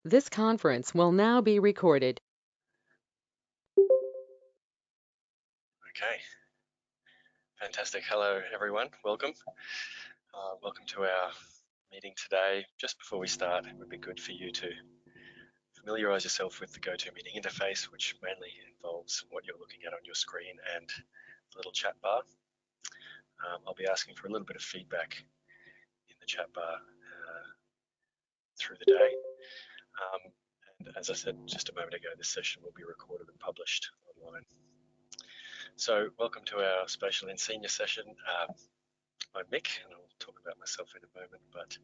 This conference will now be recorded. Okay, fantastic. Hello, everyone. Welcome. Welcome to our meeting today. Just before we start, it would be good for you to familiarise yourself with the GoToMeeting interface, which mainly involves what you're looking at on your screen and the little chat bar. I'll be asking for a little bit of feedback in the chat bar through the day. And as I said just a moment ago, this session will be recorded and published online. So welcome to our Spatial and Senior session. I'm Mick, and I'll talk about myself in a moment, but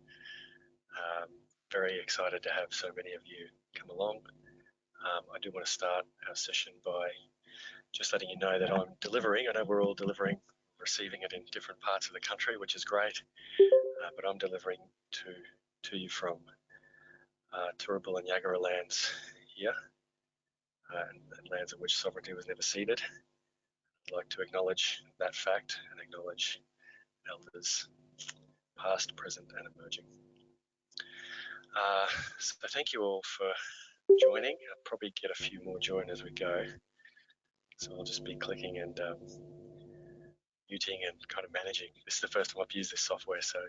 very excited to have so many of you come along. I do want to start our session by just letting you know that I'm delivering. I know we're all delivering, receiving it in different parts of the country, which is great, but I'm delivering to you from Turrbal and Yagara lands here, and lands in which sovereignty was never ceded. I'd like to acknowledge that fact and acknowledge elders past, present, and emerging. So thank you all for joining. I'll probably get a few more join as we go. So I'll just be clicking and muting and kind of managing. This is the first time I've used this software, so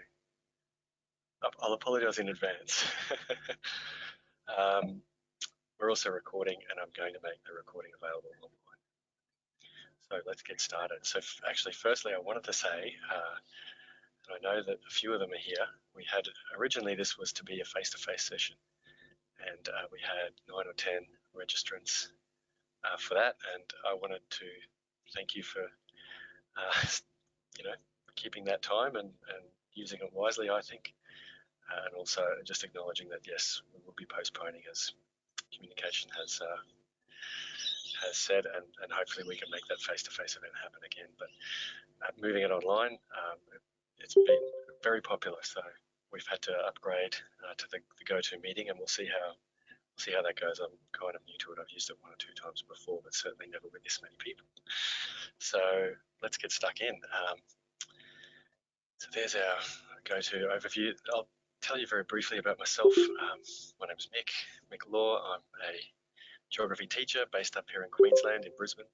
I'll apologise in advance. We're also recording, and I'm going to make the recording available online. So let's get started. So actually, firstly, I wanted to say, and I know that a few of them are here. We had originally this was to be a face-to-face session, and we had 9 or 10 registrants for that, and I wanted to thank you for keeping that time and using it wisely, I think, and also just acknowledging that yes, we will be postponing as communication has said, and hopefully we can make that face-to-face event happen again. But moving it online, it's been very popular, so we've had to upgrade to the GoToMeeting, and we'll see how that goes. I'm kind of new to it. I've used it 1 or 2 times before, but certainly never with this many people. So let's get stuck in. So there's our go-to overview. I'll tell you very briefly about myself. My name is Mick Law. I'm a geography teacher based up here in Queensland, in Brisbane.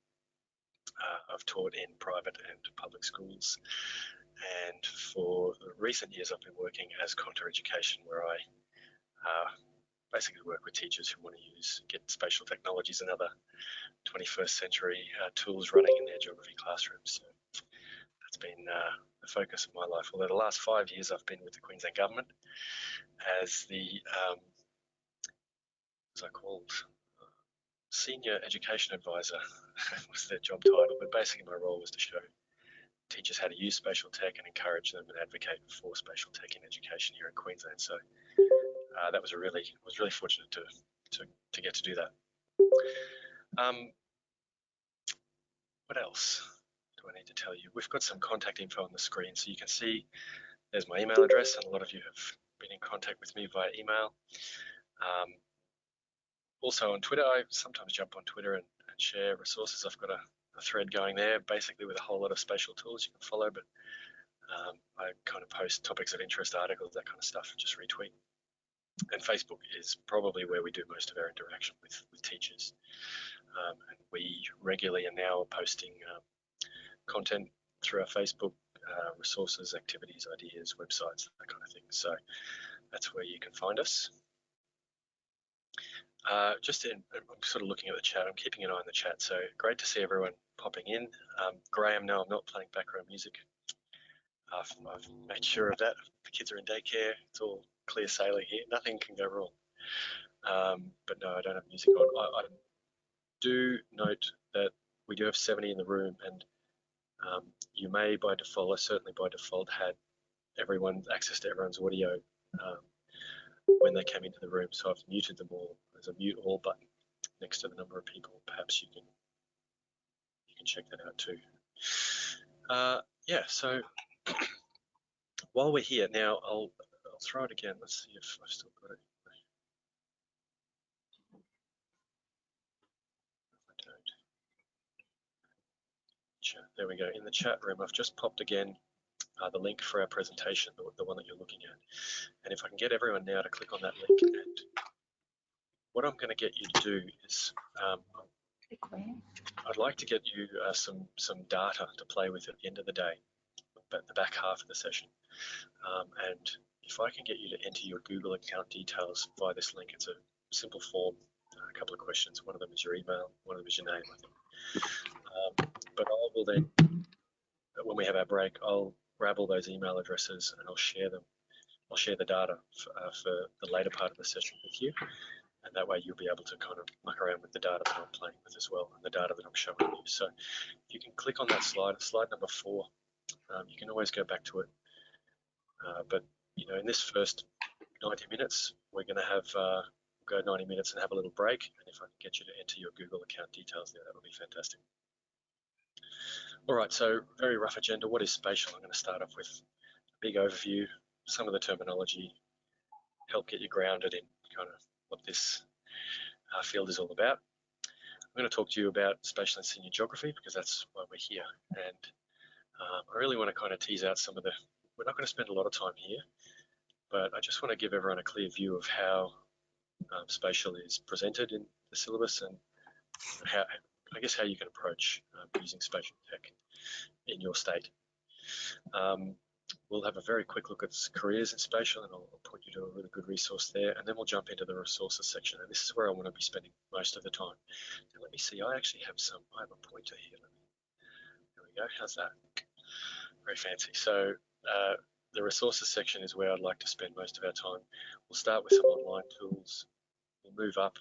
I've taught in private and public schools, and for recent years I've been working as contour education, where I basically work with teachers who want to get spatial technologies and other 21st century tools running in their geography classrooms. So that's been the focus of my life. Although the last 5 years I've been with the Queensland government as the, as I called, Senior Education Advisor was their job title, but basically my role was to show teachers how to use spatial tech and encourage them and advocate for spatial tech in education here in Queensland. So that was really fortunate to get to do that. What else do I need to tell you? We've got some contact info on the screen, so you can see there's my email address, and a lot of you have been in contact with me via email. Also on Twitter, I sometimes jump on Twitter and share resources. I've got a thread going there, basically with a whole lot of spatial tools you can follow, but I kind of post topics of interest, articles, that kind of stuff, just retweet. And Facebook is probably where we do most of our interaction with teachers. And we regularly are now posting content through our Facebook, resources, activities, ideas, websites, that kind of thing. So that's where you can find us. I'm sort of looking at the chat. I'm keeping an eye on the chat. So great to see everyone popping in. Graham, no, I'm not playing background music. I've made sure of that. The kids are in daycare. It's all clear sailing here. Nothing can go wrong. But no, I don't have music on. I do note that we do have 70 in the room, and you may by default, or certainly by default, had access to everyone's audio when they came into the room. So I've muted them all. There's a mute all button next to the number of people. Perhaps you can check that out too. Yeah, so while we're here now, I'll throw it again. Let's see if I've still got it. I don't. There we go. In the chat room, I've just popped again the link for our presentation, the one that you're looking at. And if I can get everyone now to click on that link and what I'm going to get you to do is I'd like to get you some data to play with at the end of the day, but the back half of the session. And if I can get you to enter your Google account details via this link, it's a simple form, a couple of questions. One of them is your email, one of them is your name, I think. But I will then, when we have our break, I'll grab all those email addresses and I'll share them. I'll share the data for the later part of the session with you, and that way you'll be able to kind of muck around with the data that I'm playing with as well, and the data that I'm showing you. So you can click on that slide number 4. You can always go back to it, but in this first 90 minutes, we're going to have go 90 minutes and have a little break. And if I can get you to enter your Google account details there, that would be fantastic. All right, so very rough agenda. What is spatial? I'm going to start off with a big overview, some of the terminology, help get you grounded in kind of what this field is all about. I'm going to talk to you about spatial and senior geography because that's why we're here. And I really want to kind of tease out some of the, we're not going to spend a lot of time here, but I just want to give everyone a clear view of how spatial is presented in the syllabus and how, I guess, how you can approach using spatial tech in your state. We'll have a very quick look at careers in spatial, and I'll point you to a really good resource there, and then we'll jump into the resources section, and this is where I want to be spending most of the time. Now, let me see, I actually have I have a pointer here. There we go, how's that? Very fancy. So the resources section is where I'd like to spend most of our time. We'll start with some online tools. We'll move up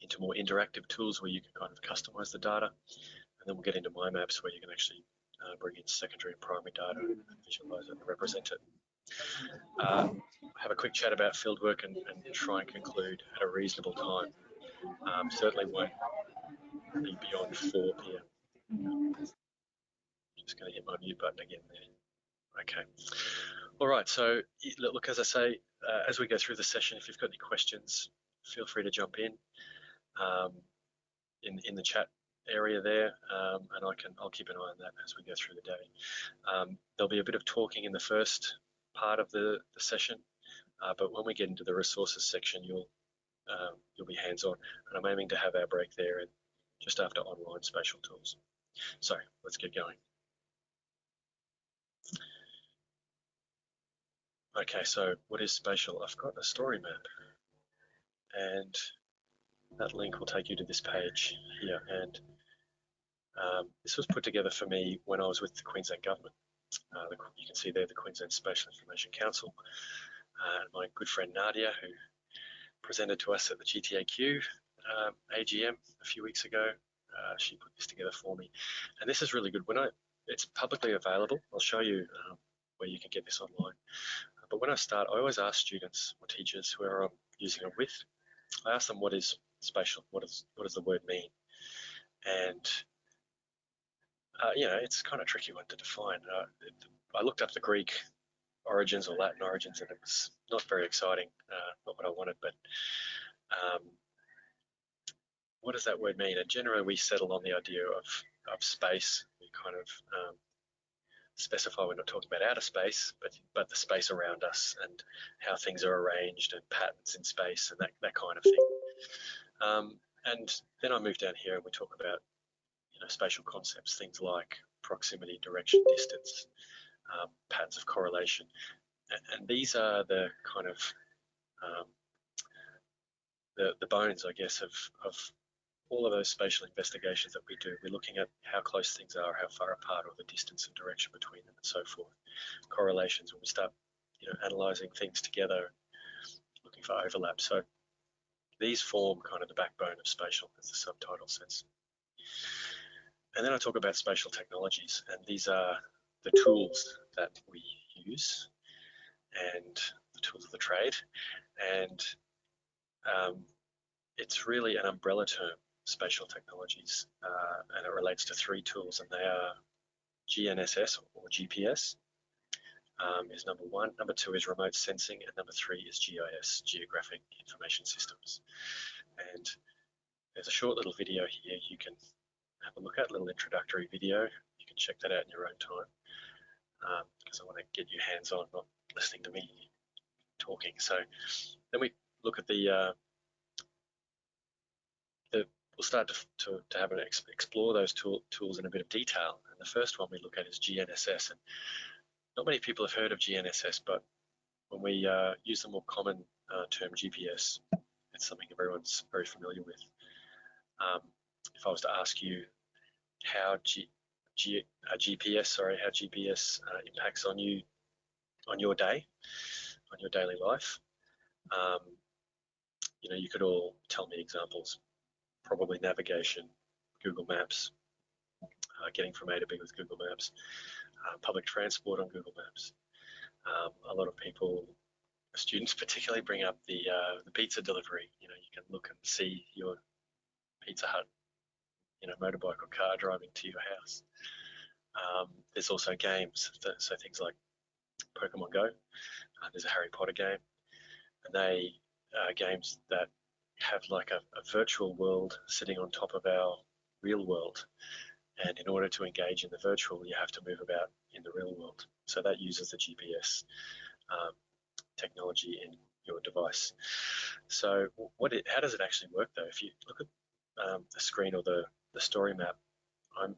into more interactive tools where you can kind of customize the data, and then we'll get into mind maps where you can actually bring in secondary and primary data and visualize it and represent it. Have a quick chat about fieldwork and try and conclude at a reasonable time. Certainly won't be beyond 4 p.m. Just going to hit my mute button again there. Okay. All right, so look, as I say, as we go through the session, if you've got any questions, feel free to jump in the chat area there, and I'll keep an eye on that as we go through the day. There'll be a bit of talking in the first part of the session, but when we get into the resources section, you'll be hands-on, and I'm aiming to have our break there and just after online spatial tools. So let's get going. Okay, so what is spatial? I've got a story map, and that link will take you to this page here, and this was put together for me when I was with the Queensland Government. You can see there the Queensland Spatial Information Council. My good friend Nadia, who presented to us at the GTAQ AGM a few weeks ago, she put this together for me. And this is really good. It's publicly available. I'll show you where you can get this online. But when I start, I always ask students or teachers, whoever I'm using it with, I ask them what is spatial, what does the word mean? And it's kind of a tricky one to define. I looked up the Greek origins or Latin origins, and it was not very exciting, not what I wanted. But what does that word mean? And generally, we settle on the idea of space. We kind of specify we're not talking about outer space, but the space around us and how things are arranged and patterns in space and that kind of thing. And then I move down here and we talk about spatial concepts, things like proximity, direction, distance, patterns of correlation, and these are the kind of the bones, I guess, of all of those spatial investigations that we do. We're looking at how close things are, how far apart, or the distance and direction between them, and so forth. Correlations, when we start, analysing things together, looking for overlap. So these form kind of the backbone of spatial, as the subtitle says. And then I talk about spatial technologies, and these are the tools that we use and the tools of the trade. And it's really an umbrella term, spatial technologies, and it relates to 3 tools, and they are GNSS or GPS is number 1, number 2 is remote sensing, and number 3 is GIS, Geographic Information Systems. And there's a short little video here you can have a look at, a little introductory video. You can check that out in your own time, because I want to get you hands-on, not listening to me talking. So then we look at the we'll start to have explore those tools in a bit of detail. And the first one we look at is GNSS. And not many people have heard of GNSS, but when we use the more common term GPS, it's something everyone's very familiar with. If I was to ask you how GPS impacts on you, on your day, on your daily life, you could all tell me examples. Probably navigation, Google Maps, getting from A to B with Google Maps, public transport on Google Maps. A lot of people, students particularly, bring up the pizza delivery. You can look and see your Pizza Hut, motorbike or car driving to your house. There's also games, so things like Pokemon Go. There's a Harry Potter game, and they are games that have like a virtual world sitting on top of our real world. And in order to engage in the virtual, you have to move about in the real world. So that uses the GPS technology in your device. So how does it actually work though? If you look at the screen or the story map, I'm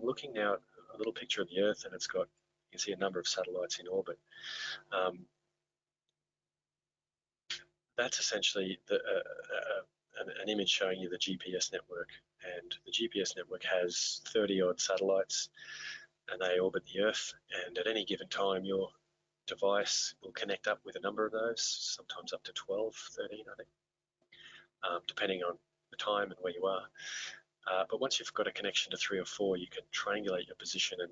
looking now at a little picture of the Earth, and it's got, you can see a number of satellites in orbit. That's essentially an image showing you the GPS network, and the GPS network has 30 odd satellites, and they orbit the Earth, and at any given time your device will connect up with a number of those, sometimes up to 12, 13 I think, depending on the time and where you are. But once you've got a connection to 3 or 4, you can triangulate your position, and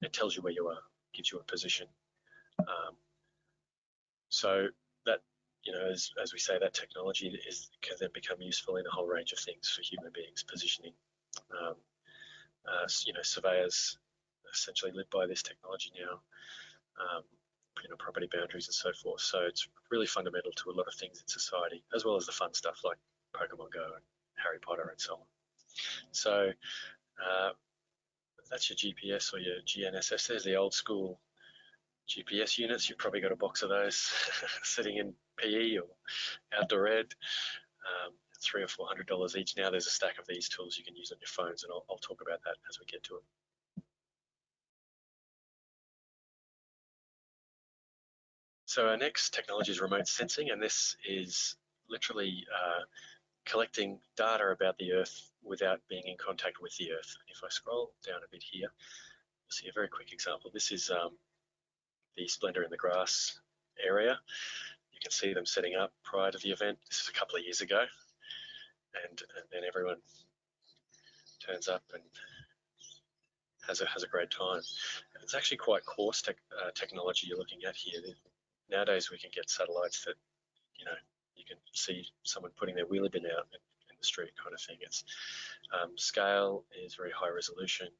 it tells you where you are, gives you a position. So that, as we say, that technology can then become useful in a whole range of things for human beings. Positioning, surveyors essentially live by this technology now. Property boundaries and so forth. So it's really fundamental to a lot of things in society, as well as the fun stuff like Pokemon Go and Harry Potter and so on. So that's your GPS or your GNSS. There's the old school GPS units. You've probably got a box of those sitting in PE or outdoor ed. $300 or $400 each. Now there's a stack of these tools you can use on your phones, and I'll talk about that as we get to it. So our next technology is remote sensing, and this is literally collecting data about the Earth without being in contact with the Earth. If I scroll down a bit here, you'll see a very quick example. This is the Splendor in the Grass area. You can see them setting up prior to the event. This is a couple of years ago, and then everyone turns up and has a great time. It's actually quite coarse technology you're looking at here. Nowadays we can get satellites that, you can see someone putting their wheelie bin out in the street kind of thing. It's scale is very high resolution.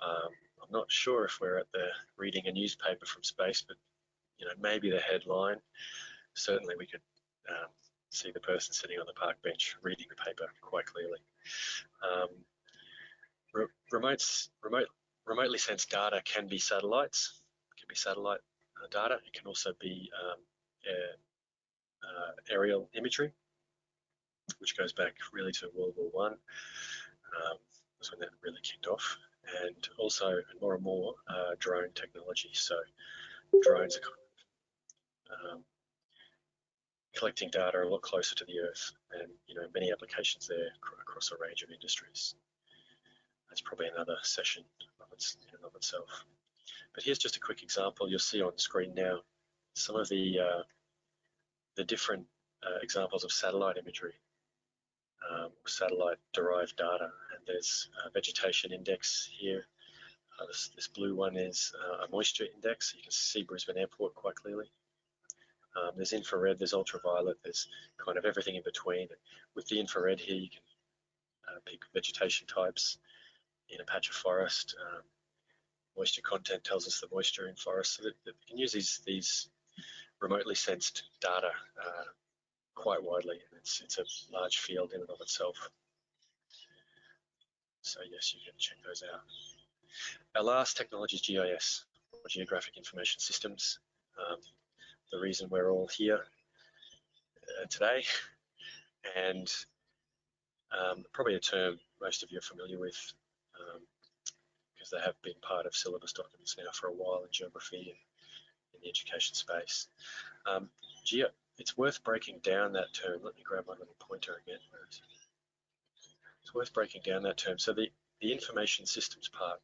I'm not sure if we're at the reading a newspaper from space, but maybe the headline. Certainly we could see the person sitting on the park bench reading the paper quite clearly. Remotely sensed data can be satellites. It can be satellite data. It can also be aerial imagery, which goes back really to World War One. Was when that really kicked off, and also more and more drone technology. So drones are collecting data a lot closer to the Earth, and many applications there across a range of industries. That's probably another session in and of itself. But here's just a quick example. You'll see on the screen now some of the different examples of satellite imagery, satellite-derived data. And there's a vegetation index here. This blue one is a moisture index. You can see Brisbane Airport quite clearly. There's infrared, there's ultraviolet, there's kind of everything in between. With the infrared here, you can pick vegetation types in a patch of forest. Moisture content tells us the moisture in forest. So that we can use these remotely sensed data quite widely. It's a large field in and of itself. So yes, you can check those out. Our last technology is GIS, or Geographic Information Systems. The reason we're all here today, and Probably a term most of you are familiar with because they have been part of syllabus documents now for a while in geography and in the education space. It's worth breaking down that term. Let me grab my little pointer again. It's worth breaking down that term. So the information systems part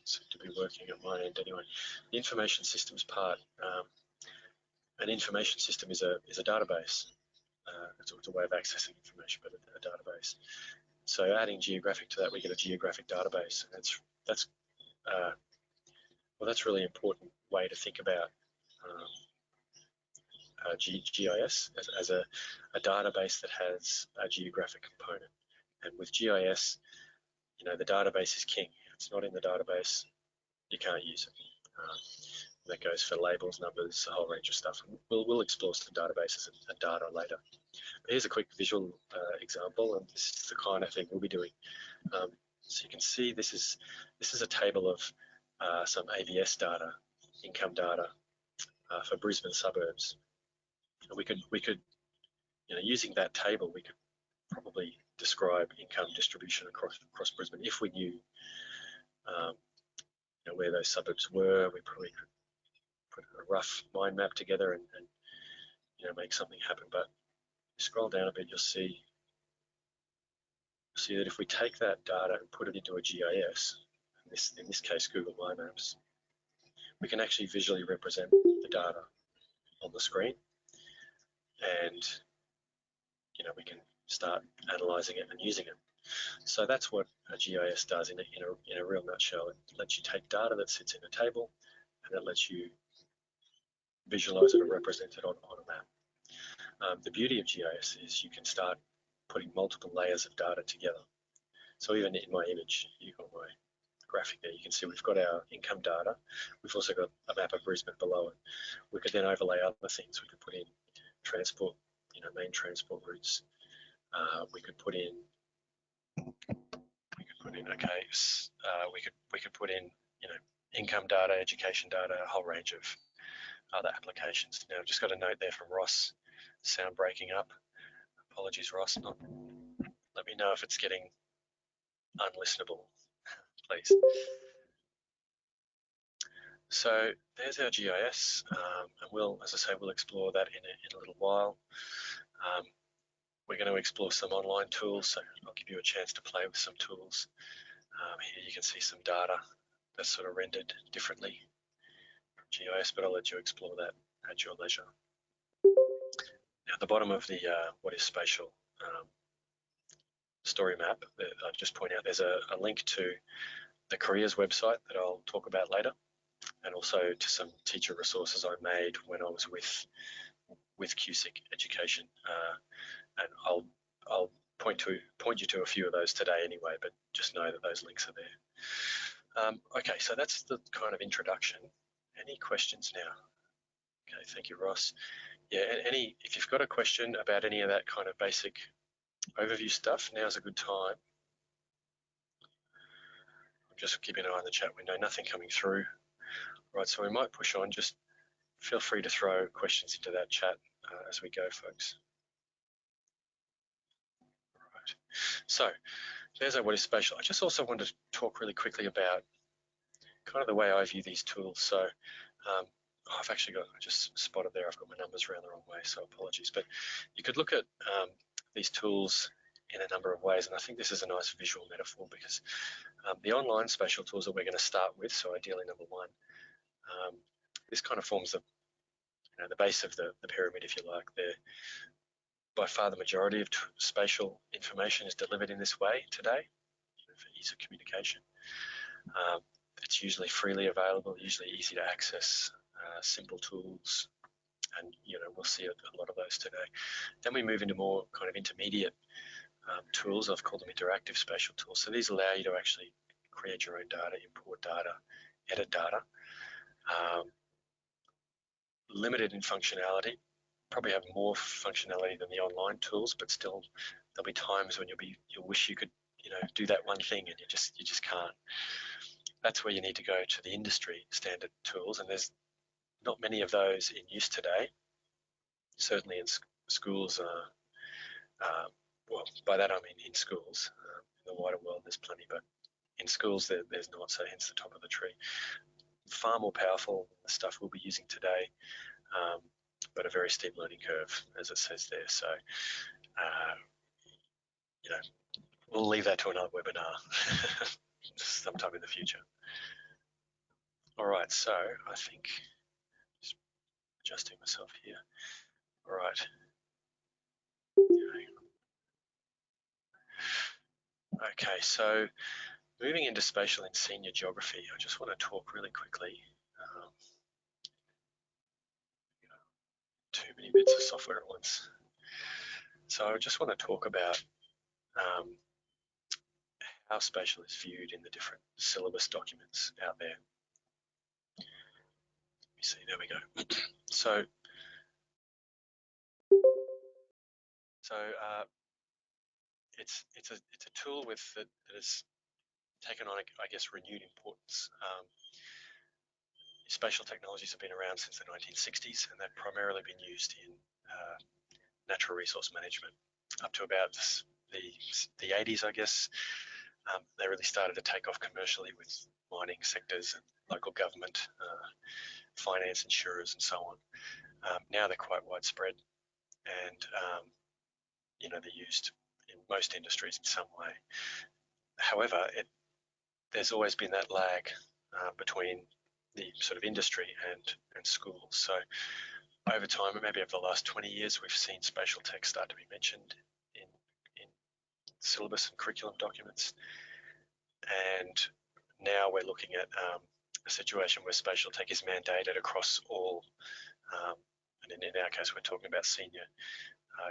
seems to be working at my end anyway. The information systems part, an information system is a database. It's a way of accessing information, but a database. So adding geographic to that, we get a geographic database. That's well, that's really important way to think about GIS as a database that has a geographic component. And with GIS, you know, the database is king. If it's not in the database, you can't use it. That goes for labels, numbers, a whole range of stuff. We'll explore some databases and data later. But here's a quick visual example, and this is the kind of thing we'll be doing. So you can see this is a table of some AVS data, income data for Brisbane suburbs. And we could, you know, using that table, we could probably describe income distribution across Brisbane if we knew, you know, where those suburbs were. We probably could put a rough mind map together and you know, make something happen. But scroll down a bit, you'll see that if we take that data and put it into a GIS, in this case Google My Maps, we can actually visually represent the data on the screen, and you know, we can start analysing it and using it. So that's what a GIS does in a real nutshell. It lets you take data that sits in a table, and it lets you visualise it or represent it on a map. The beauty of GIS is you can start putting multiple layers of data together. So even in my image, you've got my graphic there, you can see we've got our income data. We've also got a map of Brisbane below it. We could then overlay other things. We could put in transport, you know, main transport routes. We could put in, okay, we could put in, you know, income data, education data, a whole range of other applications. Now, I've just got a note there from Ross, sound breaking up. Apologies, Ross. Let me know if it's getting unlistenable, please. So there's our GIS, and we'll, as I say, we'll explore that in a little while. We're going to explore some online tools, so I'll give you a chance to play with some tools. Here you can see some data that's sort of rendered differently from GIS, but I'll let you explore that at your leisure. Now, at the bottom of the what is Spatial story map, I'll just point out there's a link to the careers website that I'll talk about later, and also to some teacher resources I made when I was with QSIC Education, and I'll point you to a few of those today anyway, but just know that those links are there. Okay, so that's the kind of introduction. Any questions now? Okay, thank you, Ross. Yeah, if you've got a question about any of that kind of basic overview stuff, now's a good time. I'm just keeping an eye on the chat window, nothing coming through. Right, so we might push on. Just feel free to throw questions into that chat as we go, folks. Right, so there's our what is Spatial. I just also wanted to talk really quickly about kind of the way I view these tools. So I've actually got, I just spotted there, I've got my numbers around the wrong way, so apologies. But you could look at these tools in a number of ways, and I think this is a nice visual metaphor because the online spatial tools that we're going to start with, so ideally number one, this kind of forms the, you know, the base of the pyramid, if you like. By far the majority of spatial information is delivered in this way today for ease of communication. It's usually freely available, usually easy to access, simple tools, and you know, we'll see a lot of those today. Then we move into more kind of intermediate tools. I've called them interactive spatial tools. So these allow you to actually create your own data, import data, edit data. Limited in functionality, probably have more functionality than the online tools, but still there'll be times when you'll wish you could, you know, do that one thing and you just can't. That's where you need to go to the industry standard tools, and there's not many of those in use today, certainly in schools are, well, by that I mean in schools. In the wider world, there's plenty, but in schools there's not, so hence the top of the tree. Far more powerful than the stuff we'll be using today, but a very steep learning curve, as it says there. So, you know, we'll leave that to another webinar sometime in the future. All right, so I think just adjusting myself here. All right. Okay, so moving into spatial and senior geography, I just want to talk really quickly. Too many bits of software at once. So I just want to talk about how spatial is viewed in the different syllabus documents out there. Let me see, there we go. So it's a tool that has taken on, I guess, renewed importance. Spatial technologies have been around since the 1960s, and they've primarily been used in natural resource management up to about the 80s, I guess. They really started to take off commercially with mining sectors and local government, finance, insurers, and so on. Now they're quite widespread, and they're used in most industries in some way. However, there's always been that lag between the sort of industry and schools. So over time, maybe over the last 20 years, we've seen spatial tech start to be mentioned in syllabus and curriculum documents. And now we're looking at a situation where spatial tech is mandated across all, and in our case, we're talking about senior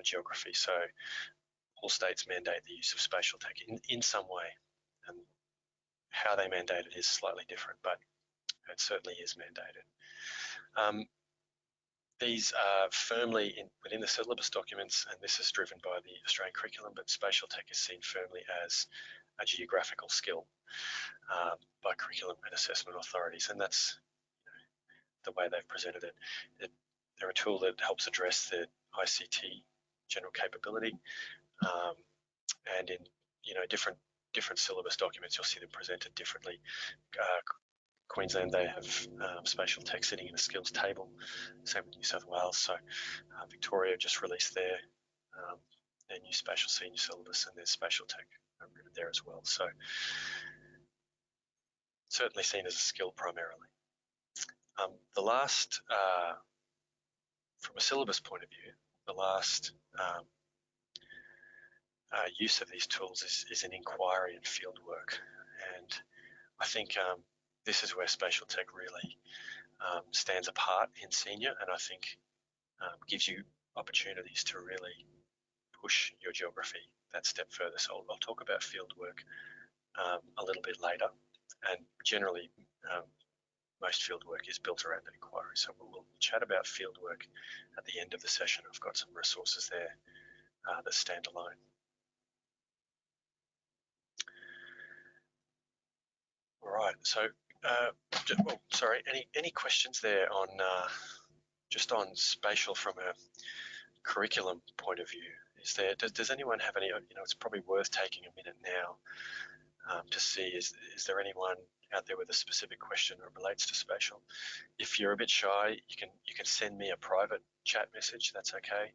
geography. So all states mandate the use of spatial tech in some way. And how they mandate it is slightly different, but it certainly is mandated. These are firmly within the syllabus documents, and this is driven by the Australian curriculum, but spatial tech is seen firmly as a geographical skill by curriculum and assessment authorities, and that's the way they've presented it. They're a tool that helps address the ICT general capability, and in different syllabus documents, you'll see them presented differently. Queensland, they have spatial tech sitting in a skills table, same with New South Wales. So Victoria just released their new spatial senior syllabus, and there's spatial tech written there as well. So certainly seen as a skill primarily. The last, from a syllabus point of view, the last use of these tools is in inquiry and field work. And I think this is where spatial tech really stands apart in senior, and I think gives you opportunities to really push your geography that step further. So I'll talk about field work a little bit later, and generally most field work is built around an inquiry. So we'll chat about field work at the end of the session. I've got some resources there that stand alone. All right, so sorry, any questions there on just on spatial from a curriculum point of view? Does anyone have any? It's probably worth taking a minute now to see is there anyone out there with a specific question that relates to spatial. If you're a bit shy, you can send me a private chat message. That's okay,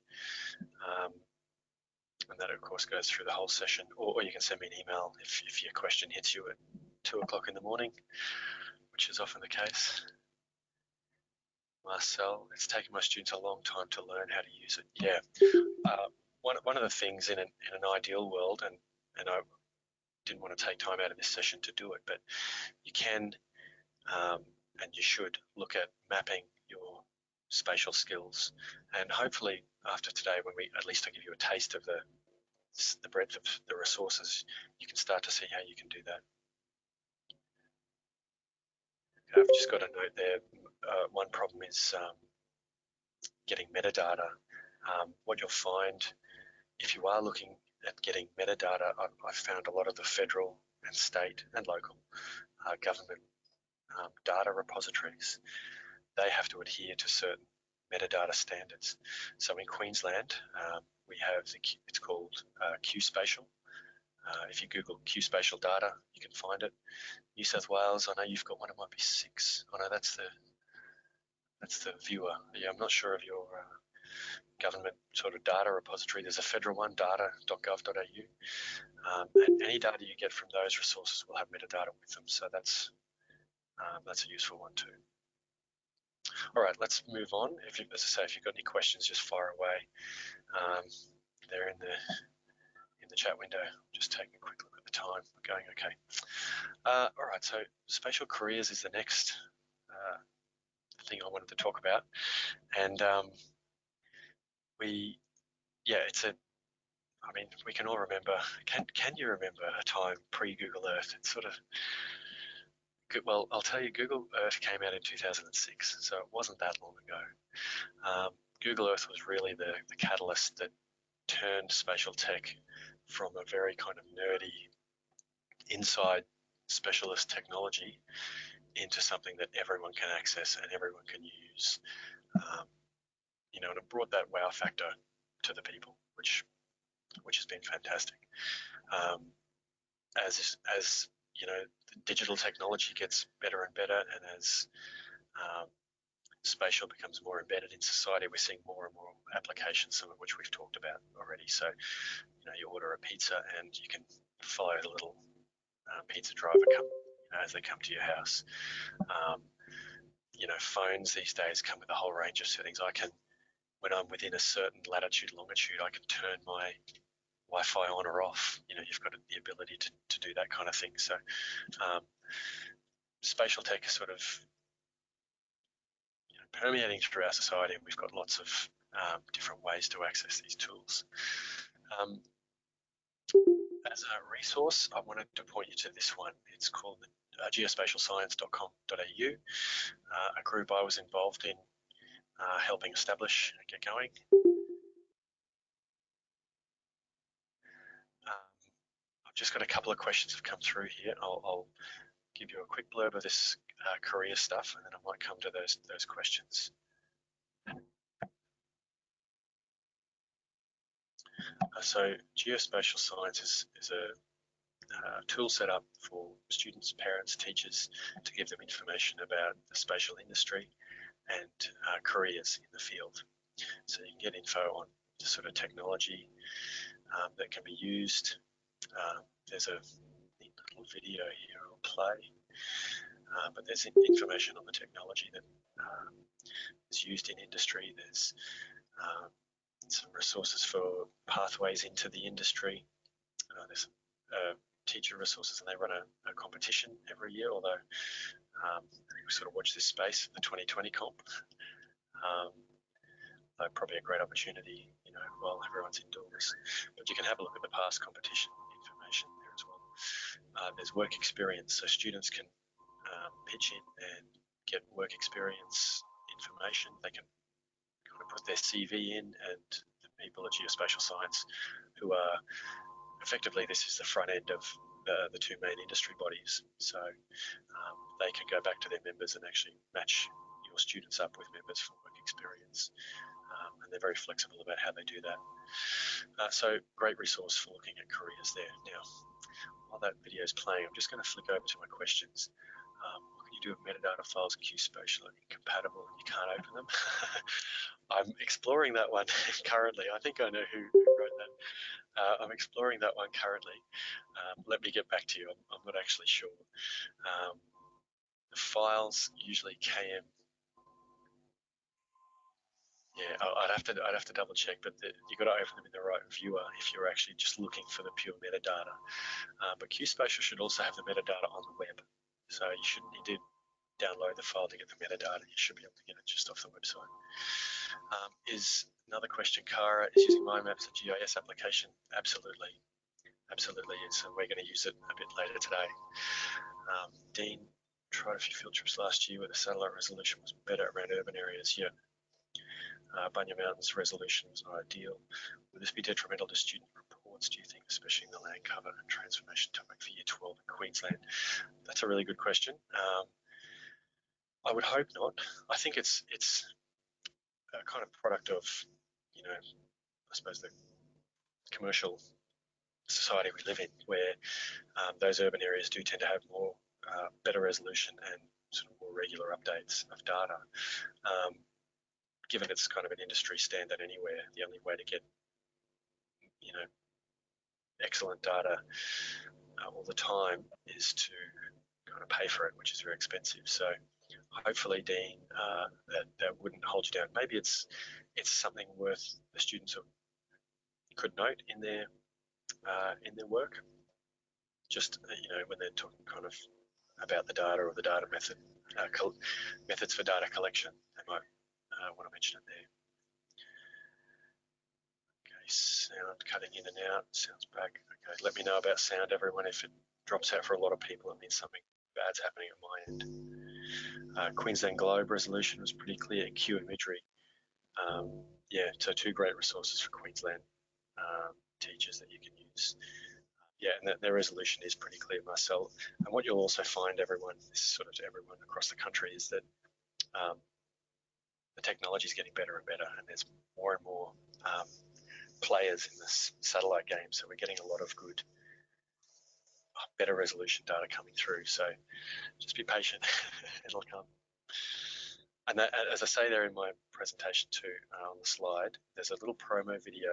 and that of course goes through the whole session. Or you can send me an email if your question hits you at 2 o'clock in the morning, which is often the case. Marcel, it's taken my students a long time to learn how to use it. Yeah, one of the things in an ideal world, and I didn't want to take time out of this session to do it, but you can and you should look at mapping your spatial skills, and hopefully after today, when at least I give you a taste of the breadth of the resources, you can start to see how you can do that. I've just got a note there. One problem is getting metadata. What you'll find if you are looking at getting metadata, I've found a lot of the federal and state and local government data repositories, they have to adhere to certain metadata standards. So in Queensland, we have it's called Spatial. If you Google Spatial data, you can find it. New South Wales, I know you've got one. It might be 6. Oh no, that's the viewer. Yeah, I'm not sure of your government sort of data repository. There's a federal one, data.gov.au. And any data you get from those resources will have metadata with them. So that's a useful one too. All right, let's move on. As I say, if you've got any questions, just fire away. They're in the chat window. Just taking a quick look at the time. We're going okay. All right, so spatial careers is the next thing I wanted to talk about, and we can all remember. Can you remember a time pre-Google Earth? It's sort of good. Well, I'll tell you, Google Earth came out in 2006, so it wasn't that long ago. Google Earth was really the catalyst that turned spatial tech from a very kind of nerdy inside specialist technology into something that everyone can access and everyone can use. And it brought that wow factor to the people, which has been fantastic. As the digital technology gets better and better, and as spatial becomes more embedded in society, we're seeing more and more applications, some of which we've talked about already. So, you order a pizza and you can follow the little pizza driver as they come to your house. Phones these days come with a whole range of settings. When I'm within a certain latitude, longitude, I can turn my Wi-Fi on or off. You've got the ability to do that kind of thing. So spatial tech is sort of permeating through our society, and we've got lots of different ways to access these tools. As a resource, I wanted to point you to this one. It's called geospatialscience.com.au, a group I was involved in helping establish and get going. I've just got a couple of questions have come through here. I'll give you a quick blurb of this career stuff, and then I might come to those questions. So geospatial science is a tool set up for students, parents, teachers to give them information about the spatial industry and careers in the field. So you can get info on the sort of technology that can be used. There's a neat little video here I'll play, but there's information on the technology that is used in industry. There's some resources for pathways into the industry. There's teacher resources, and they run a competition every year, although we sort of watch this space, the 2020 comp. Probably a great opportunity, while everyone's indoors. But you can have a look at the past competition information there as well. There's work experience, so students can pitch in and get work experience information. They can kind of put their CV in, and the people at Geospatial Science, who are effectively, this is the front end of the two main industry bodies. So they can go back to their members and actually match your students up with members for work experience. And they're very flexible about how they do that. So great resource for looking at careers there. Now, while that video is playing, I'm just going to flick over to my questions. What can you do with metadata files in Spatial are incompatible and you can't open them? I'm exploring that one currently. I think I know who wrote that. I'm exploring that one currently. Let me get back to you. I'm not actually sure. The files usually KM. Yeah, I'd have to double check, but you've got to open them in the right viewer if you're actually just looking for the pure metadata. But QSpatial should also have the metadata on the web, so you shouldn't need to download the file to get the metadata. You should be able to get it just off the website. Is another question, Kara, is using MyMaps a GIS application? Absolutely, absolutely is, and we're going to use it a bit later today. Dean tried a few field trips last year where the satellite resolution was better around urban areas. Yeah. Bunya Mountain's resolution was not ideal. Would this be detrimental to student reports, do you think, especially in the land cover and transformation topic for Year 12 in Queensland? That's a really good question. I would hope not. I think it's a kind of product of, I suppose the commercial society we live in, where those urban areas do tend to have more better resolution and sort of more regular updates of data. Given it's kind of an industry standard anywhere, the only way to get excellent data all the time is to kind of pay for it, which is very expensive. So hopefully, Dean, that wouldn't hold you down. Maybe it's something worth the students could note in their work. Just when they're talking kind of about the data or the data methods for data collection, they might want to mention it there. Okay, sound cutting in and out. Sound's back. Okay, let me know about sound, everyone. If it drops out for a lot of people, it means something bad's happening at my end. Queensland Globe resolution was pretty clear. Q imagery. Yeah, so 2 great resources for Queensland teachers that you can use. Yeah, and their resolution is pretty clear, Marcel. And what you'll also find, everyone, this is sort of to everyone across the country, is that the technology is getting better and better, and there's more and more players in this satellite game. So we're getting a lot of good, better resolution data coming through. So just be patient, it'll come. And that, as I say there in my presentation too, on the slide, there's a little promo video,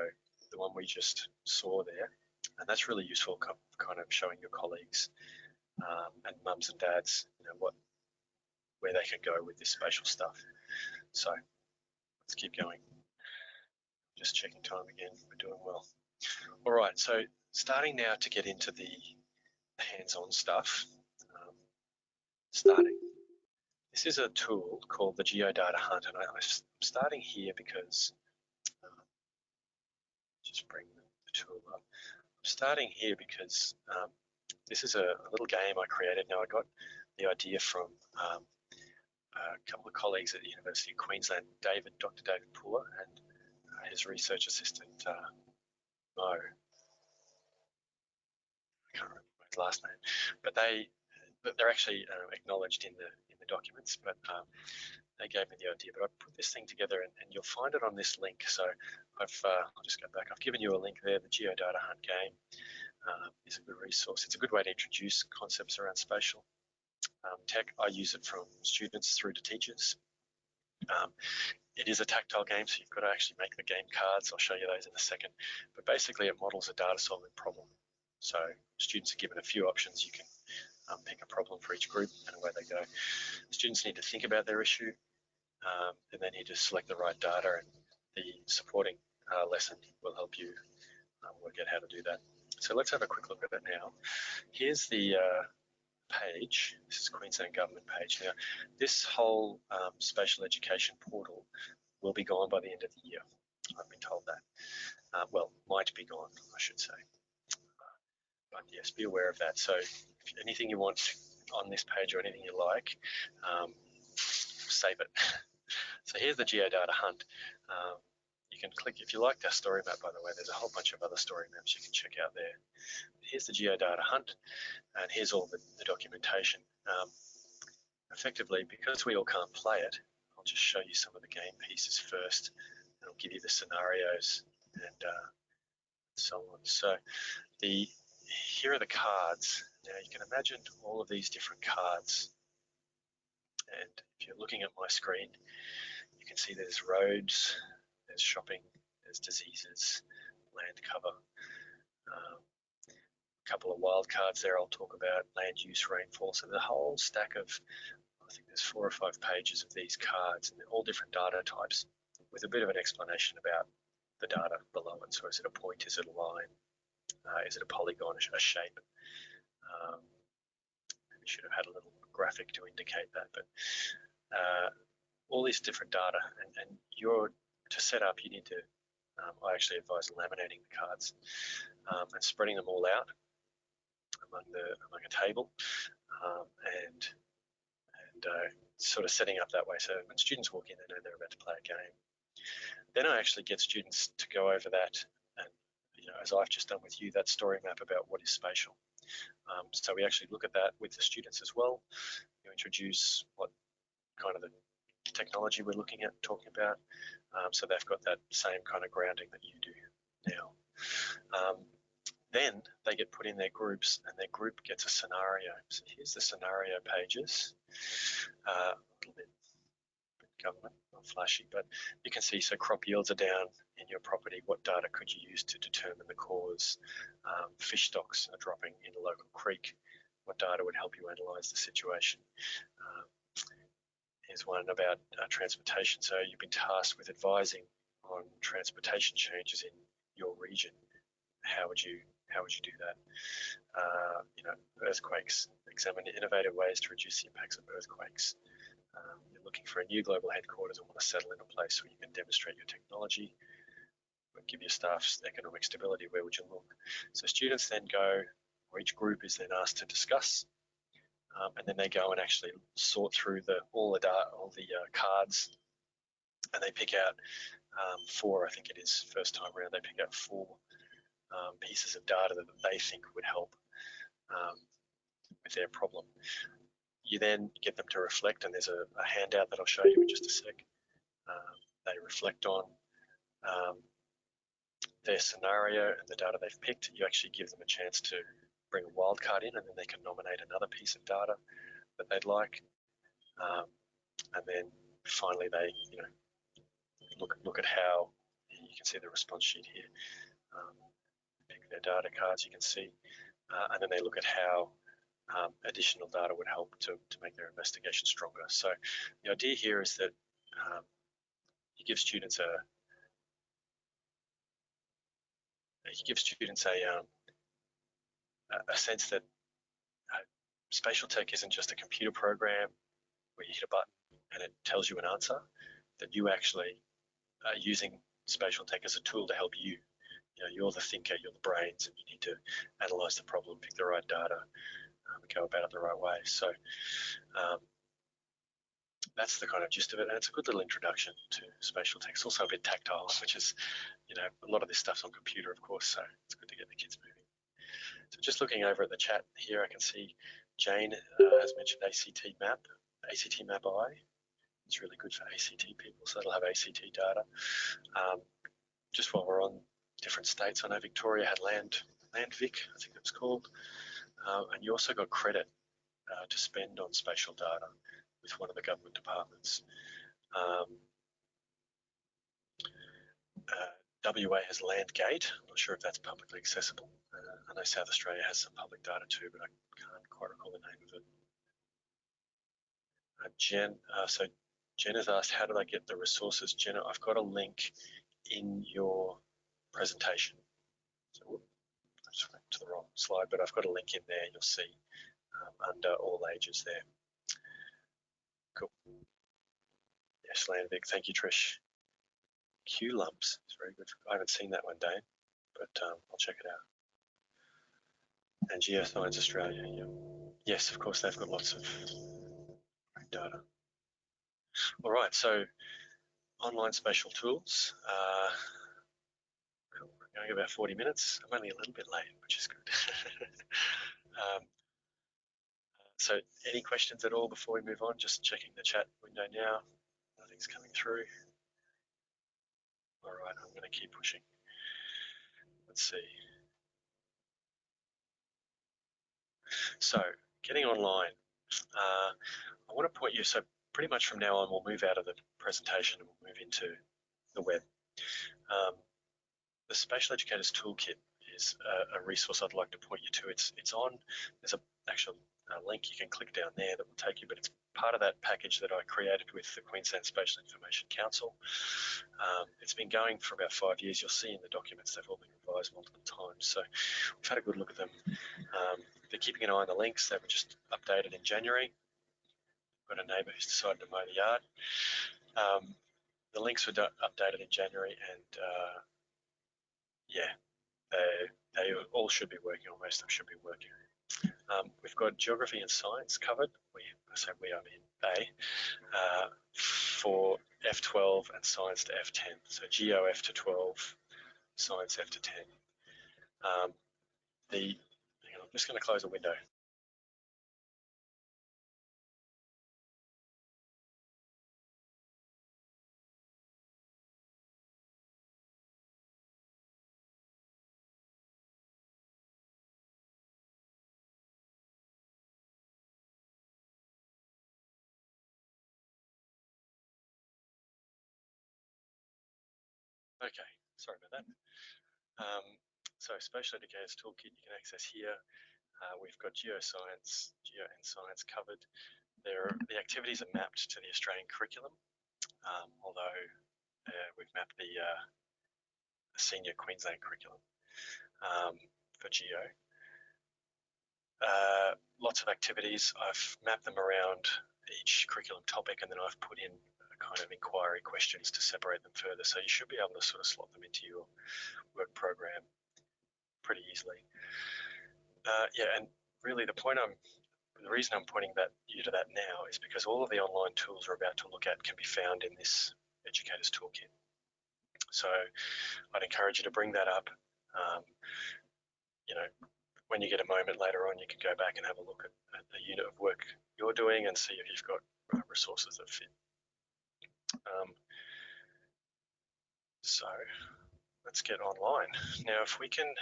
the one we just saw there, and that's really useful, kind of showing your colleagues and mums and dads, where they can go with this spatial stuff. So let's keep going. Just checking time again, we're doing well. All right, so starting now to get into the hands-on stuff. This is a tool called the Geodata Hunt, and I'm starting here because, just bring the tool up. I'm starting here because this is a little game I created. Now, I got the idea from a couple of colleagues at the University of Queensland, Dr. David Puller and his research assistant, Mo. I can't remember his last name, but they're actually acknowledged in the documents, but they gave me the idea. But I put this thing together, and you'll find it on this link. So I'll just go back. I've given you a link there. The Geodata Hunt game is a good resource. It's a good way to introduce concepts around spatial tech. I use it from students through to teachers. It is a tactile game, so you've got to actually make the game cards. I'll show you those in a second. But basically, it models a data solving problem. So students are given a few options. You can pick a problem for each group, and away they go. Students need to think about their issue, and they need to select the right data, and the supporting lesson will help you work out how to do that. So let's have a quick look at that now. Here's the page. This is Queensland Government page. Now, this whole spatial education portal will be gone by the end of the year. I've been told that. Well, might be gone, I should say. But yes, be aware of that. So if anything you want on this page or anything you like, save it. So here's the Geodata Hunt. You can click, if you like our story map, by the way, there's a whole bunch of other story maps you can check out there. Here's the Geodata Hunt, and here's all the documentation. Effectively, because we all can't play it, I'll just show you some of the game pieces first, and I'll give you the scenarios and so on. So here are the cards. Now you can imagine all of these different cards, and if you're looking at my screen, you can see there's roads, there's shopping, there's diseases, land cover. A couple of wild cards there I'll talk about, land use, rainfall. So the whole stack of, I think there's 4 or 5 pages of these cards, and they're all different data types with a bit of an explanation about the data below it. So is it a point, is it a line, is it a polygon, a shape? We should have had a little graphic to indicate that, but all these different data, and to set up, you need to, I actually advise laminating the cards and spreading them all out among a table, and sort of setting up that way. So when students walk in, they know they're about to play a game. Then I actually get students to go over that, and as I've just done with you, that story map about what is spatial. So we actually look at that with the students as well. You introduce what kind of the technology we're looking at, talking about. So they've got that same kind of grounding that you do now. Then they get put in their groups, and their group gets a scenario. So here's the scenario pages. A little bit government, not flashy, but you can see, so crop yields are down in your property. What data could you use to determine the cause? Fish stocks are dropping in a local creek. What data would help you analyse the situation? Here's one about transportation. So you've been tasked with advising on transportation changes in your region. How would you do that? Earthquakes. Examine innovative ways to reduce the impacts of earthquakes. You're looking for a new global headquarters and want to settle in a place where you can demonstrate your technology, but give your staff economic stability. Where would you look? So students then go, or each group is then asked to discuss, and then they go and actually sort through all the cards, and they pick out four. I think it is first time around. They pick out four pieces of data that they think would help with their problem. You then get them to reflect, and there's a handout that I'll show you in just a sec. They reflect on their scenario and the data they've picked. You actually give them a chance to bring a wildcard in, and then they can nominate another piece of data that they'd like. And then finally they look at how, you can see the response sheet here, pick their data cards, you can see, and then they look at how additional data would help to make their investigation stronger. So the idea here is that you give students a sense that spatial tech isn't just a computer program where you hit a button and it tells you an answer, that you actually are using spatial tech as a tool to help you. You're the thinker, you're the brains, and you need to analyze the problem, pick the right data, go about it the right way. So that's the kind of gist of it, and it's a good little introduction to spatial tech. It's also a bit tactile, which is, a lot of this stuff's on computer, of course, so it's good to get the kids moving. So just looking over at the chat here, I can see Jane has mentioned ACT Map I. It's really good for ACT people, so it'll have ACT data. Just while we're on different states, I know Victoria had LandVic, I think it was called, and you also got credit to spend on spatial data with one of the government departments. WA has LandGate. I'm not sure if that's publicly accessible. I know South Australia has some public data too, but I can't quite recall the name of it. Jen has asked, how did I get the resources? Jenna, I've got a link in your presentation. So I just went to the wrong slide, but I've got a link in there. You'll see under all ages there. Cool. Yes, LandVic. Thank you, Trish. Q lumps. It's very good. I haven't seen that one, Dane, but I'll check it out. And Geoscience Australia. Yeah. Yes, of course, they've got lots of great data. All right, so online spatial tools. Cool. We're going about 40 minutes. I'm only a little bit late, which is good. So any questions at all before we move on? Just checking the chat window now. Nothing's coming through. All right, I'm going to keep pushing. Let's see. So getting online. I want to point you, so pretty much from now on, we'll move out of the presentation and we'll move into the web. The Spatial Educators Toolkit is a resource I'd like to point you to. It's on, there's an actual link you can click down there that will take you, but it's part of that package that I created with the Queensland Spatial Information Council. It's been going for about 5 years. You'll see in the documents they've all been revised multiple times. So we've had a good look at them. They're keeping an eye on the links. They were just updated in January. Got a neighbour who's decided to mow the yard. The links were updated in January, and yeah, they all should be working, or most of them should be working. We've got geography and science covered. I mean they, for F12 and science to F10. So geo F to 12, science F to 10. I'm just going to close a window. Okay, sorry about that. So Spatial Educators Toolkit you can access here. We've got geoscience, geo and science covered. The activities are mapped to the Australian curriculum, although we've mapped the senior Queensland curriculum for geo. Lots of activities. I've mapped them around each curriculum topic, and then I've put in kind of inquiry questions to separate them further. So you should be able to sort of slot them into your work program pretty easily. Yeah, and really the reason I'm pointing you to that now is because all of the online tools we're about to look at can be found in this Educators Toolkit. So I'd encourage you to bring that up. You know, when you get a moment later on, you can go back and have a look at the unit of work you're doing and see if you've got resources that fit. So let's get online. Now, if we can,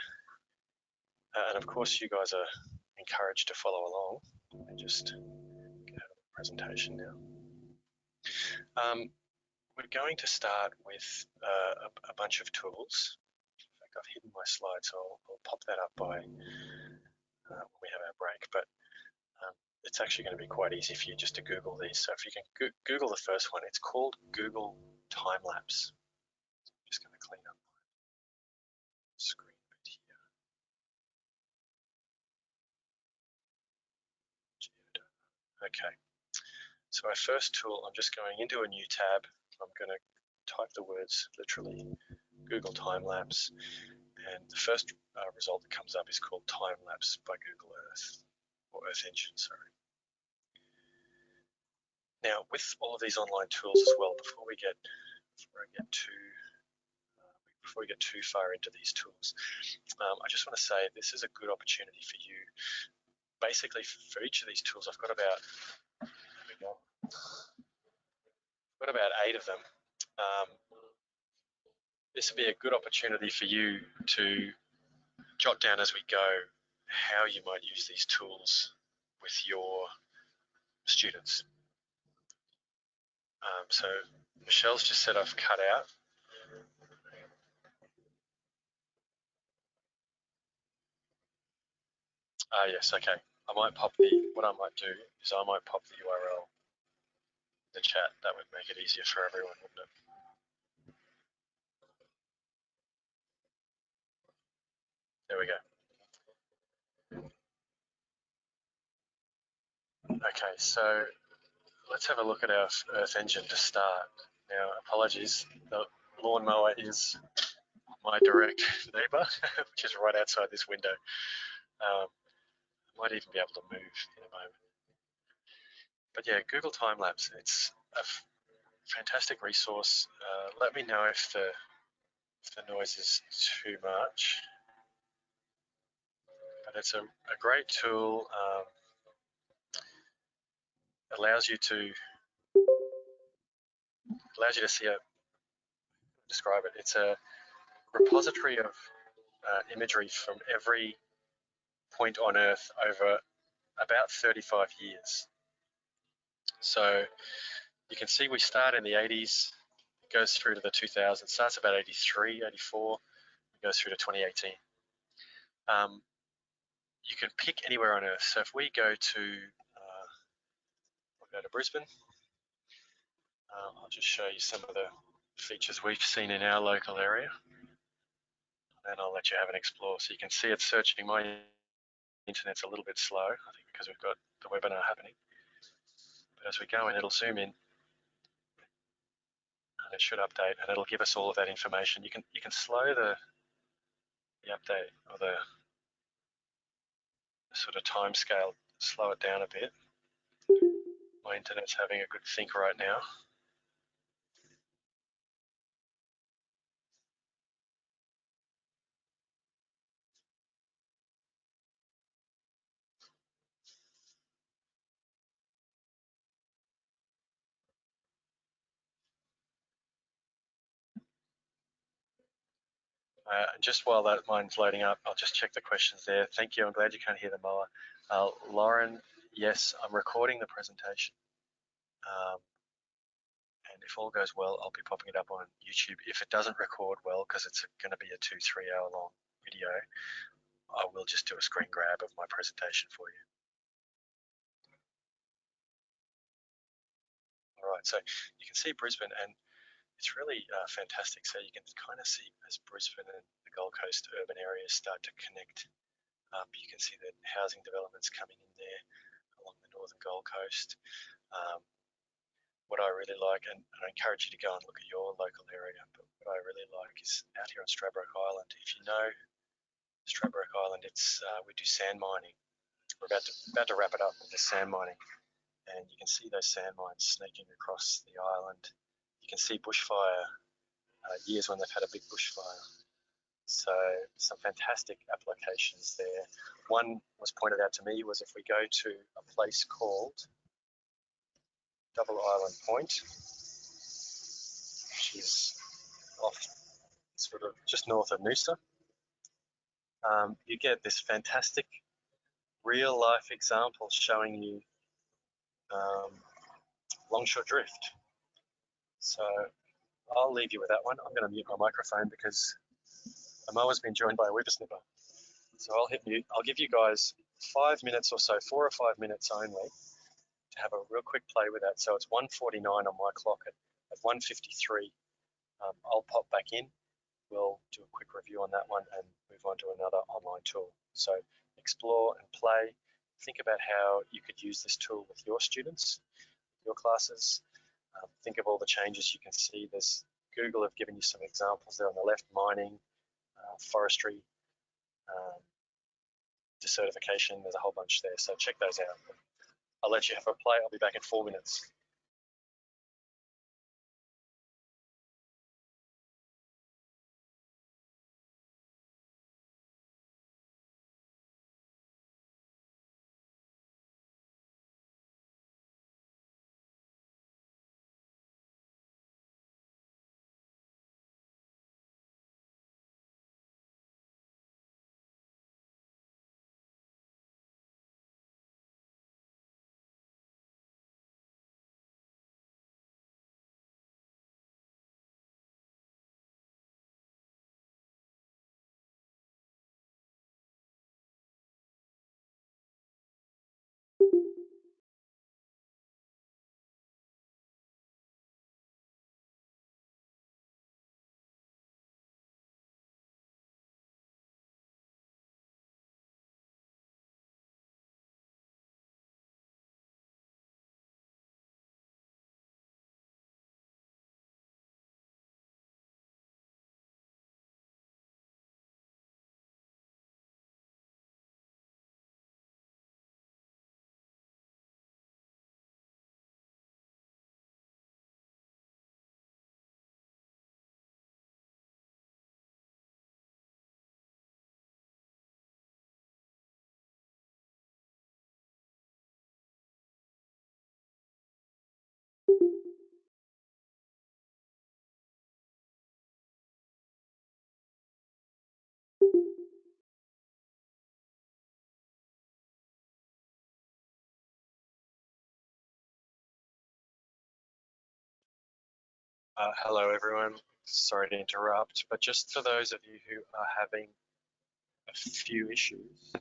and of course you guys are encouraged to follow along. Let me just get out of the presentation now. We're going to start with a bunch of tools. In fact, I've hidden my slide, so I'll pop that up by when we have our break. But it's actually going to be quite easy for you just to Google these. So if you can Google the first one, it's called Google Time Lapse. I'm just going to clean up my screen a bit here. Okay. So our first tool, I'm just going into a new tab. I'm going to type the words literally Google Time Lapse, and the first result that comes up is called Time Lapse by Google Earth, or Earth Engine, sorry. Now, with all of these online tools as well, before we get too far into these tools, I just want to say this is a good opportunity for you. Basically, for each of these tools, I've got about 8 of them. This would be a good opportunity for you to jot down as we go how you might use these tools with your students. So Michelle's just said I've cut out. Yes, okay. What I might do is I might pop the URL in the chat. That would make it easier for everyone, wouldn't it? There we go. Okay, so let's have a look at our Earth Engine to start. Now, apologies, the lawnmower is my direct neighbour, which is right outside this window. I might even be able to move in a moment. But yeah, Google Time Lapse, it's a fantastic resource. Let me know if the noise is too much. But it's a great tool. Allows you to see describe it. It's a repository of imagery from every point on Earth over about 35 years. So you can see we start in the 80s, it goes through to the 2000s, it starts about 83, 84, it goes through to 2018. You can pick anywhere on Earth. So if we go to, we'll go to Brisbane, I'll just show you some of the features we've seen in our local area, and I'll let you have an explore. So you can see it's searching. My internet's a little bit slow, I think because we've got the webinar happening. But as we go in, it'll zoom in, and it should update, and it'll give us all of that information. You can slow the update or the sort of time scale, slow it down a bit. My internet's having a good think right now. And just while mine's loading up, I'll just check the questions there. Thank you. I'm glad you can't hear the mower. Lauren, yes, I'm recording the presentation. And if all goes well, I'll be popping it up on YouTube. If it doesn't record well, because it's going to be a 2-3 hour long video, I will just do a screen grab of my presentation for you. All right, so you can see Brisbane, and it's really fantastic. So you can kind of see as Brisbane and the Gold Coast urban areas start to connect up, you can see the housing developments coming in there along the northern Gold Coast. What I really like, and I encourage you to go and look at your local area, but what I really like is out here on Stradbroke Island. If you know Stradbroke Island, it's we do sand mining. We're about to wrap it up with the sand mining, and you can see those sand mines snaking across the island. You can see bushfire years when they've had a big bushfire. So some fantastic applications there. One was pointed out to me was if we go to a place called Double Island Point, which is off sort of just north of Noosa, you get this fantastic real life example showing you longshore drift. So I'll leave you with that one. I'm going to mute my microphone because the mower's been joined by a whippersnipper. So I'll hit mute. I'll give you guys 5 minutes or so, 4 or 5 minutes only, to have a real quick play with that. So it's 1:49 on my clock. At 1:53, I'll pop back in. We'll do a quick review on that one and move on to another online tool. So explore and play. Think about how you could use this tool with your students, your classes. Think of all the changes you can see. There's Google have given you some examples there on the left: mining, forestry, desertification. There's a whole bunch there. So check those out. I'll let you have a play. I'll be back in 4 minutes. Hello, everyone. Sorry to interrupt, but just for those of you who are having a few issues,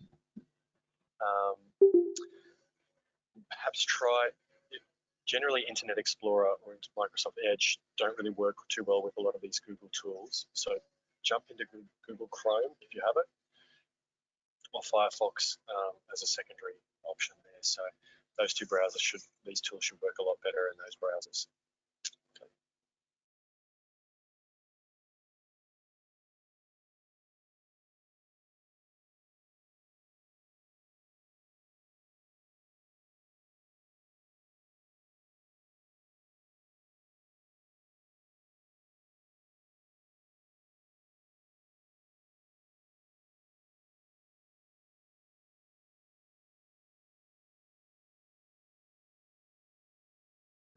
perhaps try. Generally, Internet Explorer or Microsoft Edge don't really work too well with a lot of these Google tools. So jump into Google Chrome if you have it, or Firefox as a secondary option there. So those two browsers these tools should work a lot better in those browsers. Okay.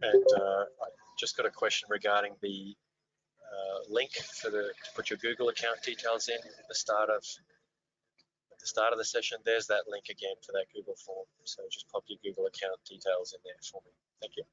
And I just got a question regarding the link to put your Google account details in at the start of the session. There's that link again for that Google form. So just pop your Google account details in there for me. Thank you.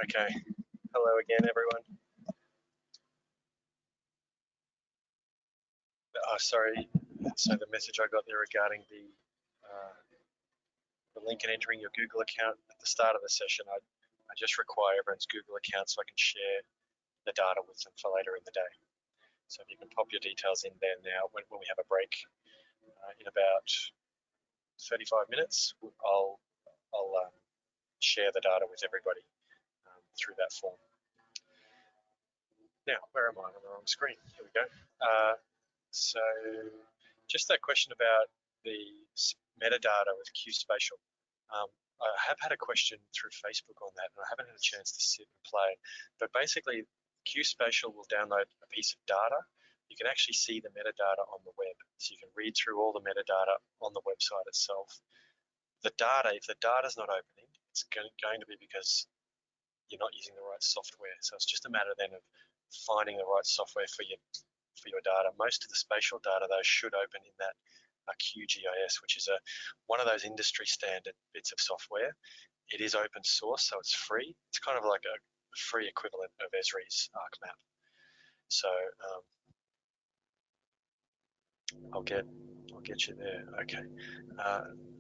Okay. Hello again, everyone. Sorry. So the message I got there regarding the link and entering your Google account at the start of the session, I just require everyone's Google account so I can share the data with them for later in the day. So if you can pop your details in there now, when we have a break in about 35 minutes, I'll share the data with everybody through that form. Now, where am I? I'm on the wrong screen. Here we go. So just that question about the metadata with Spatial. I have had a question through Facebook on that, and I haven't had a chance to sit and play. But basically, Spatial will download a piece of data. You can actually see the metadata on the web, so you can read through all the metadata on the website itself. The data, if the data's not opening, it's going to be because you're not using the right software. So it's just a matter then of finding the right software for your data. Most of the spatial data, though, should open in that QGIS, which is one of those industry standard bits of software. It is open source, so it's free. It's kind of like a free equivalent of Esri's ArcMap. So I'll get you there. Okay.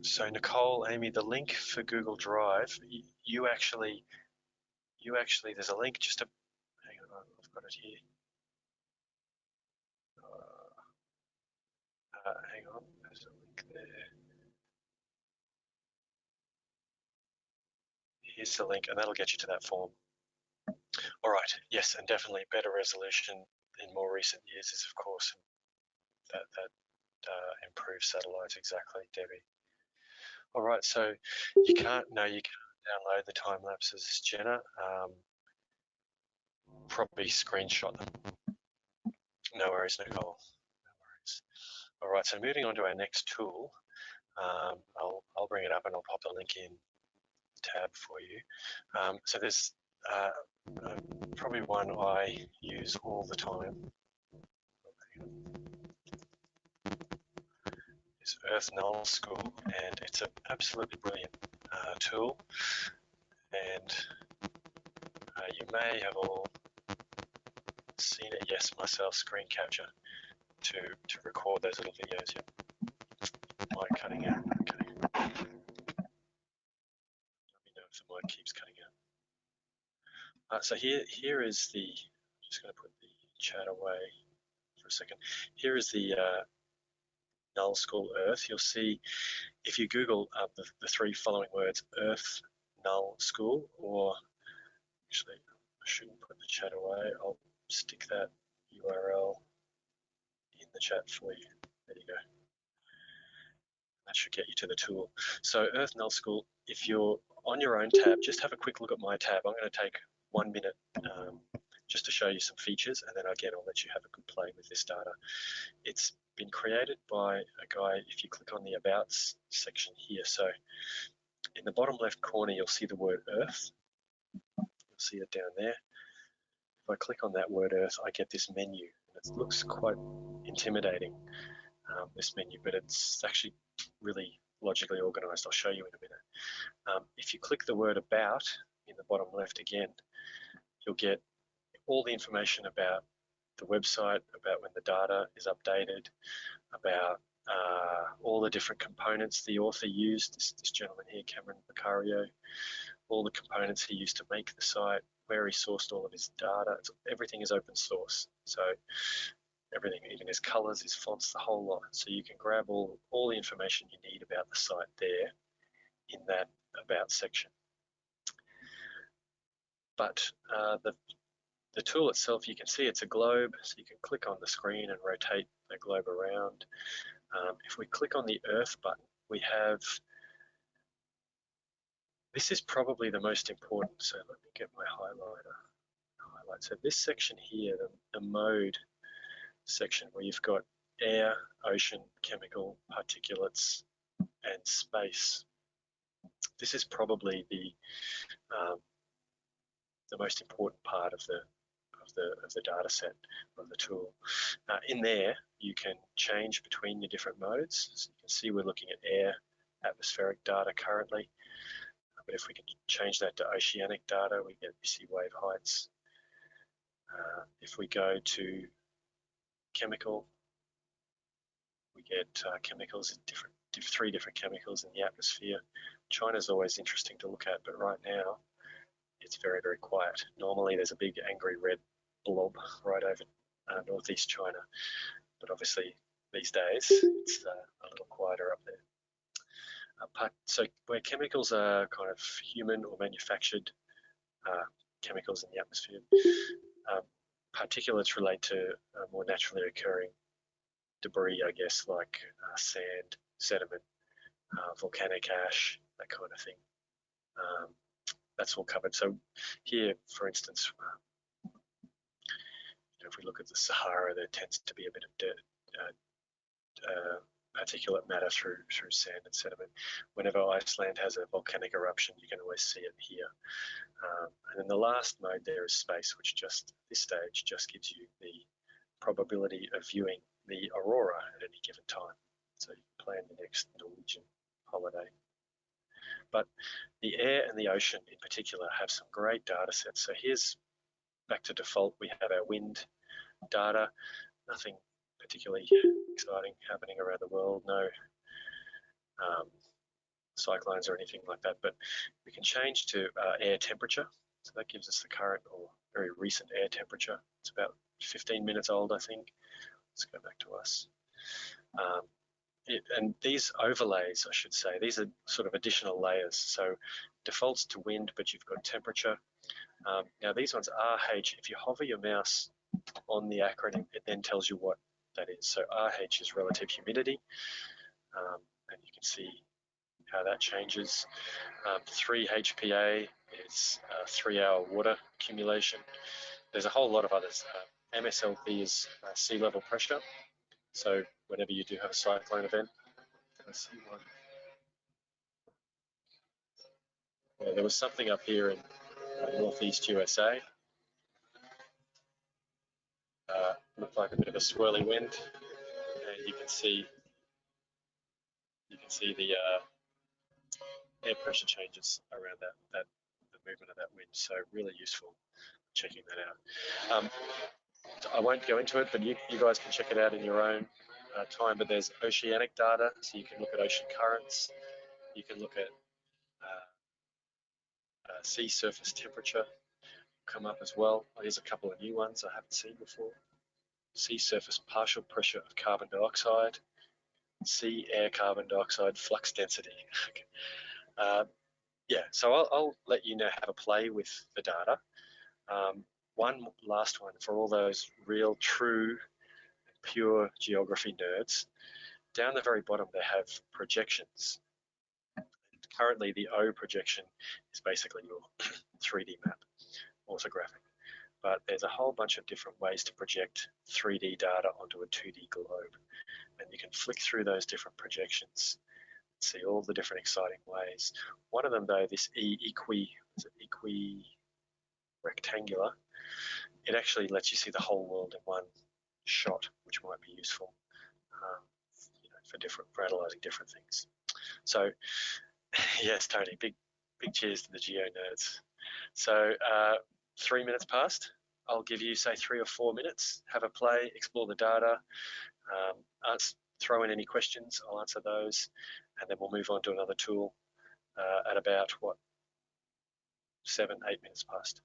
So Nicole, Amy, the link for Google Drive, you actually, there's a link just to, hang on, I've got it here. Hang on, there's a link there. Here's the link, and that'll get you to that form. All right, yes, and definitely better resolution in more recent years is, of course, that improved satellites, exactly, Debbie. All right, so you can't download the time lapses, Jenna. Probably screenshot them. No worries, Nicole. No worries. All right, so moving on to our next tool. I'll bring it up and I'll pop the link in tab for you. So there's probably one I use all the time. It's Earth Null School, and it's an absolutely brilliant tool. And you may have all seen it. Yes, myself, screen capture to record those little videos. Yep. Mic cutting out. Okay. Let me know if the mic keeps cutting out. So here is the. I'm just going to put the chat away for a second. Here is the Null School Earth. You'll see if you Google the three following words: Earth Null School, or actually, I shouldn't put the chat away. I'll stick that URL in the chat for you. There you go. That should get you to the tool. So Earth Null School, if you're on your own tab, just have a quick look at my tab. I'm going to take 1 minute just to show you some features, and then again, I'll let you have a good play with this data. It's been created by a guy, if you click on the About section here. So in the bottom left corner, you'll see the word Earth. You'll see it down there. If I click on that word Earth, I get this menu. It looks quite intimidating, this menu, but it's actually really logically organized. I'll show you in a minute. If you click the word About in the bottom left again, you'll get all the information about the website, about when the data is updated, about all the different components the author used, this gentleman here, Cameron Beccario, all the components he used to make the site, where he sourced all of his data. Everything is open source. So everything, even his colors, his fonts, the whole lot. So you can grab all the information you need about the site there in that About section. But the tool itself, you can see it's a globe, so you can click on the screen and rotate the globe around. If we click on the Earth button, we have, this is probably the most important, so let me get my highlighter. So this section here, the mode section, where you've got air, ocean, chemical, particulates, and space. This is probably the most important part of the data set of the tool. In there, you can change between your different modes. So you can see we're looking at air, atmospheric data currently. but if we can change that to oceanic data, we get sea wave heights. If we go to chemical, we get chemicals in three different chemicals in the atmosphere. China's always interesting to look at, but right now it's very, very quiet. Normally there's a big angry red blob right over northeast China, but obviously these days it's a little quieter up there. So where chemicals are kind of human or manufactured chemicals in the atmosphere, particulates relate to more naturally occurring debris, I guess, like sand, sediment, volcanic ash, that kind of thing. That's all covered. So here, for instance, if we look at the Sahara, there tends to be a bit of dirt, particulate matter through sand and sediment. Whenever Iceland has a volcanic eruption, you can always see it here. And then the last mode there is space, which just this stage just gives you the probability of viewing the aurora at any given time. So you can plan the next Norwegian holiday. But the air and the ocean in particular have some great data sets. So here's back to default. We have our wind data, nothing particularly exciting happening around the world, no cyclones or anything like that, but we can change to air temperature. So that gives us the current or very recent air temperature. It's about 15 minutes old, I think. Let's go back to us. And these overlays, I should say, these are sort of additional layers. So defaults to wind, but you've got temperature. Now these ones RH, if you hover your mouse on the acronym, it then tells you what that is. So RH is relative humidity, and you can see how that changes. 3 HPA is 3-hour water accumulation. There's a whole lot of others. MSLP is sea level pressure. So whenever you do have a cyclone event, I see one. Yeah, there was something up here in northeast USA. Looked like a bit of a swirly wind, and you can see the air pressure changes around the movement of that wind. So really useful checking that out. I won't go into it, but you guys can check it out in your own time. But there's oceanic data, so you can look at ocean currents. You can look at sea surface temperature come up as well. Here's a couple of new ones I haven't seen before. Sea surface partial pressure of carbon dioxide, sea air carbon dioxide flux density. Yeah, so I'll let you know how to play with the data. One last one for all those real, true, pure geography nerds. Down the very bottom, they have projections. Currently, the O projection is basically your 3D map, orthographic. But there's a whole bunch of different ways to project 3D data onto a 2D globe. And you can flick through those different projections, see all the different exciting ways. One of them, though, this equi rectangular, it actually lets you see the whole world in one shot, which might be useful for analysing different things. So, yes, Tony, big cheers to the geo nerds. So 3 minutes past. I'll give you, say, 3 or 4 minutes. Have a play, explore the data, throw in any questions. I'll answer those, and then we'll move on to another tool at about, 7, 8 minutes past.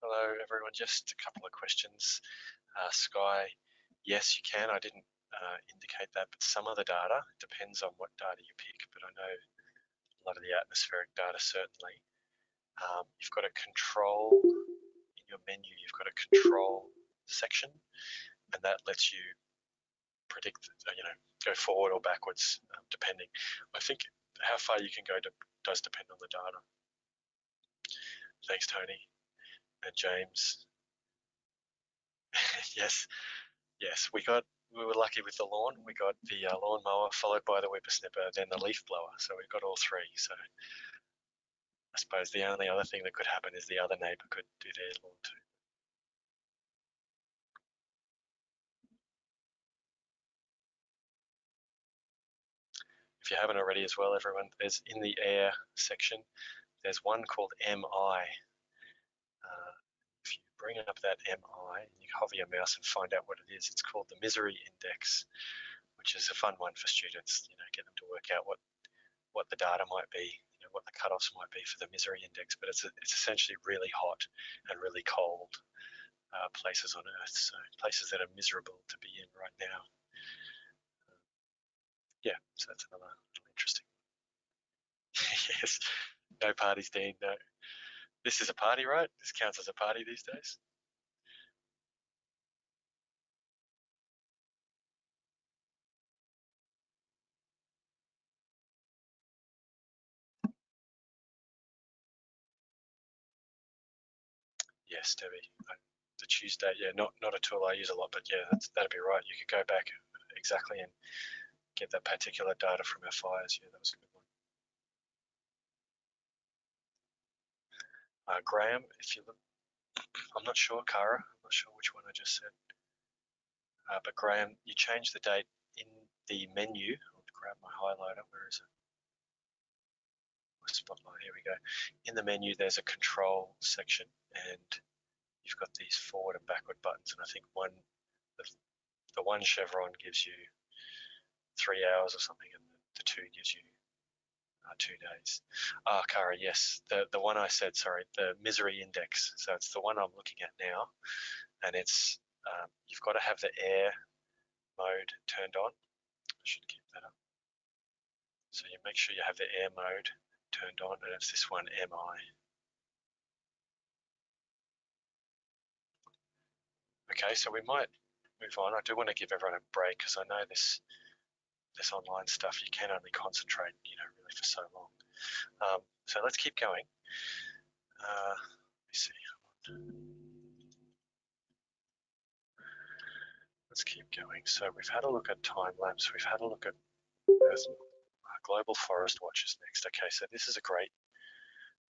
Hello, everyone. Just a couple of questions. Sky, yes, you can. I didn't indicate that, but some of the data depends on what data you pick. But I know a lot of the atmospheric data certainly. You've got a control in your menu. You've got a control section, and that lets you predict, go forward or backwards, depending. I think how far you can go does depend on the data. Thanks, Tony and James. Yes, yes, we were lucky with the lawn. We got the lawn mower followed by the whippersnipper, then the leaf blower. So we got all three. So I suppose the only other thing that could happen is the other neighbour could do their lawn too. If you haven't already as well, everyone, there's in the air section, there's one called MI. If you bring up that MI and you hover your mouse and find out what it is, it's called the misery index, which is a fun one for students. Get them to work out what the data might be, what the cutoffs might be for the misery index. But it's essentially really hot and really cold places on Earth, so places that are miserable to be in right now. Yeah, so that's another interesting. Yes, no parties, Dean. No, this is a party, right? This counts as a party these days. Yes, Debbie. The Tuesday, yeah, not a tool I use a lot, but yeah, that'd be right. You could go back exactly and get that particular data from our fires. Yeah, that was a good one. Graham, if you look, I'm not sure, Cara, I'm not sure which one I just said. But Graham, you change the date in the menu. I'll grab my highlighter. Where is it? My spotlight. Here we go. In the menu, there's a control section, and you've got these forward and backward buttons. And I think the one chevron gives you 3 hours or something, and the two gives you 2 days. Cara, yes, the one I said, sorry, the misery index. So it's the one I'm looking at now, and it's you've got to have the air mode turned on. I should keep that up. So you make sure you have the air mode turned on, and it's this one, MI. Okay, so we might move on. I do want to give everyone a break because I know this online stuff you can only concentrate, really for so long. So let's keep going. Let me see. Let's keep going. So we've had a look at time lapse. We've had a look at Earth, global forest watches next. Okay, so this is a great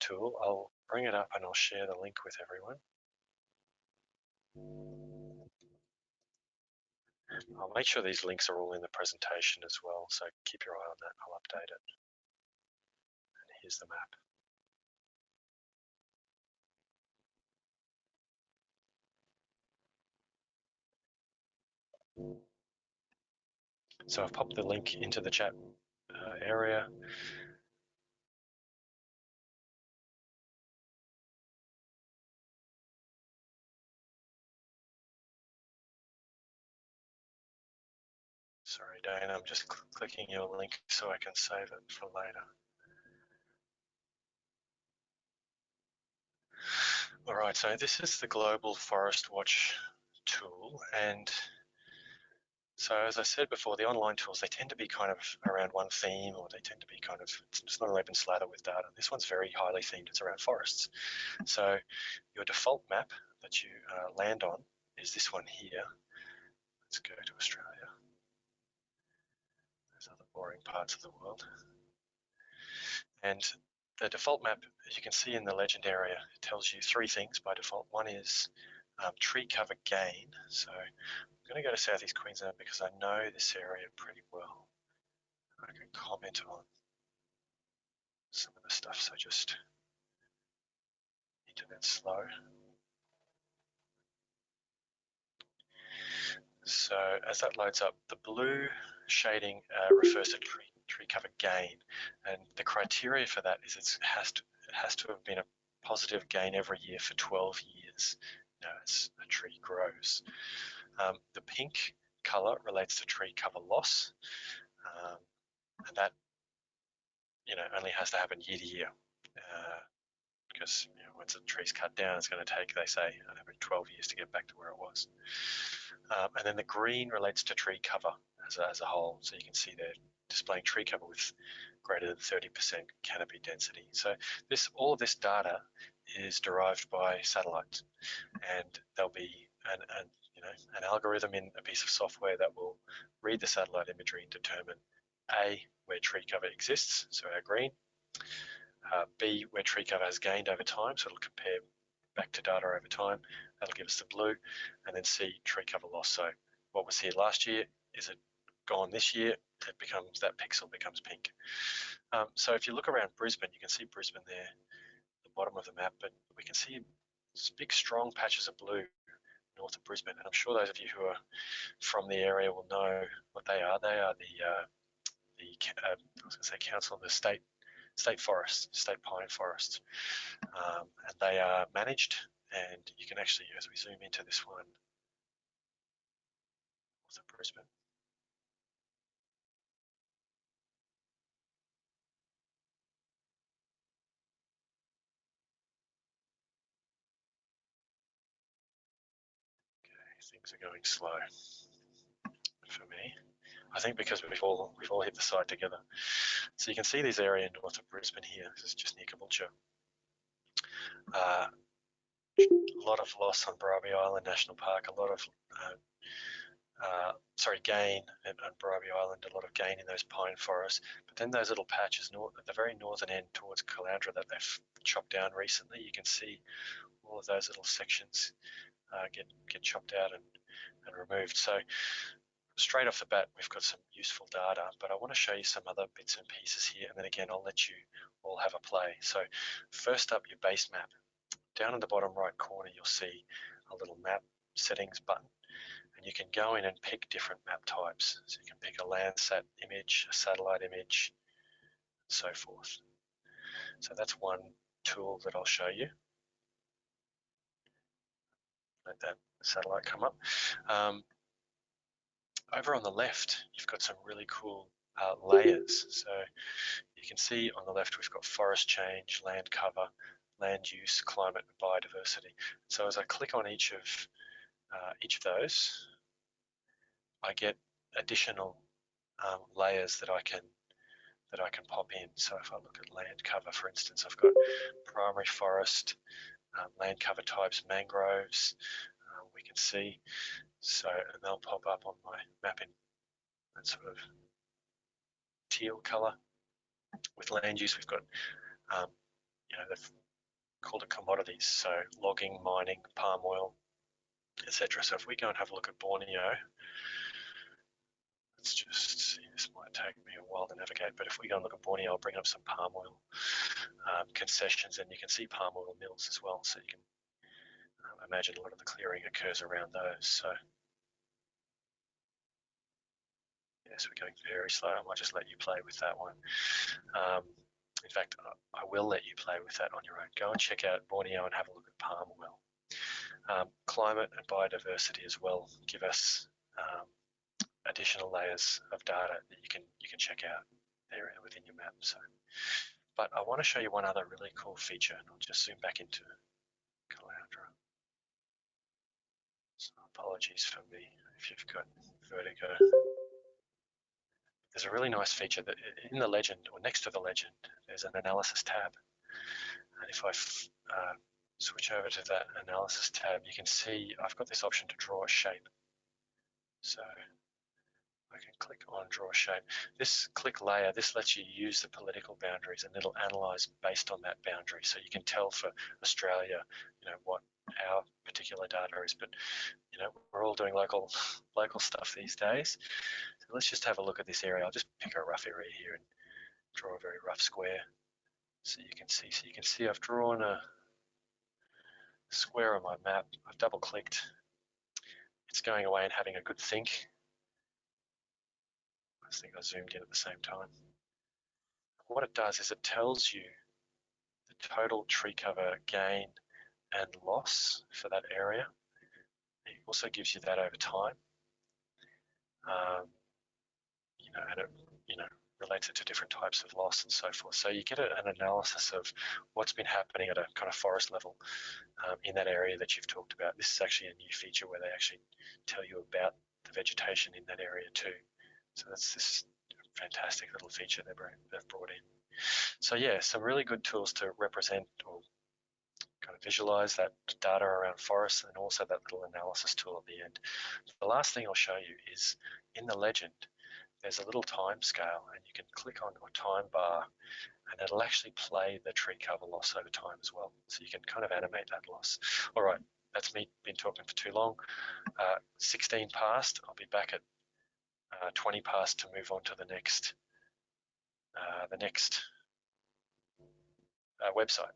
tool. I'll bring it up and I'll share the link with everyone. I'll make sure these links are all in the presentation as well, so keep your eye on that. I'll update it. And here's the map. So I've popped the link into the chat area. Sorry, Dane, I'm just clicking your link so I can save it for later. All right, so this is the Global Forest Watch tool, and so as I said before, the online tools, they tend to be kind of around one theme, or they tend to be kind of, it's not an open slather with data. This one's very highly themed, it's around forests. So your default map that you land on is this one here. Let's go to Australia. There's other boring parts of the world. And the default map, as you can see in the legend area, it tells you three things by default. One is tree cover gain. So I'm going to go to Southeast Queensland because I know this area pretty well. I can comment on some of the stuff, so just internet slow. So as that loads up, the blue shading refers to tree cover gain, and the criteria for that is it has to have been a positive gain every year for 12 years. layers, as a tree grows. The pink color relates to tree cover loss, and that only has to happen year to year. Because once a tree's cut down, it's going to take, they say, every 12 years to get back to where it was. And then the green relates to tree cover as a whole. So you can see they're displaying tree cover with greater than 30% canopy density. So all of this data is derived by satellite, and there'll be an algorithm in a piece of software that will read the satellite imagery and determine A, where tree cover exists, so our green, B, where tree cover has gained over time, so it'll compare back to data over time, that'll give us the blue, and then C, tree cover loss. So what was here last year, is it gone this year? That pixel becomes pink. So if you look around Brisbane, you can see Brisbane there, the bottom of the map, but we can see big strong patches of blue north of Brisbane, and I'm sure those of you who are from the area will know what they are. They are I was going to say council, the state forests, state pine forests, and they are managed. And you can actually, as we zoom into this one, north of Brisbane, things are going slow for me. I think because we've all hit the side together. So you can see this area north of Brisbane here. This is just near Caboolture. A lot of loss on Bribie Island National Park. A lot of gain on Bribie Island. A lot of gain in those pine forests. But then those little patches at the very northern end towards Caloundra that they've chopped down recently. You can see all of those little sections get chopped out and removed. So straight off the bat, we've got some useful data, but I want to show you some other bits and pieces here, and then again, I'll let you all have a play. So first up, your base map. Down in the bottom right corner, you'll see a little map settings button, and you can go in and pick different map types. So you can pick a Landsat image, a satellite image, and so forth. So that's one tool that I'll show you. Let that satellite come up. Over on the left, you've got some really cool layers. So you can see on the left we've got forest change, land cover, land use, climate, and biodiversity. So as I click on each of those, I get additional layers that I can pop in. So if I look at land cover, for instance, I've got primary forest, land cover types, mangroves. We can see, and they'll pop up on my map in that sort of teal colour. With land use, we've got they've called it commodities, so logging, mining, palm oil, etc. So if we go and have a look at Borneo, let's just see, this might take me a while to navigate, but if we go and look at Borneo, I'll bring up some palm oil concessions, and you can see palm oil mills as well, so you can imagine a lot of the clearing occurs around those. So yes, we're going very slow. I might just let you play with that one. In fact, I will let you play with that on your own. Go and check out Borneo and have a look at palm oil. Climate and biodiversity as well give us additional layers of data that you can check out there within your map. So, but I want to show you one other really cool feature, and I'll just zoom back into Caloundra. So apologies for me if you've got vertigo. There's a really nice feature that in the legend, or next to the legend, there's an analysis tab. And if I switch over to that analysis tab, you can see I've got this option to draw a shape. So I can click on draw shape. This click layer, this lets you use the political boundaries, and it'll analyze based on that boundary. So you can tell for Australia, what our particular data is. But we're all doing local stuff these days. So let's just have a look at this area. I'll just pick a rough area here and draw a very rough square, so you can see. So you can see I've drawn a square on my map. I've double clicked. It's going away and having a good think. I think I zoomed in at the same time. What it does is it tells you the total tree cover gain and loss for that area. It also gives you that over time, um, and it, you know, relates it to different types of loss and so forth. So you get an analysis of what's been happening at a kind of forest level in that area that you've talked about. This is actually a new feature where they actually tell you about the vegetation in that area too. So that's this fantastic little feature they've brought in. So yeah, some really good tools to represent or kind of visualize that data around forests, and also that little analysis tool at the end. The last thing I'll show you is in the legend, there's a little time scale, and you can click on a time bar and it'll actually play the tree cover loss over time as well. So you can kind of animate that loss. All right, that's me been talking for too long. 16 past, I'll be back at 20 past to move on to the next website.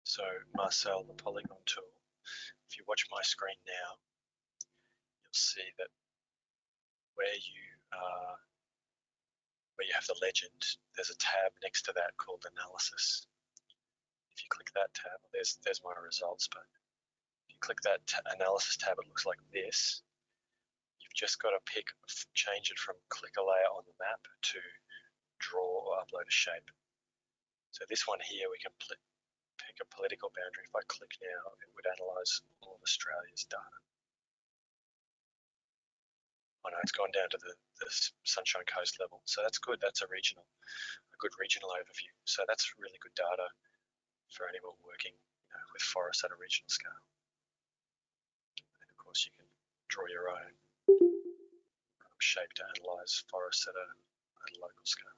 So Marcel, the polygon tool, if you watch my screen now, you'll see that where you have the legend, there's a tab next to that called analysis. If you click that tab, there's my results, but if you click that analysis tab, it looks like this. You've just got to change it from click a layer on the map to draw or upload a shape. So this one here, we can pick a political boundary. If I click now, it would analyze all of Australia's data. Oh no, it's gone down to the Sunshine Coast level. So that's good. That's a good regional overview. So that's really good data for anyone working with forests at a regional scale. And of course, you can draw your own shape to analyze forests at a local scale.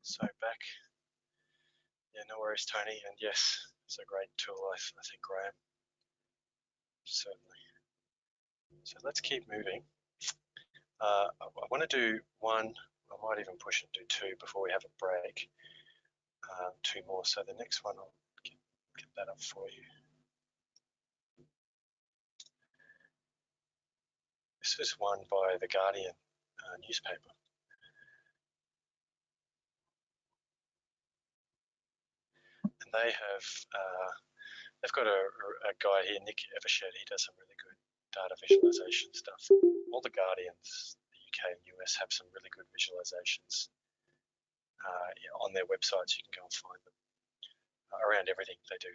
So back. Yeah, no worries, Tony. And yes, it's a great tool, I think, Graham. Certainly. So let's keep moving. I want to do one, I might even push and do two before we have a break. Two more. So the next one, I'll get that up for you. This is one by The Guardian newspaper. And they have, they've got a guy here, Nick Evershed. He does some really good data visualization stuff. All the Guardians, the UK and US, have some really good visualizations on their websites. You can go and find them around everything they do.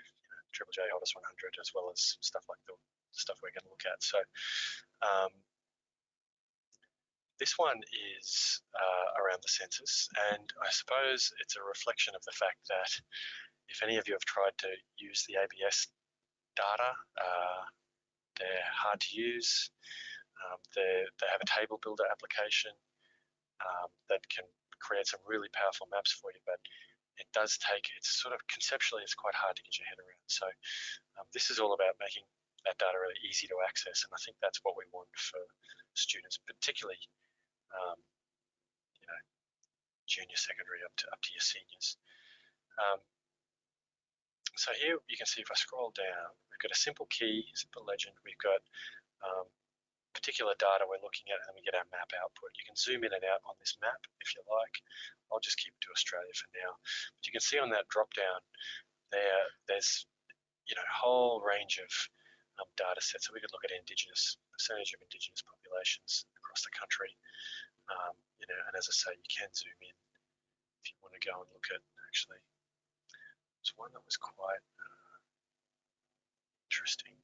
Triple J Hottest 100, as well as stuff like the stuff we're going to look at. So this one is around the census, and I suppose it's a reflection of the fact that if any of you have tried to use the ABS data, they're hard to use. They have a table builder application that can create some really powerful maps for you, but it does take, it's sort of conceptually, it's quite hard to get your head around. So this is all about making that data really easy to access, and I think that's what we want for students, particularly you know, junior secondary up to your seniors. So here you can see if I scroll down, we've got a simple key, simple legend, we've got particular data we're looking at, and we get our map output. You can zoom in and out on this map if you like. I'll just keep it to Australia for now. But you can see on that drop down there's a whole range of data sets. So we could look at percentage of Indigenous populations across the country. And as I say, you can zoom in if you want to go and look at, actually, there's one that was quite interesting.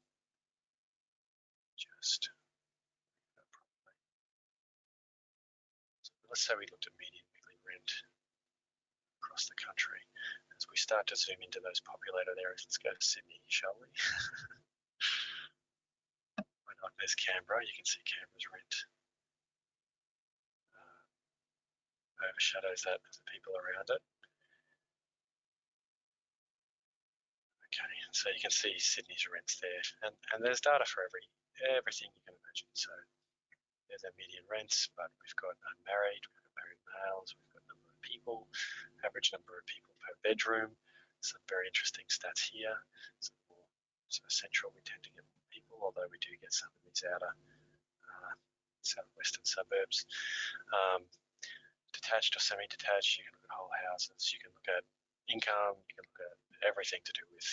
Just let's say we looked at median weekly rent across the country. As we start to zoom into those populated areas, let's go to Sydney, shall we? Why not? There's Canberra. You can see Canberra's rent overshadows that, the people around it. Okay, so you can see Sydney's rents there, and there's data for everything you can imagine. So there's our median rents, but we've got unmarried, we've got married males, we've got number of people, average number of people per bedroom. Some very interesting stats here. So more central, we tend to get more people, although we do get some in these outer southwestern suburbs. Detached or semi-detached, you can look at whole houses, you can look at income, you can look at everything to do with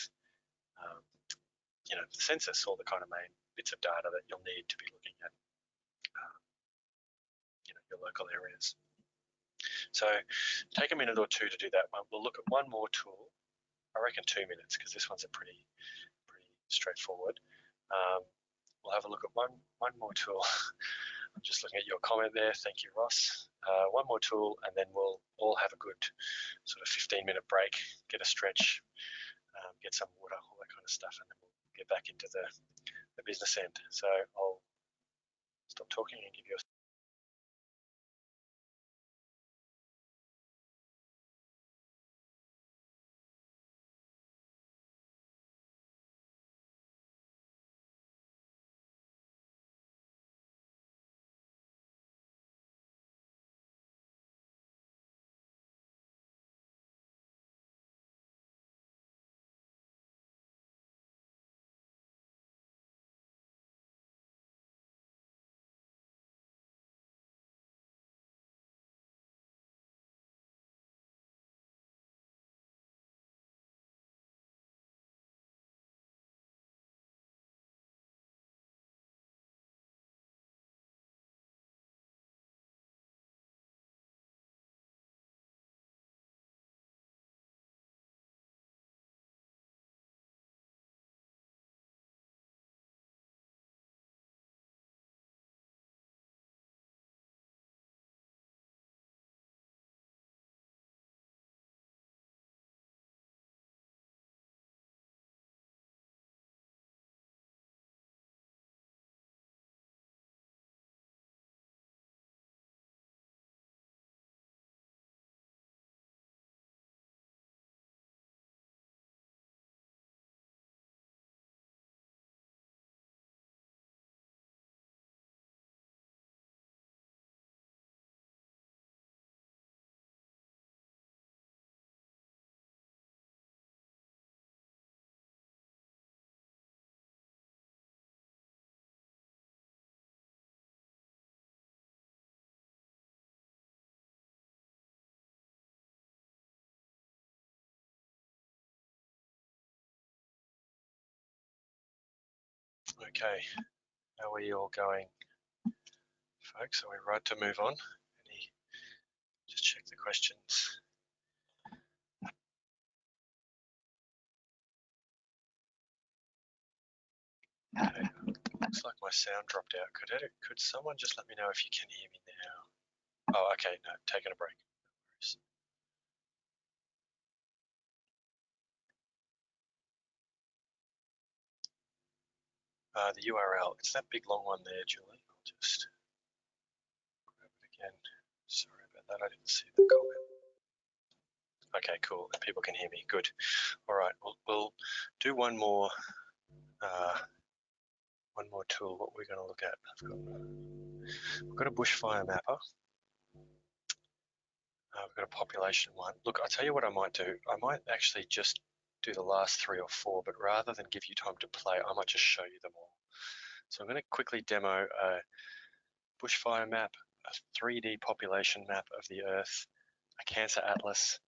the census, all the kind of main bits of data that you'll need to be looking at your local areas. So take a minute or two to do that one. We'll look at one more tool. I reckon 2 minutes, because this one's a pretty straightforward. We'll have a look at one more tool. I'm just looking at your comment there. Thank you, Ross. One more tool, and then we'll all have a good sort of 15-minute break, get a stretch, get some water, all that kind of stuff, and then we'll get back into the business end. So I'll stop talking and give you a Okay, how are you all going, folks? Are we right to move on? Just check the questions. Okay, looks like my sound dropped out. Could someone just let me know if you can hear me now? Oh, okay, no, taking a break. The URL, it's that big long one there, Julie. I'll just grab it again. Sorry about that, I didn't see the comment. Okay, cool, people can hear me, good. All right, we'll do one more tool. What we're going to look at, we've got a bushfire mapper. We've got a population one. Look, I'll tell you what I might do. I might actually just do the last 3 or 4, but rather than give you time to play, I might just show you them all. So I'm going to quickly demo a bushfire map, a 3D population map of the Earth, a cancer atlas,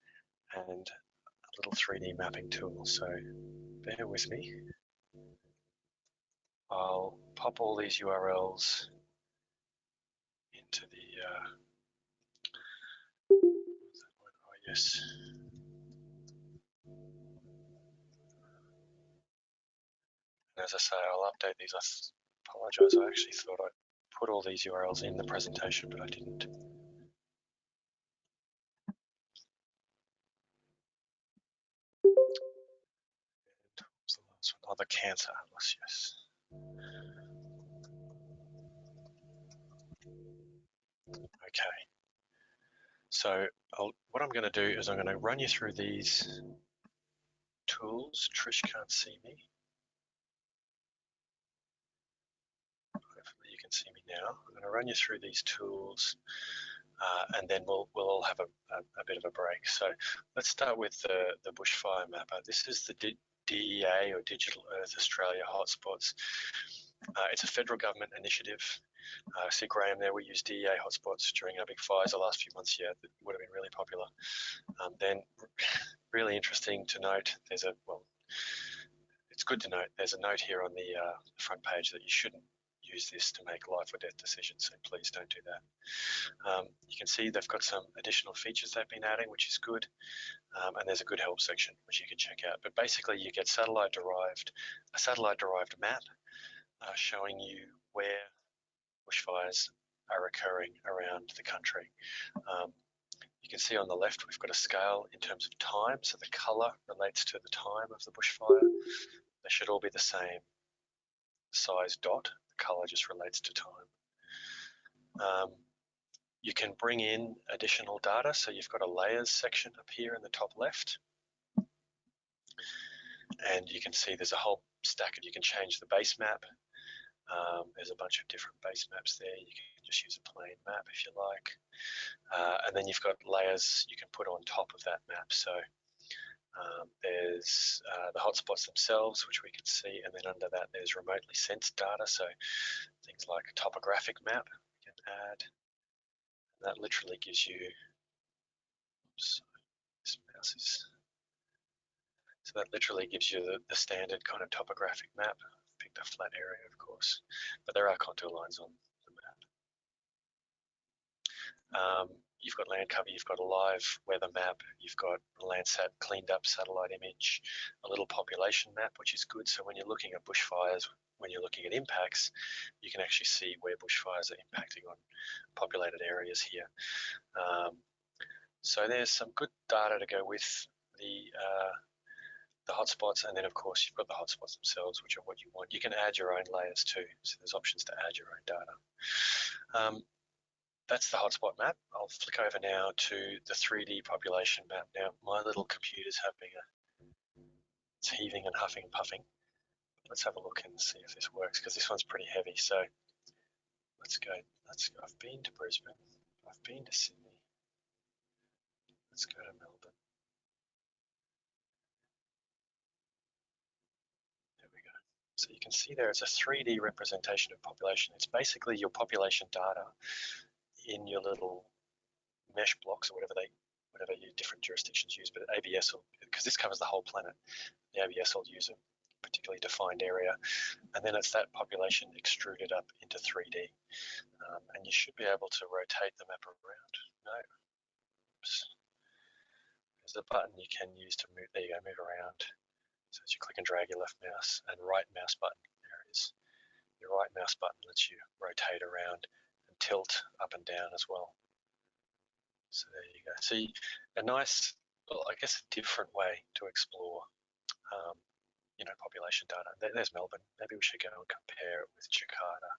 and a little 3D mapping tool. So bear with me. I'll pop all these URLs into the, oh yes. And as I say, I'll update these. I apologize, I actually thought I put all these URLs in the presentation, but I didn't. Oh, the cancer atlas, yes. Okay. So what I'm going to do is I'm going to run you through these tools. Trish can't see me. Hopefully you can see me now. I'm going to run you through these tools, and then we'll all have a bit of a break. So let's start with the bushfire mapper. This is the DEA, or Digital Earth Australia Hotspots. It's a federal government initiative. I see Graham there. We used DEA hotspots during our big fires the last few months here. That would have been really popular. Then, really interesting to note, it's good to note, there's a note here on the front page that you shouldn't use this to make life or death decisions, so please don't do that. You can see they've got some additional features they've been adding, which is good, and there's a good help section which you can check out. But basically you get a satellite-derived map showing you where bushfires are occurring around the country. You can see on the left we've got a scale in terms of time, so the colour relates to the time of the bushfire. They should all be the same size dot. The colour just relates to time. You can bring in additional data, so you've got a layers section up here in the top left, and you can see there's a whole stack of, you can change the base map. There's a bunch of different base maps there. You can just use a plain map if you like. And then you've got layers you can put on top of that map. So there's the hotspots themselves, which we can see, and then under that there's remotely sensed data. So things like a topographic map we can add. And that literally gives you, oops, this mouse is, so that literally gives you the standard kind of topographic map. Picked a flat area, of course, but there are contour lines on the map. You've got land cover, you've got a live weather map, you've got a Landsat cleaned up satellite image, a little population map, which is good. So when you're looking at bushfires, when you're looking at impacts, you can actually see where bushfires are impacting on populated areas here. So there's some good data to go with the hotspots, and then of course you've got the hotspots themselves, which are what you want. You can add your own layers too, so there's options to add your own data. That's the hotspot map. I'll flick over now to the 3D population map. Now my little computer's it's heaving and huffing and puffing. Let's have a look and see if this works, because this one's pretty heavy. So let's go. I've been to Brisbane. I've been to Sydney. Let's go to Melbourne. There we go. So you can see there it's a 3D representation of population. It's basically your population data in your little mesh blocks, or whatever your different jurisdictions use, but ABS will, because this covers the whole planet, the ABS will use a particularly defined area, and then it's that population extruded up into 3D. And you should be able to rotate the map around. No, oops. There's a button you can use to move. There you go, move around. So as you click and drag your left mouse and right mouse button, there it is. Your right mouse button lets you rotate around and tilt up and down as well. So there you go. So a nice, well, I guess a different way to explore, population data. There's Melbourne. Maybe we should go and compare it with Jakarta.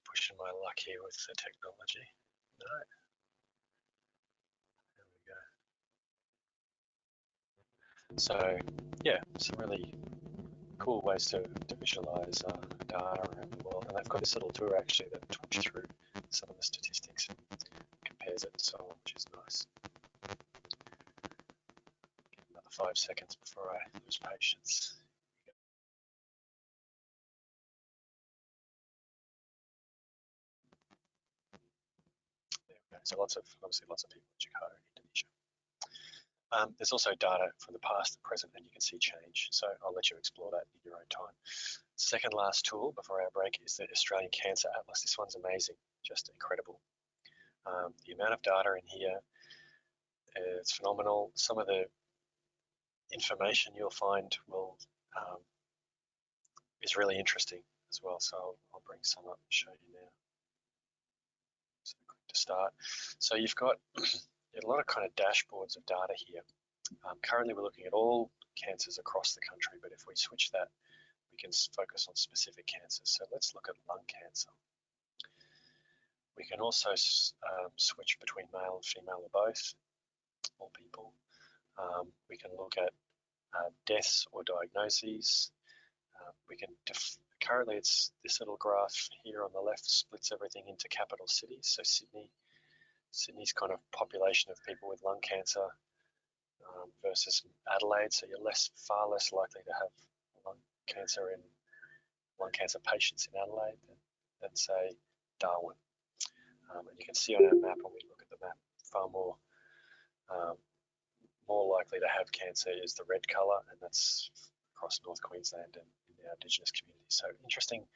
Pushing my luck here with the technology. No. There we go. So yeah, some really cool ways to visualize data around the world. And they've got this little tool actually that talks you through some of the statistics and compares it and so on, which is nice. Another 5 seconds before I lose patience. There we go. So obviously lots of people in Jakarta, Indonesia. There's also data from the past and present, and you can see change. So I'll let you explore that in your own time. Second last tool before our break is the Australian Cancer Atlas. This one's amazing, just incredible. The amount of data in here, it's phenomenal. Some of the information you'll find is really interesting as well. So I'll bring some up and show you now. So quick to start. So you've got a lot of kind of dashboards of data here. Currently we're looking at all cancers across the country, but if we switch that, we can focus on specific cancers. So let's look at lung cancer. We can also switch between male and female or both, or people. We can look at deaths or diagnoses. We can currently it's this little graph here on the left splits everything into capital cities. So Sydney's kind of population of people with lung cancer versus Adelaide. So you're far less likely to have lung cancer patients in Adelaide than say Darwin. And you can see on our map when we look at the map, far more likely to have cancer is the red colour, and that's across North Queensland and in our Indigenous communities. So interesting,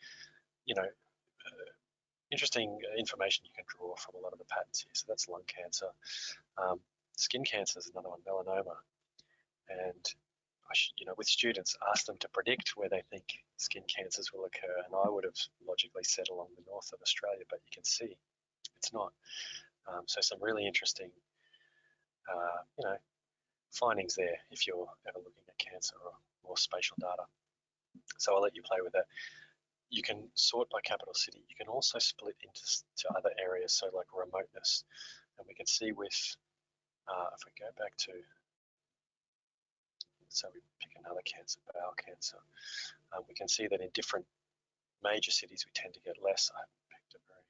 interesting information you can draw from a lot of the patterns here. So that's lung cancer. Skin cancer is another one, melanoma. And with students, ask them to predict where they think skin cancers will occur. And I would have logically said along the north of Australia, but you can see it's not. So some really interesting, findings there if you're ever looking at cancer or more spatial data. So I'll let you play with that. You can sort by capital city. You can also split into other areas, so like remoteness. And we can see with, if we go back to, so we pick another cancer, bowel cancer, we can see that in different major cities we tend to get less. I haven't picked a very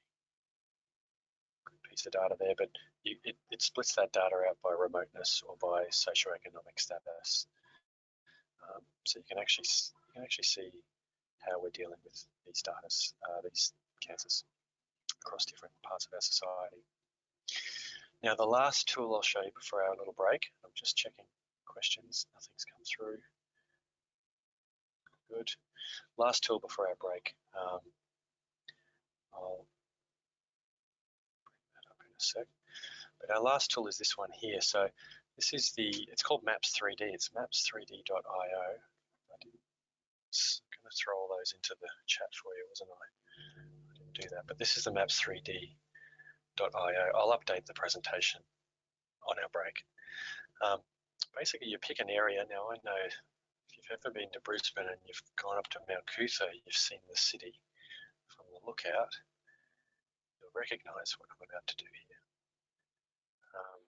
good piece of data there, but it splits that data out by remoteness or by socioeconomic status. So you can actually see how we're dealing with these these cancers across different parts of our society. Now, the last tool I'll show you before our little break, I'm just checking questions, nothing's come through. Good. Last tool before our break, I'll bring that up in a sec. But our last tool is this one here. So this is it's called Maps 3D. It's maps3d.io. I was going to throw all those into the chat for you, wasn't I? I didn't do that, but this is the maps3d.io. I'll update the presentation on our break. Basically, you pick an area. Now, I know if you've ever been to Brisbane and you've gone up to Mount Coot-tha, you've seen the city from the lookout. You'll recognise what I'm about to do here.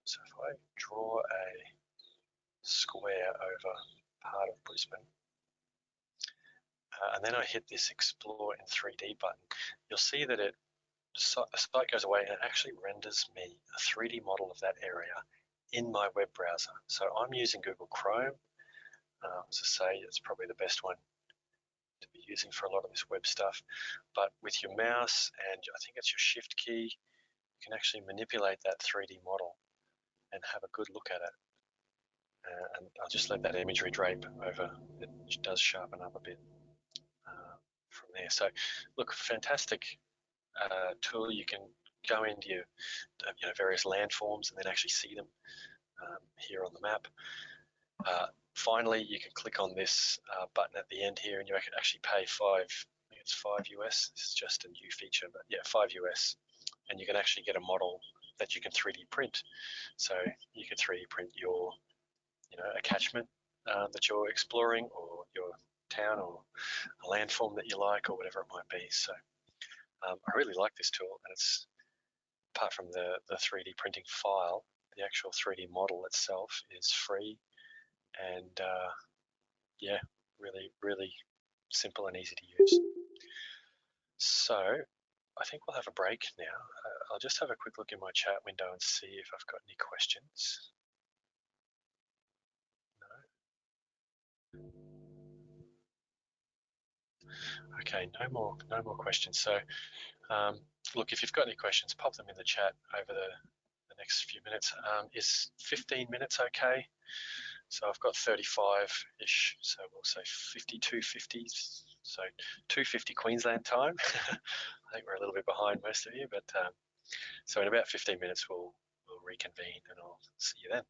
So if I draw a square over part of Brisbane, and then I hit this Explore in 3D button, you'll see that the site goes away and it actually renders me a 3D model of that area in my web browser. So I'm using Google Chrome. As I say, it's probably the best one to be using for a lot of this web stuff. But with your mouse and I think it's your Shift key, you can actually manipulate that 3D model and have a good look at it. And I'll just let that imagery drape over. It does sharpen up a bit from there. So look, fantastic tool. You can go into your various landforms and then actually see them here on the map. Finally, you can click on this button at the end here, and you can actually pay I think it's $5 US. This is just a new feature, but yeah, $5 US, and you can actually get a model that you can 3D print. So you can 3D print your, a catchment that you're exploring, or your town, or a landform that you like, or whatever it might be. So I really like this tool, and it's, apart from the 3D printing file, the actual 3D model itself is free, and yeah, really, really simple and easy to use. So I think we'll have a break now. I'll just have a quick look in my chat window and see if I've got any questions. No? Okay, no more questions. So look, if you've got any questions, pop them in the chat over the next few minutes. Is 15 minutes okay? So I've got 35-ish, so we'll say 52:50, so 2:50 Queensland time. I think we're a little bit behind most of you, but so in about 15 minutes we'll reconvene, and I'll see you then.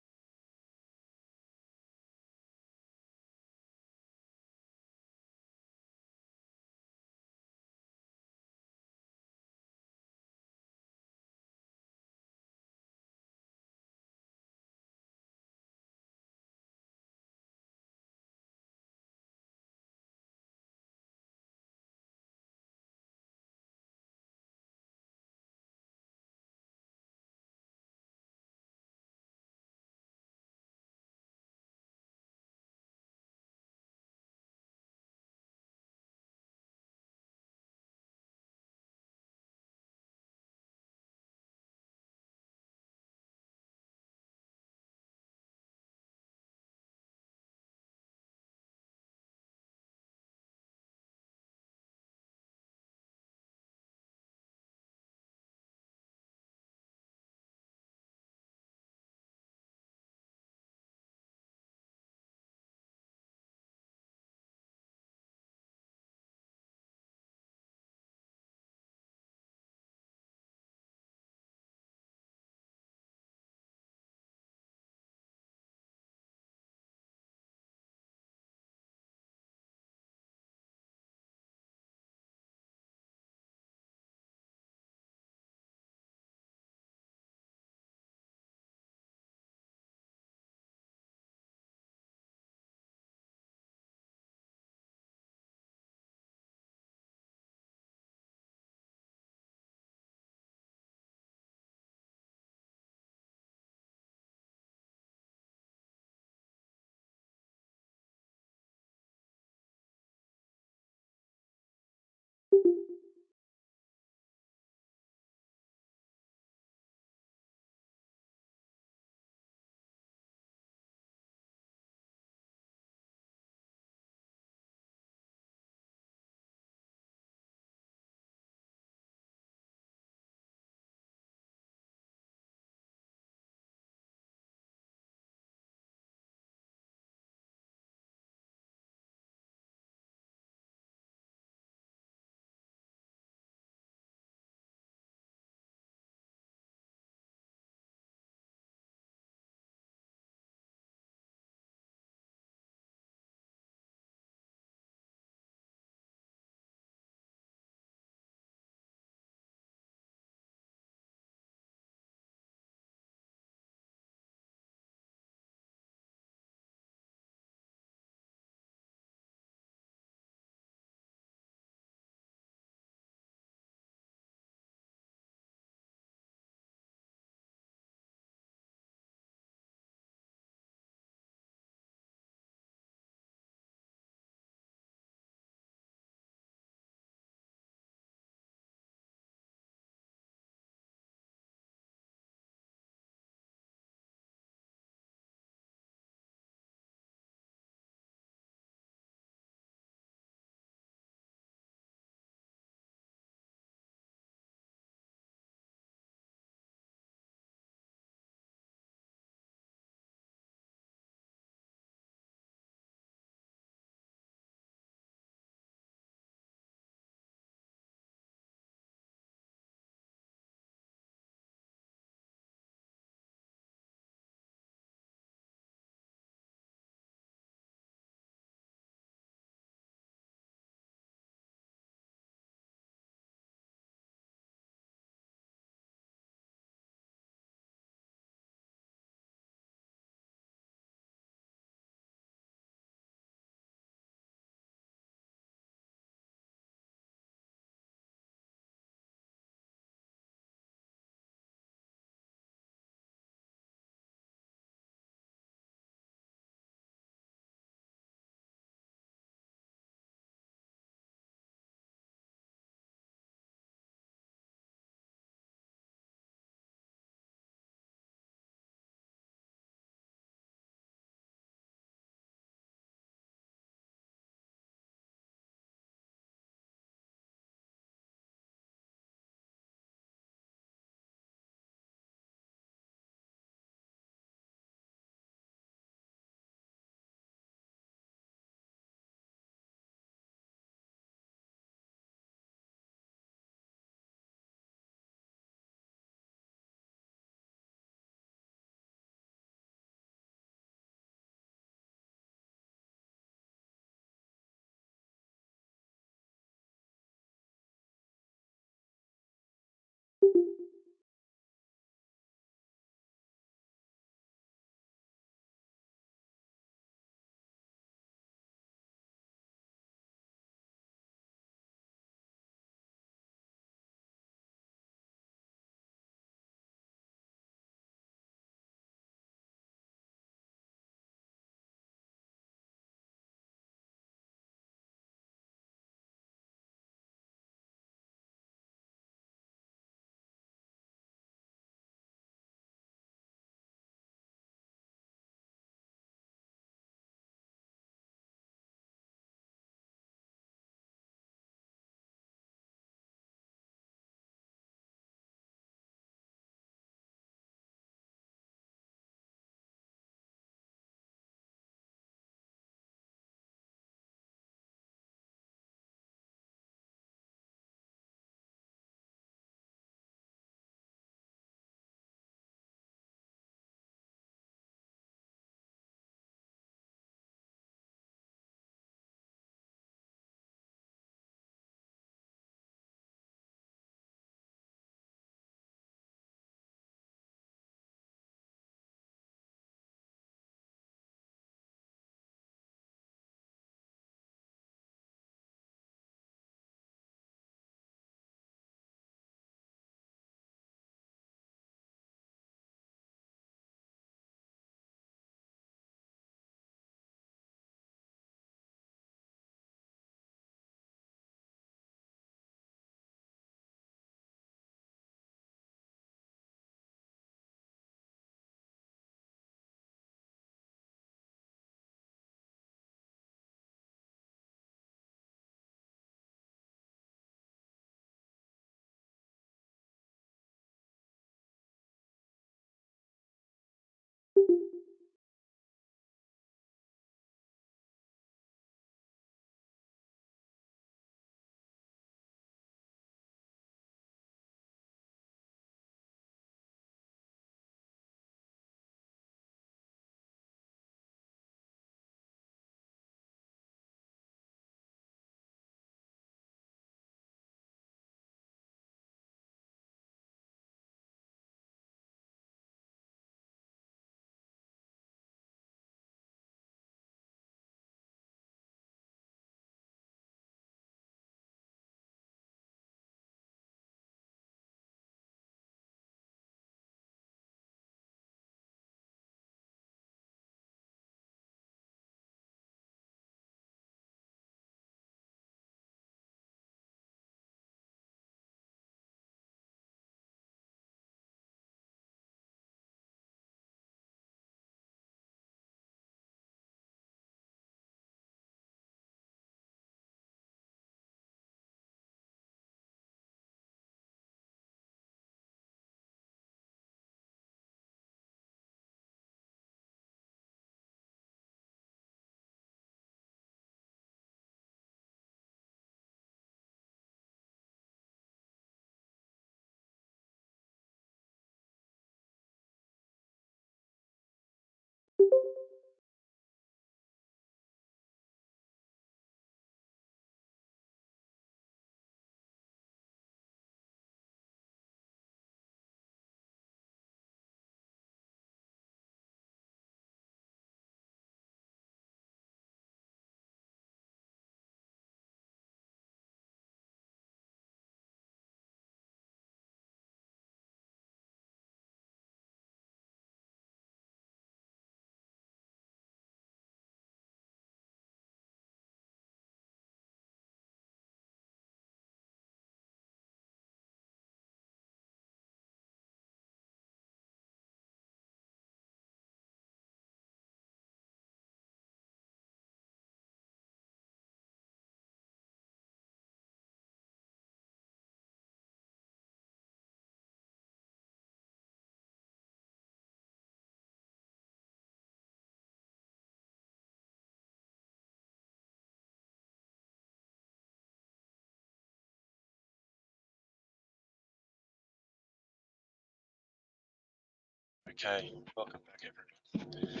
Okay, welcome back everyone. I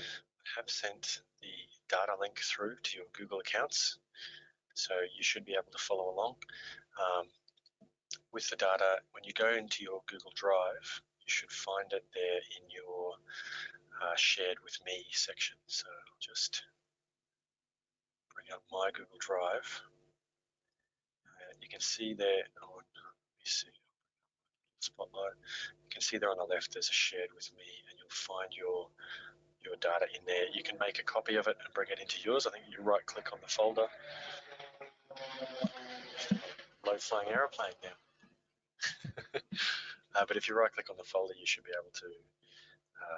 have sent the data link through to your Google accounts, so you should be able to follow along. With the data, when you go into your Google Drive, you should find it there in your shared with me section. So I'll just bring up my Google Drive. You can see there on, let me see, Spotlight. You can see there on the left there's a shared with me, and you'll find your data in there. You can make a copy of it and bring it into yours. I think you right click on the folder. Low flying aeroplane now. But if you right click on the folder, you should be able to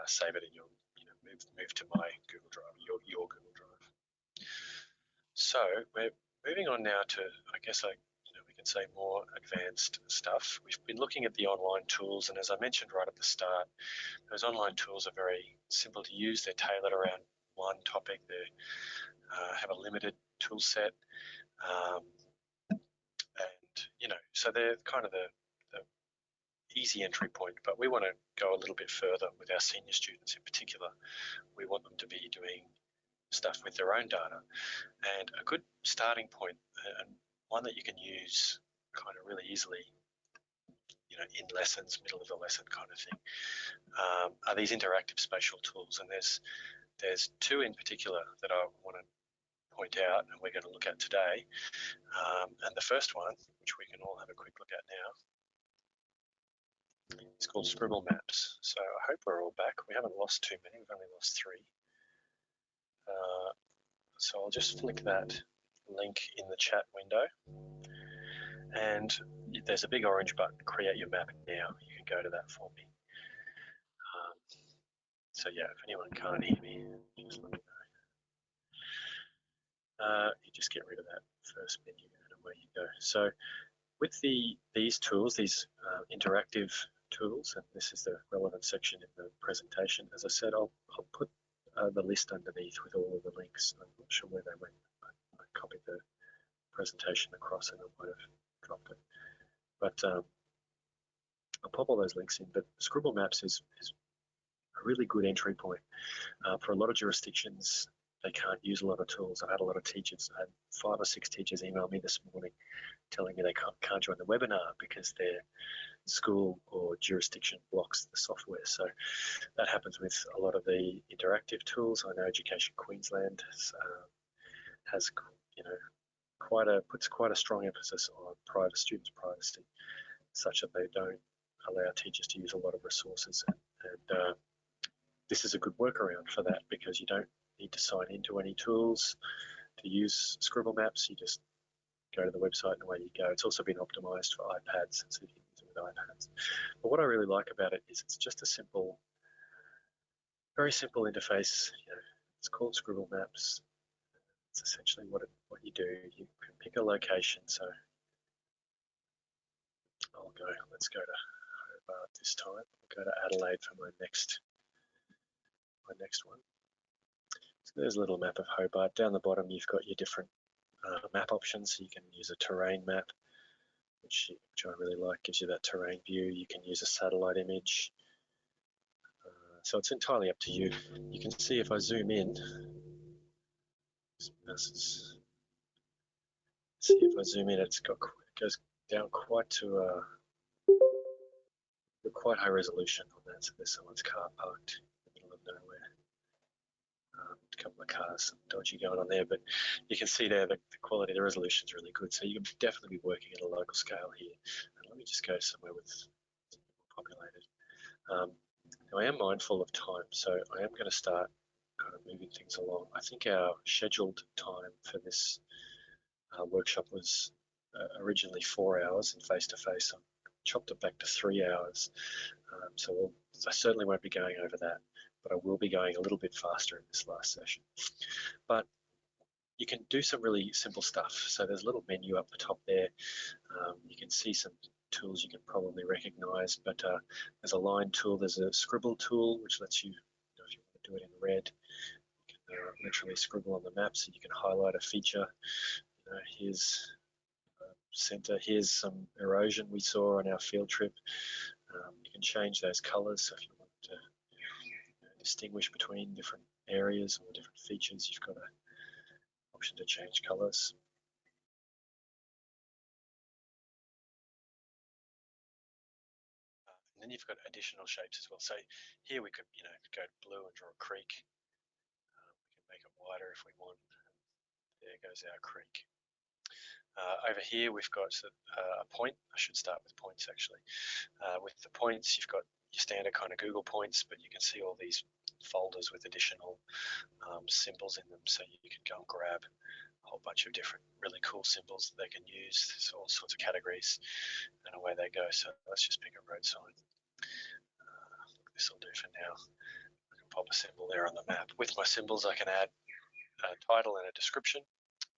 save it in your, move to my Google Drive, your Google Drive. So we're moving on now to, I guess, we can say more advanced stuff. We've been looking at the online tools, and as I mentioned right at the start, those online tools are very simple to use. They're tailored around one topic. They have a limited tool set, and so they're kind of the easy entry point. But we want to go a little bit further with our senior students in particular. We want them to be doing stuff with their own data, and a good starting point, and one that you can use kind of really easily, in lessons, middle of the lesson kind of thing, are these interactive spatial tools. And there's two in particular that I want to point out, and we're going to look at today. And the first one, which we can all have a quick look at now, is called Scribble Maps. So I hope we're all back. We haven't lost too many. We've only lost 3. So I'll just flick that link in the chat window, and there's a big orange button, create your map now. You can go to that for me. So yeah, if anyone can't hear me, just let me know. You just get rid of that first menu and away you go. So with these tools, these interactive tools, and this is the relevant section in the presentation, as I said, I'll put the list underneath with all of the links. I'm not sure where they went. I copied the presentation across and I might have dropped it. But I'll pop all those links in. But Scribble Maps is a really good entry point. For a lot of jurisdictions, they can't use a lot of tools. I've had a lot of teachers, I had 5 or 6 teachers email me this morning telling me they can't join the webinar because their school or jurisdiction blocks the software. So that happens with a lot of the interactive tools. I know Education Queensland has, puts quite a strong emphasis on students' privacy, such that they don't allow teachers to use a lot of resources. And this is a good workaround for that, because you don't need to sign into any tools to use Scribble Maps. You just go to the website and away you go. It's also been optimized for iPads, so you can use it with iPads. But what I really like about it is it's just a simple, very simple interface. It's called Scribble Maps. It's essentially what you do. You can pick a location. So let's go to Hobart this time. I'll go to Adelaide for my next one. So there's a little map of Hobart. Down the bottom, you've got your different map options. So you can use a terrain map, which I really like, gives you that terrain view. You can use a satellite image. So it's entirely up to you. You can see if I zoom in, it goes down quite to quite high resolution on that. So there's someone's car parked in the middle of nowhere. A couple of cars, some dodgy going on there, but you can see there the quality, the resolution is really good. So you can definitely be working at a local scale here. And let me just go somewhere with more populated. Now I am mindful of time, so I am going to start kind of moving things along. I think our scheduled time for this workshop was originally 4 hours in face-to-face. I chopped it back to 3 hours. So I certainly won't be going over that, but I will be going a little bit faster in this last session. But you can do some really simple stuff. So there's a little menu up the top there. You can see some tools you can probably recognize, but there's a line tool, there's a scribble tool, which lets you, if you want to do it in red, you can literally scribble on the map, so you can highlight a feature. Here's center, here's some erosion we saw on our field trip. You can change those colors, so if you want to distinguish between different areas or different features, you've got an option to change colours. And then you've got additional shapes as well. So here we could, go blue and draw a creek. We can make it wider if we want. There goes our creek. Over here we've got a point. I should start with points actually. With the points, you've got your standard kind of Google points, but you can see all these folders with additional symbols in them, so you can go and grab a whole bunch of different really cool symbols that they can use. There's all sorts of categories, and away they go. So let's just pick a road sign. This will do for now. I can pop a symbol there on the map. With my symbols, I can add a title and a description,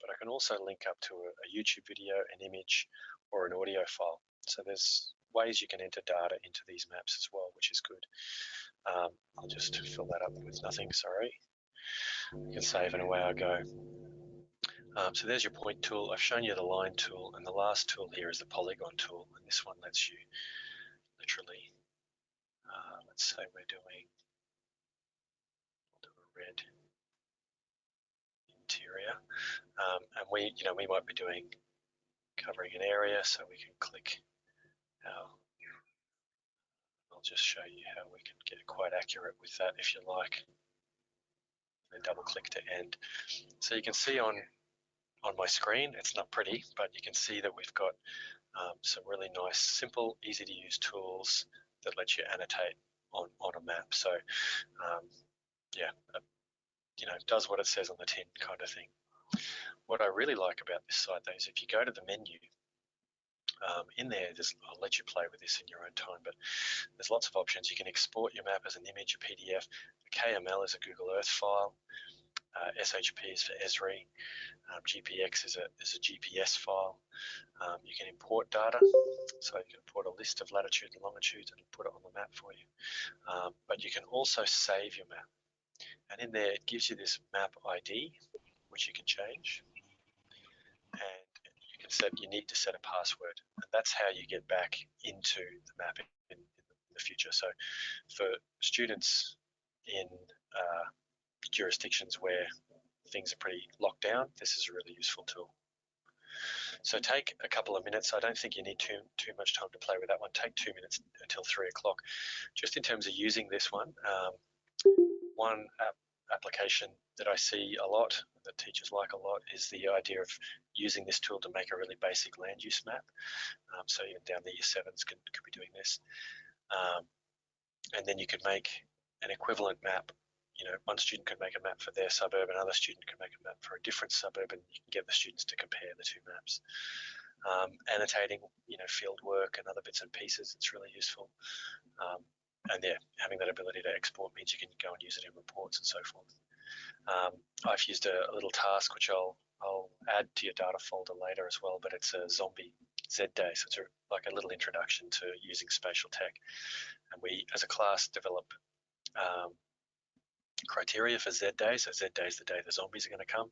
but I can also link up to a YouTube video, an image, or an audio file. So there's ways you can enter data into these maps as well, which is good. I'll just fill that up with nothing, sorry. You can save and away I go. So there's your point tool. I've shown you the line tool, and the last tool here is the polygon tool, and this one lets you literally, let's say we'll do a red interior, and we might be covering an area, so we can click our. I'll just show you how we can get quite accurate with that if you like. And double click to end. So you can see on my screen, it's not pretty, but you can see that we've got some really nice, simple, easy to use tools that let you annotate on a map. So yeah, it does what it says on the tin kind of thing. What I really like about this site though is if you go to the menu, in there, I'll let you play with this in your own time, but there's lots of options. You can export your map as an image, a PDF. KML is a Google Earth file. SHP is for Esri. GPX is a GPS file. You can import data, so you can import a list of latitudes and longitudes and put it on the map for you. But you can also save your map, and in there it gives you this map ID, which you can change, and you need to set a password, and that's how you get back into the map in the future. So for students in jurisdictions where things are pretty locked down, this is a really useful tool. So take a couple of minutes. I don't think you need too much time to play with that one. Take 2 minutes until 3 o'clock. Just in terms of using this one, one application that I see a lot, that teachers like a lot, is the idea of using this tool to make a really basic land use map. So even down the year sevens could be doing this. And then you could make an equivalent map. One student could make a map for their suburb, another student could make a map for a different suburb, and you can get the students to compare the two maps. Annotating, field work and other bits and pieces, it's really useful. And yeah, having that ability to export means you can go and use it in reports and so forth. I've used a little task which I'll add to your data folder later as well, but it's a zombie Z day, so it's like a little introduction to using spatial tech. And we, as a class, develop criteria for Z day. So Z day is the day the zombies are going to come,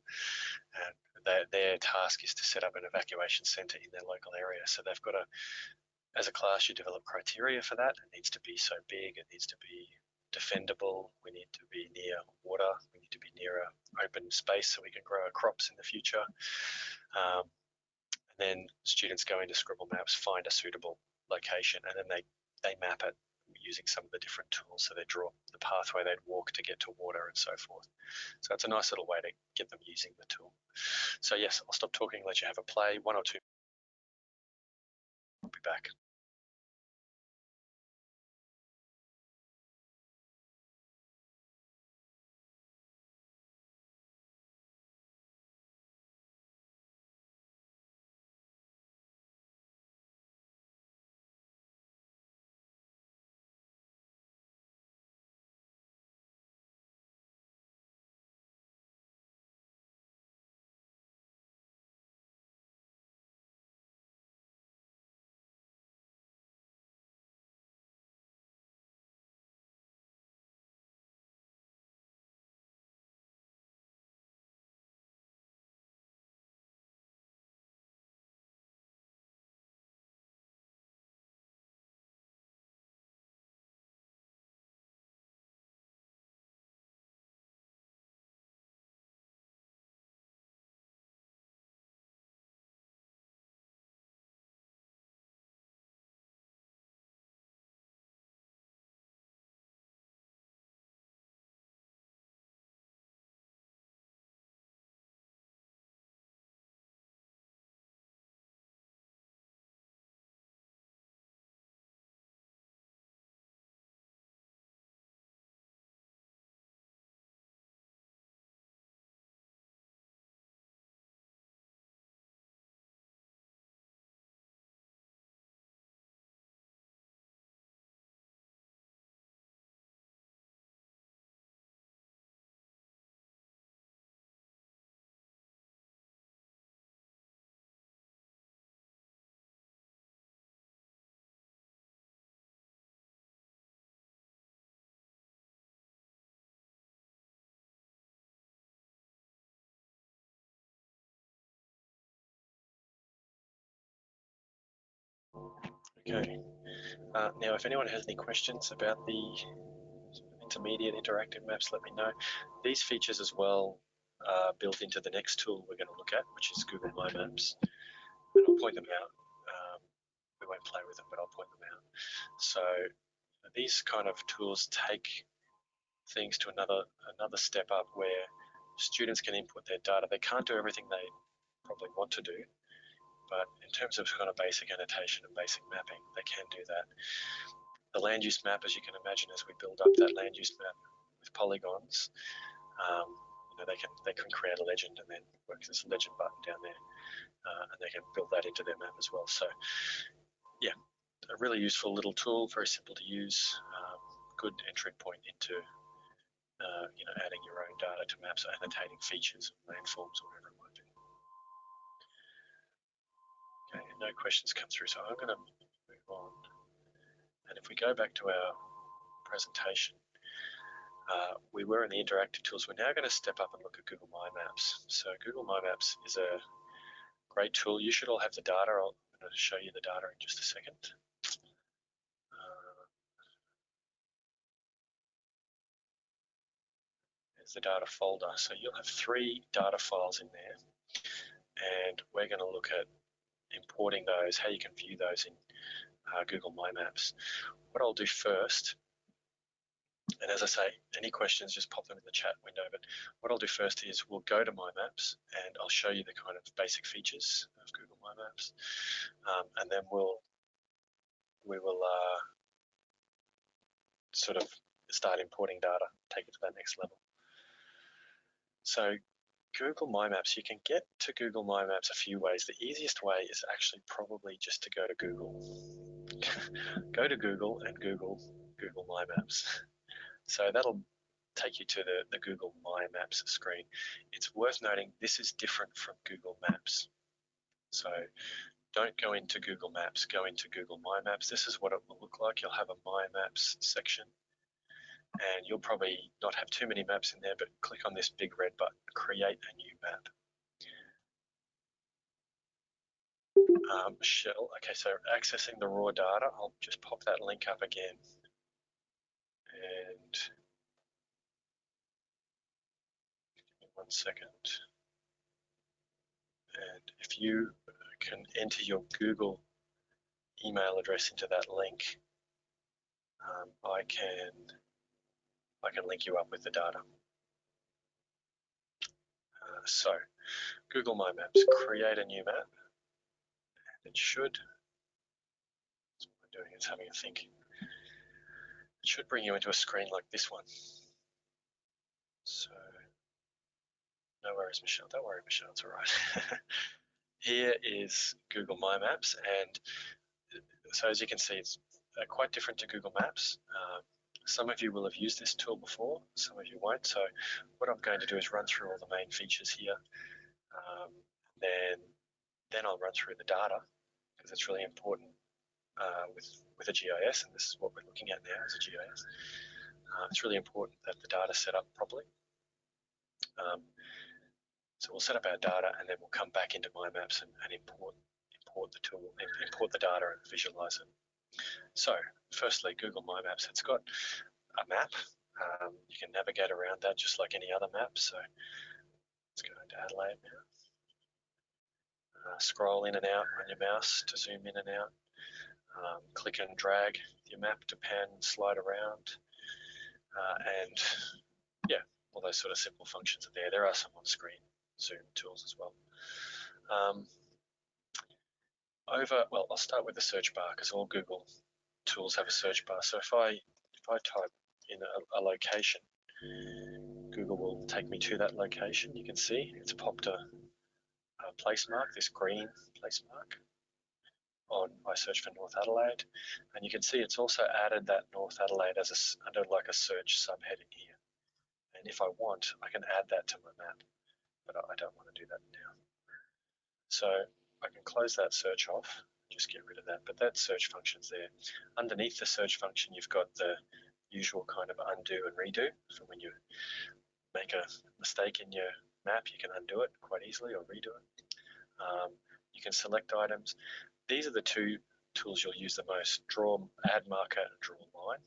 and their task is to set up an evacuation centre in their local area. So they've got as a class, you develop criteria for that. It needs to be so big, it needs to be defendable, we need to be near water, we need to be near an open space so we can grow our crops in the future. And then students go into Scribble Maps, find a suitable location, and then they map it using some of the different tools. So they draw the pathway they'd walk to get to water and so forth. So it's a nice little way to get them using the tool. So yes, I'll stop talking, let you have a play, 1 or 2. I'll be back. Okay. Now, if anyone has any questions about the intermediate interactive maps, let me know. These features as well are built into the next tool we're going to look at, which is Google My Maps. And I'll point them out. We won't play with them, but I'll point them out. So these kind of tools take things to another step up where students can input their data. They can't do everything they probably want to do, but in terms of kind of basic annotation and basic mapping, they can do that. The land use map, as you can imagine, as we build up that land use map with polygons, they can create a legend and then work this legend button down there, and they can build that into their map as well. So, yeah, a really useful little tool, very simple to use, good entry point into adding your own data to maps, annotating features, landforms, or whatever it might be. Okay, no questions come through, so I'm going to move on. And if we go back to our presentation, we were in the interactive tools. We're now going to step up and look at Google My Maps. So Google My Maps is a great tool. You should all have the data. I'm going to show you the data in just a second. There's the data folder. So you'll have 3 data files in there, and we're going to look at importing those, how you can view those in Google My Maps. What I'll do first, and as I say, any questions, just pop them in the chat window. But what I'll do first is we'll go to My Maps and I'll show you the kind of basic features of Google My Maps, and then we will sort of start importing data, take it to that next level. So Google My Maps, you can get to Google My Maps a few ways. The easiest way is actually probably just to go to Google. Go to Google and Google My Maps. So that'll take you to the Google My Maps screen. It's worth noting this is different from Google Maps. So don't go into Google Maps, go into Google My Maps. This is what it will look like. You'll have a My Maps section, and you'll probably not have too many maps in there, but click on this big red button, create a new map. Michelle, okay, so accessing the raw data, I'll just pop that link up again. And give me 1 second. And if you can enter your Google email address into that link, I can link you up with the data. So Google My Maps, create a new map. It should, that's what I'm doing, it's having a think. It should bring you into a screen like this one. So no worries, Michelle, don't worry, Michelle, it's all right. Here is Google My Maps, and so as you can see, it's quite different to Google Maps. Some of you will have used this tool before, some of you won't. So what I'm going to do is run through all the main features here. Then I'll run through the data, because it's really important with a GIS, and this is what we're looking at now as a GIS. It's really important that the data is set up properly. So we'll set up our data, and then we'll come back into My Maps and import the tool, import the data and visualize it. So firstly, Google My Maps, it's got a map. You can navigate around that just like any other map. So let's go into Adelaide now. Scroll in and out on your mouse to zoom in and out. Click and drag your map to pan and slide around. And yeah, all those sort of simple functions are there. There are some on-screen zoom tools as well. Well, I'll start with the search bar, because all Google tools have a search bar. So if I type in a location, Google will take me to that location. You can see it's popped a place mark, this green place mark. I search for North Adelaide, and you can see it's also added that North Adelaide as under like a search subheading here. And if I want, I can add that to my map, but I don't want to do that now. So I can close that search off, just get rid of that, but that search function's there. Underneath the search function, you've got the usual kind of undo and redo. So when you make a mistake in your map, you can undo it quite easily or redo it. You can select items. These are the two tools you'll use the most: add marker, and draw line.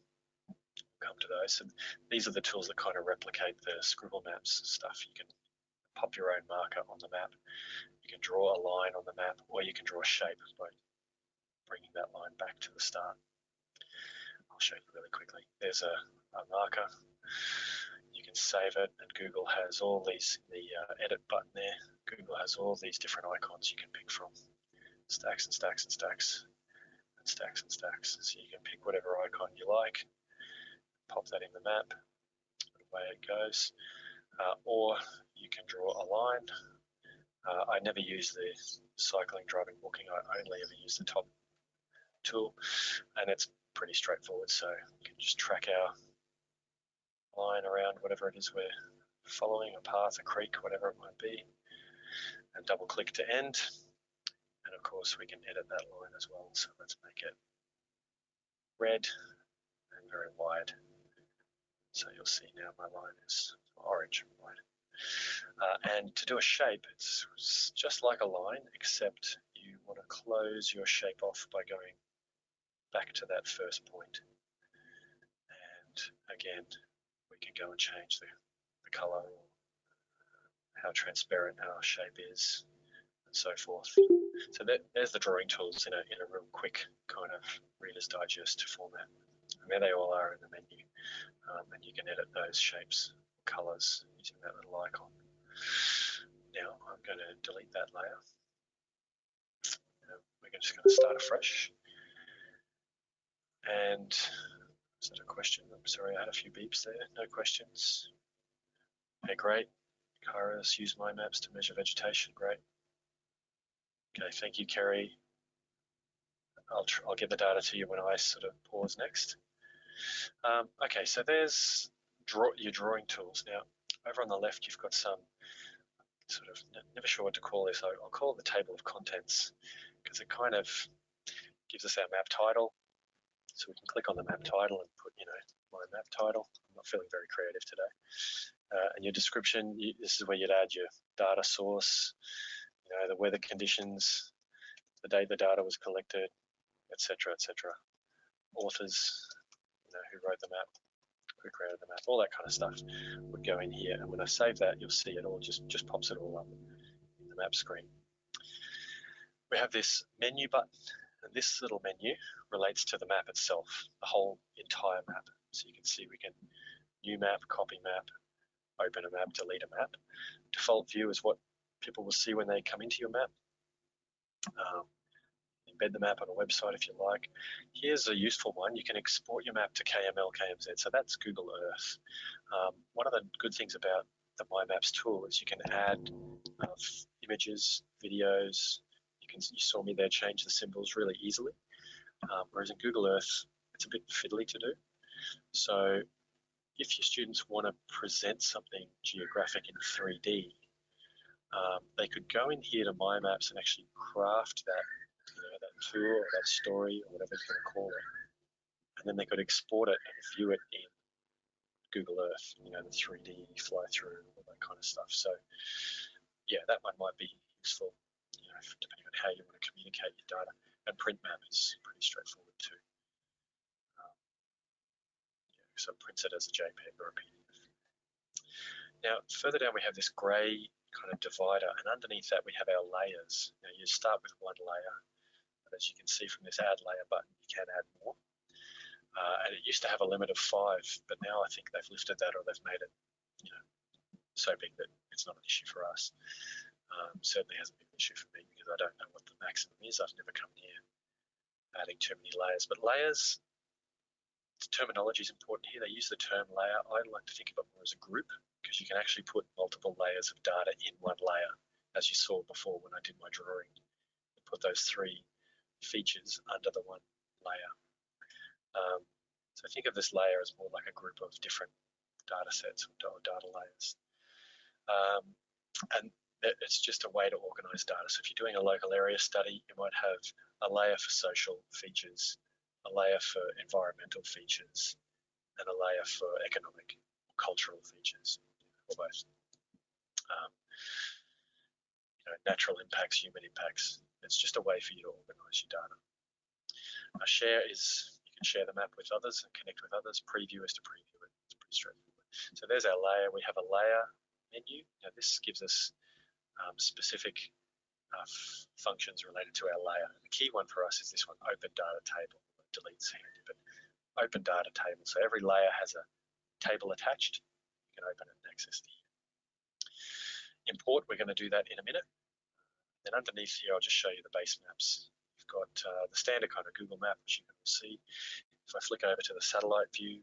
We'll come to those. And these are the tools that kind of replicate the scribble maps stuff. You can pop your own marker on the map. You can draw a line on the map, or you can draw a shape by bringing that line back to the start. I'll show you really quickly. There's a marker. You can save it, and Google has all these, the edit button there. Google has all these different icons you can pick from. Stacks and stacks and stacks and stacks and stacks. So you can pick whatever icon you like, pop that in the map, away it goes. Or you can draw a line. I never use the cycling, driving, walking. I only ever use the top tool, and it's pretty straightforward. So you can just track our line around whatever it is we're following, a path, a creek, whatever it might be, and double click to end. And of course we can edit that line as well. So let's make it red and very wide. So you'll see now my line is orange and white. And to do a shape, it's just like a line, except you want to close your shape off by going back to that first point. And again, we can go and change the color, or how transparent our shape is, and so forth. So there's the drawing tools in a real quick kind of Reader's Digest format. And there they all are in the menu. And you can edit those shapes, colors, using that little icon. Now I'm going to delete that layer. We're just going to start afresh. And is that a question? I'm sorry, I had a few beeps there. No questions. Okay, great. Kairos, use my maps to measure vegetation. Great. Okay, thank you, Kerry. I'll get the data to you when I sort of pause next. Okay, so there's your drawing tools. Now, over on the left, you've got some sort of, never sure what to call this. I'll call it the table of contents, because it kind of gives us our map title. So we can click on the map title and put, my map title. I'm not feeling very creative today. And your description, this is where you'd add your data source, the weather conditions, the day the data was collected, etc., etc. Authors, who wrote the map, who created the map, all that kind of stuff would go in here. And when I save that, you'll see it all just pops it all up in the map screen. We have this menu button, and this little menu relates to the map itself, the whole entire map. So you can see we can new map, copy map, open a map, delete a map. Default view is what people will see when they come into your map. Embed the map on a website if you like. Here's a useful one. You can export your map to KML, KMZ. So that's Google Earth. One of the good things about the My Maps tool is you can add images, videos. You saw me there change the symbols really easily. Whereas in Google Earth, it's a bit fiddly to do. So if your students want to present something geographic in 3D, they could go in here to My Maps and actually craft that, that tour or that story or whatever you're going to call it. And then they could export it and view it in Google Earth, the 3D fly through, all that kind of stuff. So yeah, that one might be useful, depending on how you want to communicate your data. And print map is pretty straightforward too. So it prints it as a JPEG or a PDF. Now, further down we have this grey kind of divider, and underneath that we have our layers. Now, you start with one layer, and as you can see from this add layer button, you can add more. And it used to have a limit of 5, but now I think they've lifted that, or they've made it, so big that it's not an issue for us. Certainly hasn't been an issue for me because I don't know what the maximum is. I've never come near adding too many layers. But layers, terminology is important here. They use the term layer. I like to think of it more as a group, because you can actually put multiple layers of data in one layer, as you saw before when I did my drawing. I put those 3 features under the one layer. So think of this layer as more like a group of different data sets or data layers. And it's just a way to organize data. So if you're doing a local area study, you might have a layer for social features, a layer for environmental features, and a layer for economic, cultural features, or both. Natural impacts, human impacts. It's just a way for you to organize your data. Share is you can share the map with others and connect with others. Preview is to preview it. It's pretty straightforward. So there's our layer. We have a layer menu. Now this gives us specific functions related to our layer. The key one for us is this one, open data table. Delete's handy, but open data table. So every layer has a table attached. You can open it and access the import. We're going to do that in a minute. Then underneath here, I'll just show you the base maps. You've got the standard kind of Google map, which you can see. If I flick over to the satellite view,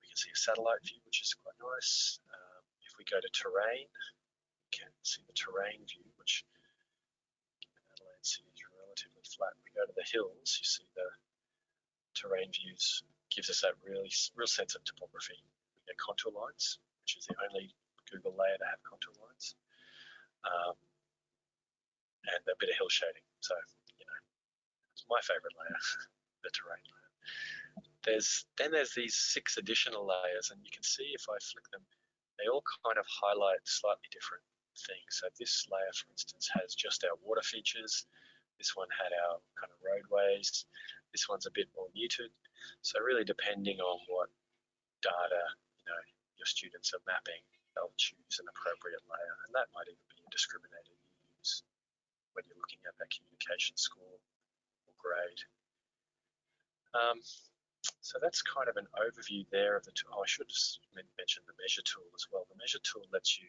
we can see a satellite view, which is quite nice. If we go to terrain, we can see the terrain view, which Adelaide City is relatively flat. We go to the hills, you see the terrain views, gives us that real sense of topography. We get contour lines, which is the only Google layer to have contour lines, and a bit of hill shading. So, you know, it's my favorite layer, the terrain layer. Then there's these 6 additional layers, and you can see if I flick them, they all kind of highlight slightly different things. So this layer, for instance, has just our water features. This one had our kind of roadways. This one's a bit more muted. So really depending on what data, your students are mapping, they'll choose an appropriate layer. And that might even be a discriminator you use when you're looking at that communication score or grade. So that's kind of an overview there of the tool. Oh, I should mention the measure tool as well. The measure tool lets you,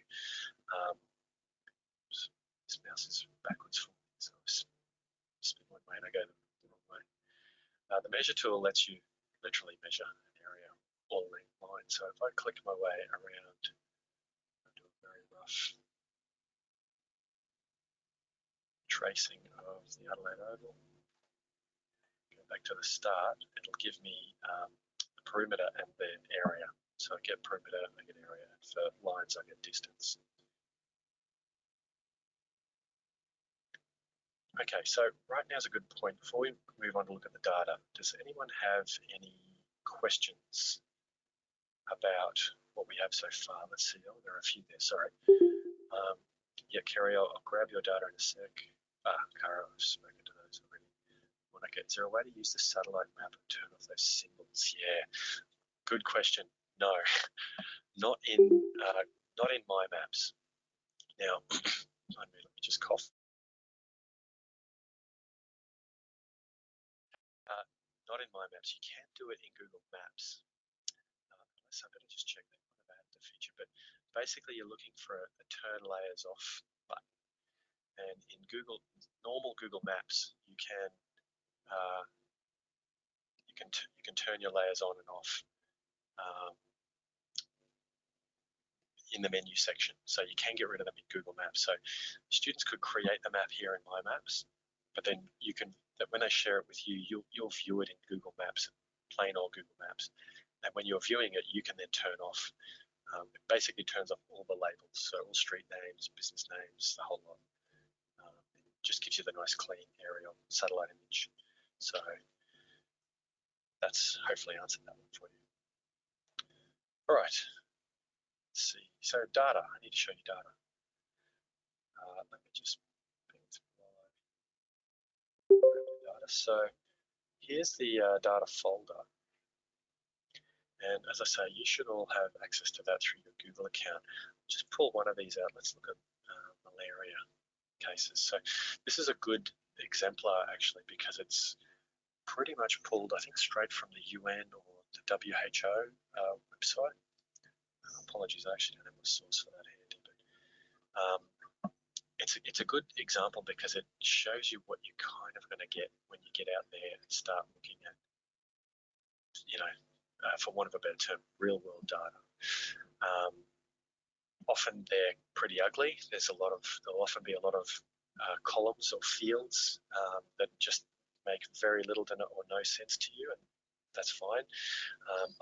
this mouse is backwards for me, so I spin one way and I go the wrong way. The measure tool lets you literally measure an area all in line. So if I click my way around, I do a very rough tracing of the Adelaide Oval. Go back to the start, it'll give me the perimeter and the area. So I get perimeter, I get area. For lines, I get distance. Okay, so right now is a good point. Before we move on to look at the data, does anyone have any questions about what we have so far? Let's see. Oh, there are a few there. Sorry. Yeah, Kerry, I'll grab your data in a sec. Cara, I've spoken to those already. Monica, is there a way to use the satellite map and turn off those symbols? Yeah, good question. No, not in my maps. Now, let me just cough. Not in my maps. You can do it in Google Maps. So I better just check that one about the feature. But basically, you're looking for a turn layers off button. And in normal Google Maps, you can turn your layers on and off in the menu section. So you can get rid of them in Google Maps. So students could create the map here in My Maps, but then you can, when they share it with you, you'll view it in Google Maps, plain old Google Maps. And when you're viewing it, you can then turn off. It basically turns off all the labels, so all street names, business names, the whole lot. It just gives you the nice clean aerial satellite image. So that's hopefully answered that one for you. All right, let's see. So data, I need to show you data. Let me just bring it to data. So here's the data folder. And as I say, you should all have access to that through your Google account. Just pull one of these out. Let's look at malaria cases. So this is a good exemplar actually because it's pretty much pulled, I think, straight from the UN or the WHO website. Apologies, I actually don't have a source for that handy, but it's a good example because it shows you what you're kind of going to get when you get out there and start looking at, for want of a better term, real world data. Often they're pretty ugly. There'll often be a lot of columns or fields that just make very little or no sense to you, and that's fine.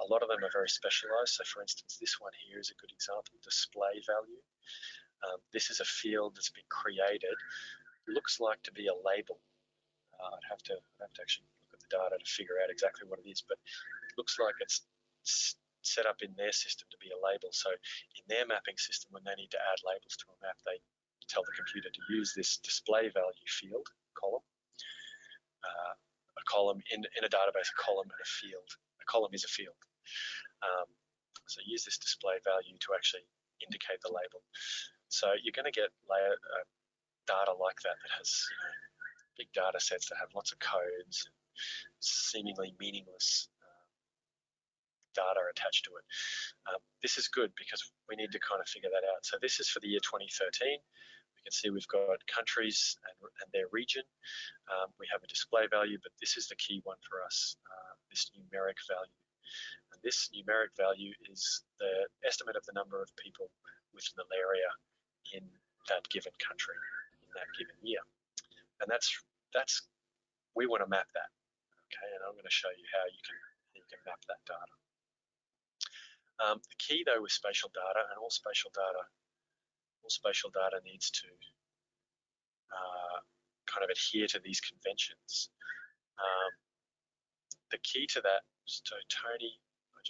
A lot of them are very specialized. So for instance, this one here is a good example, display value. This is a field that's been created, looks like to be a label. I'd have to actually look at the data to figure out exactly what it is, but it looks like it's set up in their system to be a label. So in their mapping system, when they need to add labels to a map, they tell the computer to use this display value field column. A column in a database, a column and a field. A column is a field. So use this display value to actually indicate the label. So you're going to get data like that has big data sets that have lots of codes, seemingly meaningless data attached to it. This is good because we need to kind of figure that out. So this is for the year 2013. We can see we've got countries and their region. We have a display value, but this is the key one for us, this numeric value. And this numeric value is the estimate of the number of people with malaria in that given country, in that given year. And that's we want to map that. Okay, and I'm going to show you how you can map that data. The key though with spatial data, and all spatial data needs to kind of adhere to these conventions. The key to that, so Tony, I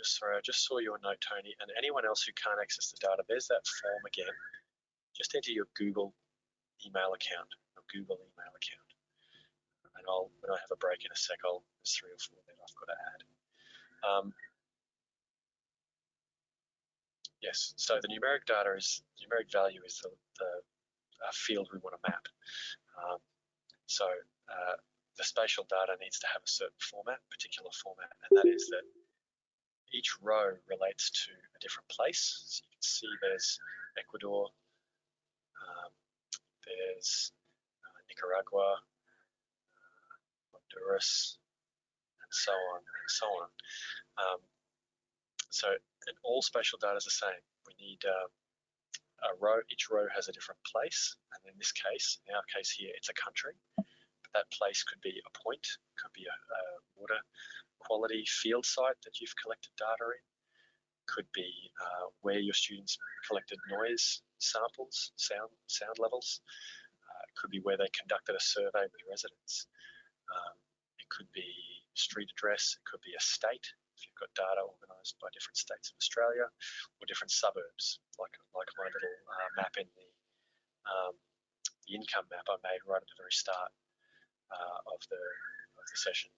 just saw your note, Tony, and anyone else who can't access the data, there's that form again. Just enter your Google email account, or Google email account. And when I have a break in a sec, there's 3 or 4 that I've got to add. Yes, so the numeric value is the field we want to map. So the spatial data needs to have a certain particular format, and that is that each row relates to a different place. So you can see there's Ecuador, there's Nicaragua, Honduras, and so on and so on. So and all spatial data is the same. We need a row. Each row has a different place, and in this case, in our case here, it's a country. But that place could be a point, could be a water quality field site that you've collected data in, could be where your students collected noise samples, sound levels. It could be where they conducted a survey with residents. It could be street address. It could be a state, if you've got data organised by different states of Australia, or different suburbs, like my little map in the income map I made right at the very start of the session.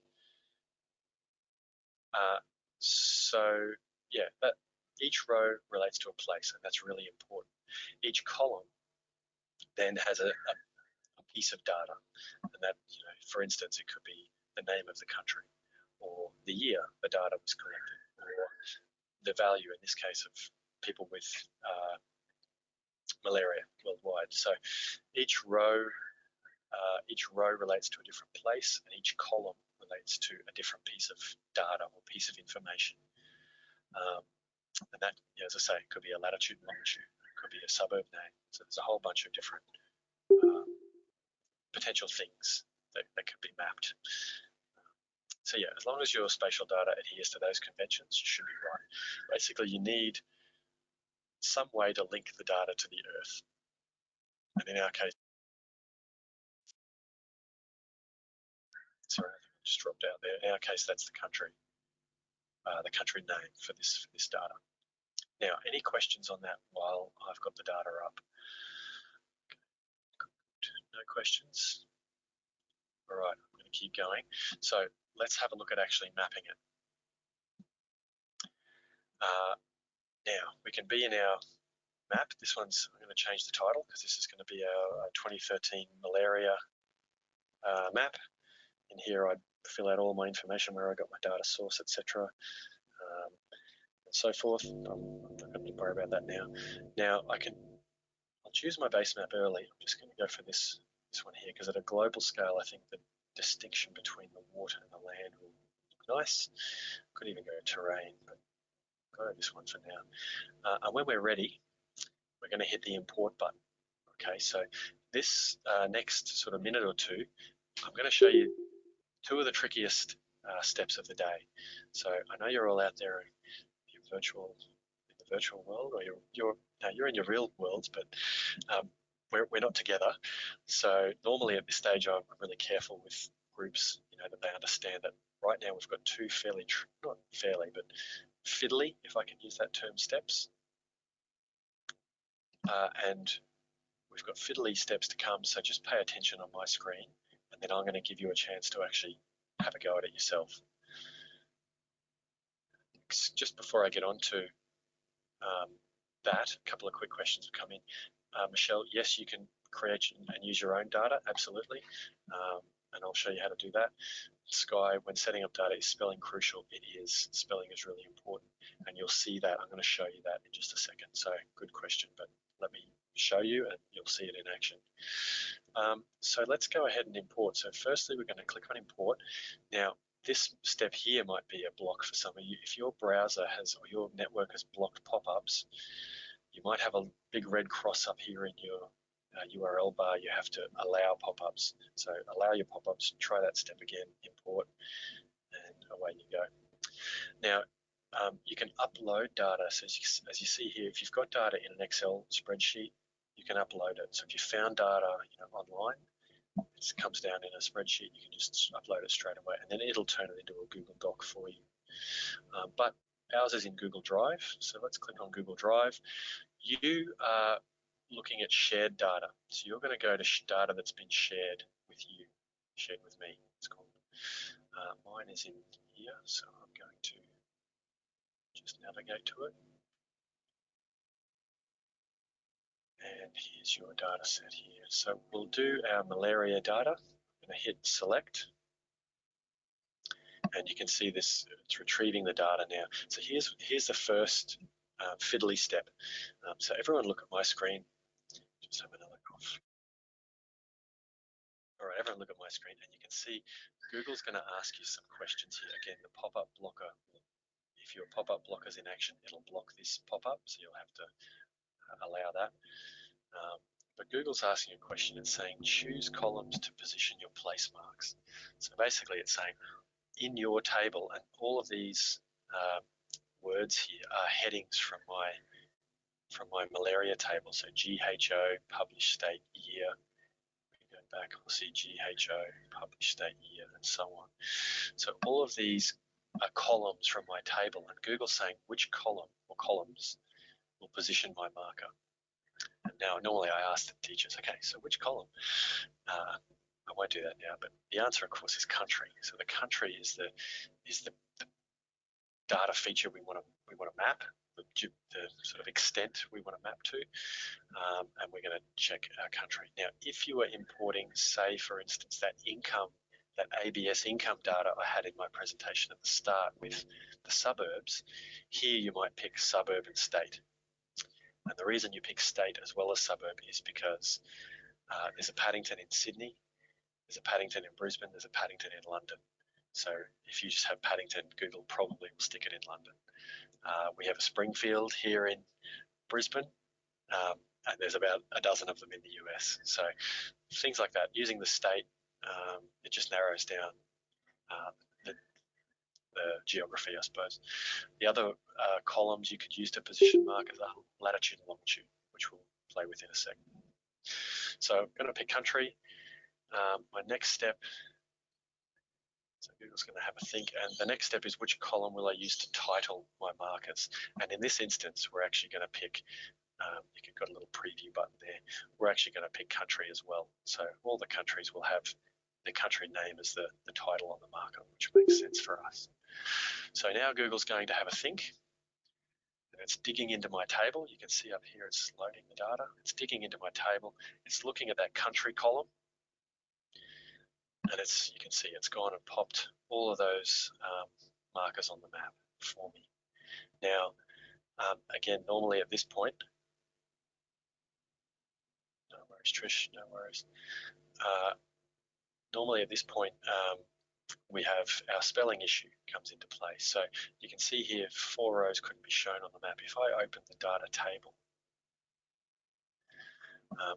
So yeah, each row relates to a place, and that's really important. Each column then has a piece of data, and that, for instance, it could be the name of the country, or the year the data was collected, or the value, in this case, of people with malaria worldwide. So each row relates to a different place, and each column relates to a different piece of data or piece of information. And that, as I say, it could be a latitude and longitude, it could be a suburb name. So there's a whole bunch of different potential things that could be mapped. So yeah, as long as your spatial data adheres to those conventions, you should be right. Basically, you need some way to link the data to the Earth. And in our case, sorry, I think I just dropped out there. In our case, that's the country name for this data. Now, any questions on that while I've got the data up? No questions? All right, I'm going to keep going. So let's have a look at actually mapping it. Now, we can be in our map. I'm going to change the title because this is going to be our 2013 malaria map. In here, I'd fill out all my information, where I got my data source, etc. And so forth. I'm not going to worry about that now. Now, I'll choose my base map early. I'm just going to go for this one here, because at a global scale, I think the distinction between the water and the land will look nice. Could even go terrain, but I'll go this one for now. And when we're ready, we're going to hit the import button. Okay, so this next sort of minute or two, I'm going to show you 2 of the trickiest steps of the day. So I know you're all out there in the virtual world, or you're in your real worlds, but we're not together. So normally at this stage, I'm really careful with groups, that they understand that right now we've got 2 not fairly, but fiddly, if I can use that term, steps. And we've got fiddly steps to come, so just pay attention on my screen, and then I'm going to give you a chance to actually have a go at it yourself. Just before I get on to that, a couple of quick questions have come in. Michelle, yes, you can create and use your own data, absolutely, and I'll show you how to do that. Sky, when setting up data, is spelling crucial? It is. Spelling is really important, and you'll see that. I'm going to show you that in just a second. So good question, but let me show you and you'll see it in action. So let's go ahead and import. So firstly, we're going to click on import. Now, this step here might be a block for some of you. If your browser has, or your network has blocked pop-ups, you might have a big red cross up here in your URL bar. You have to allow pop-ups. So allow your pop-ups, try that step again, import, and away you go. Now, you can upload data. So as you see here, if you've got data in an Excel spreadsheet, you can upload it. So if you found data online, it comes down in a spreadsheet, you can just upload it straight away, and then it'll turn it into a Google Doc for you. But ours is in Google Drive, so let's click on Google Drive. You are looking at shared data, so you're going to go to data that's been shared with you, shared with me, it's called. Mine is in here, so I'm going to just navigate to it. And here's your data set here. So we'll do our malaria data. I'm going to hit select. And you can see this, it's retrieving the data now. So here's the first fiddly step. So everyone look at my screen. Just have another cough. All right, everyone look at my screen and you can see Google's going to ask you some questions here. Again, the pop-up blocker, if your pop-up blocker is in action, it'll block this pop-up, so you'll have to allow that. But Google's asking a question. It's saying choose columns to position your place marks. So basically it's saying in your table, and all of these words here are headings from my malaria table. So GHO, published state year. We go back, we'll see GHO, published state year, and so on. So all of these are columns from my table, and Google's saying which column or columns will position my marker. And now, normally I ask the teachers, okay, so which column? I won't do that now, but the answer, of course, is country. So the country is the data feature we want to map, the sort of extent we want to map to, and we're going to check our country. Now, if you are importing, say, for instance, that ABS income data I had in my presentation at the start with the suburbs, here you might pick suburb and state. And the reason you pick state as well as suburb is because there's a Paddington in Sydney, there's a Paddington in Brisbane, there's a Paddington in London. So if you just have Paddington, Google probably will stick it in London. We have a Springfield here in Brisbane, and there's about a dozen of them in the US. So things like that, using the state, it just narrows down the geography, I suppose. The other columns you could use to position markers are latitude and longitude, which we'll play with in a second. So I'm going to pick country. My next step, so Google's going to have a think, and the next step is which column will I use to title my markers? And in this instance, we're actually going to pick, you've got a little preview button there, we're actually going to pick country as well. So all the countries will have the country name as the title on the marker, which makes sense for us. So now Google's going to have a think, and it's digging into my table. You can see up here it's loading the data. It's digging into my table. It's looking at that country column, and you can see it's gone and popped all of those markers on the map for me. Now, again, normally at this point, no worries, Trish, no worries. Normally at this point, we have our spelling issue comes into play. So you can see here 4 rows couldn't be shown on the map. If I open the data table,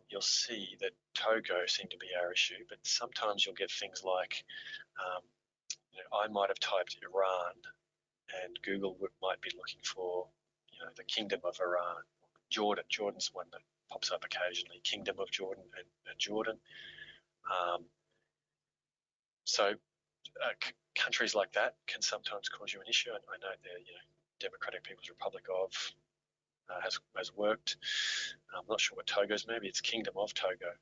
you'll see that Togo seemed to be our issue, but sometimes you'll get things like, I might have typed Iran and Google might be looking for, the Kingdom of Iran. Jordan's one that pops up occasionally, Kingdom of Jordan and Jordan. So countries like that can sometimes cause you an issue. I know the Democratic People's Republic of has worked. I'm not sure what Togo's, maybe it's Kingdom of Togo.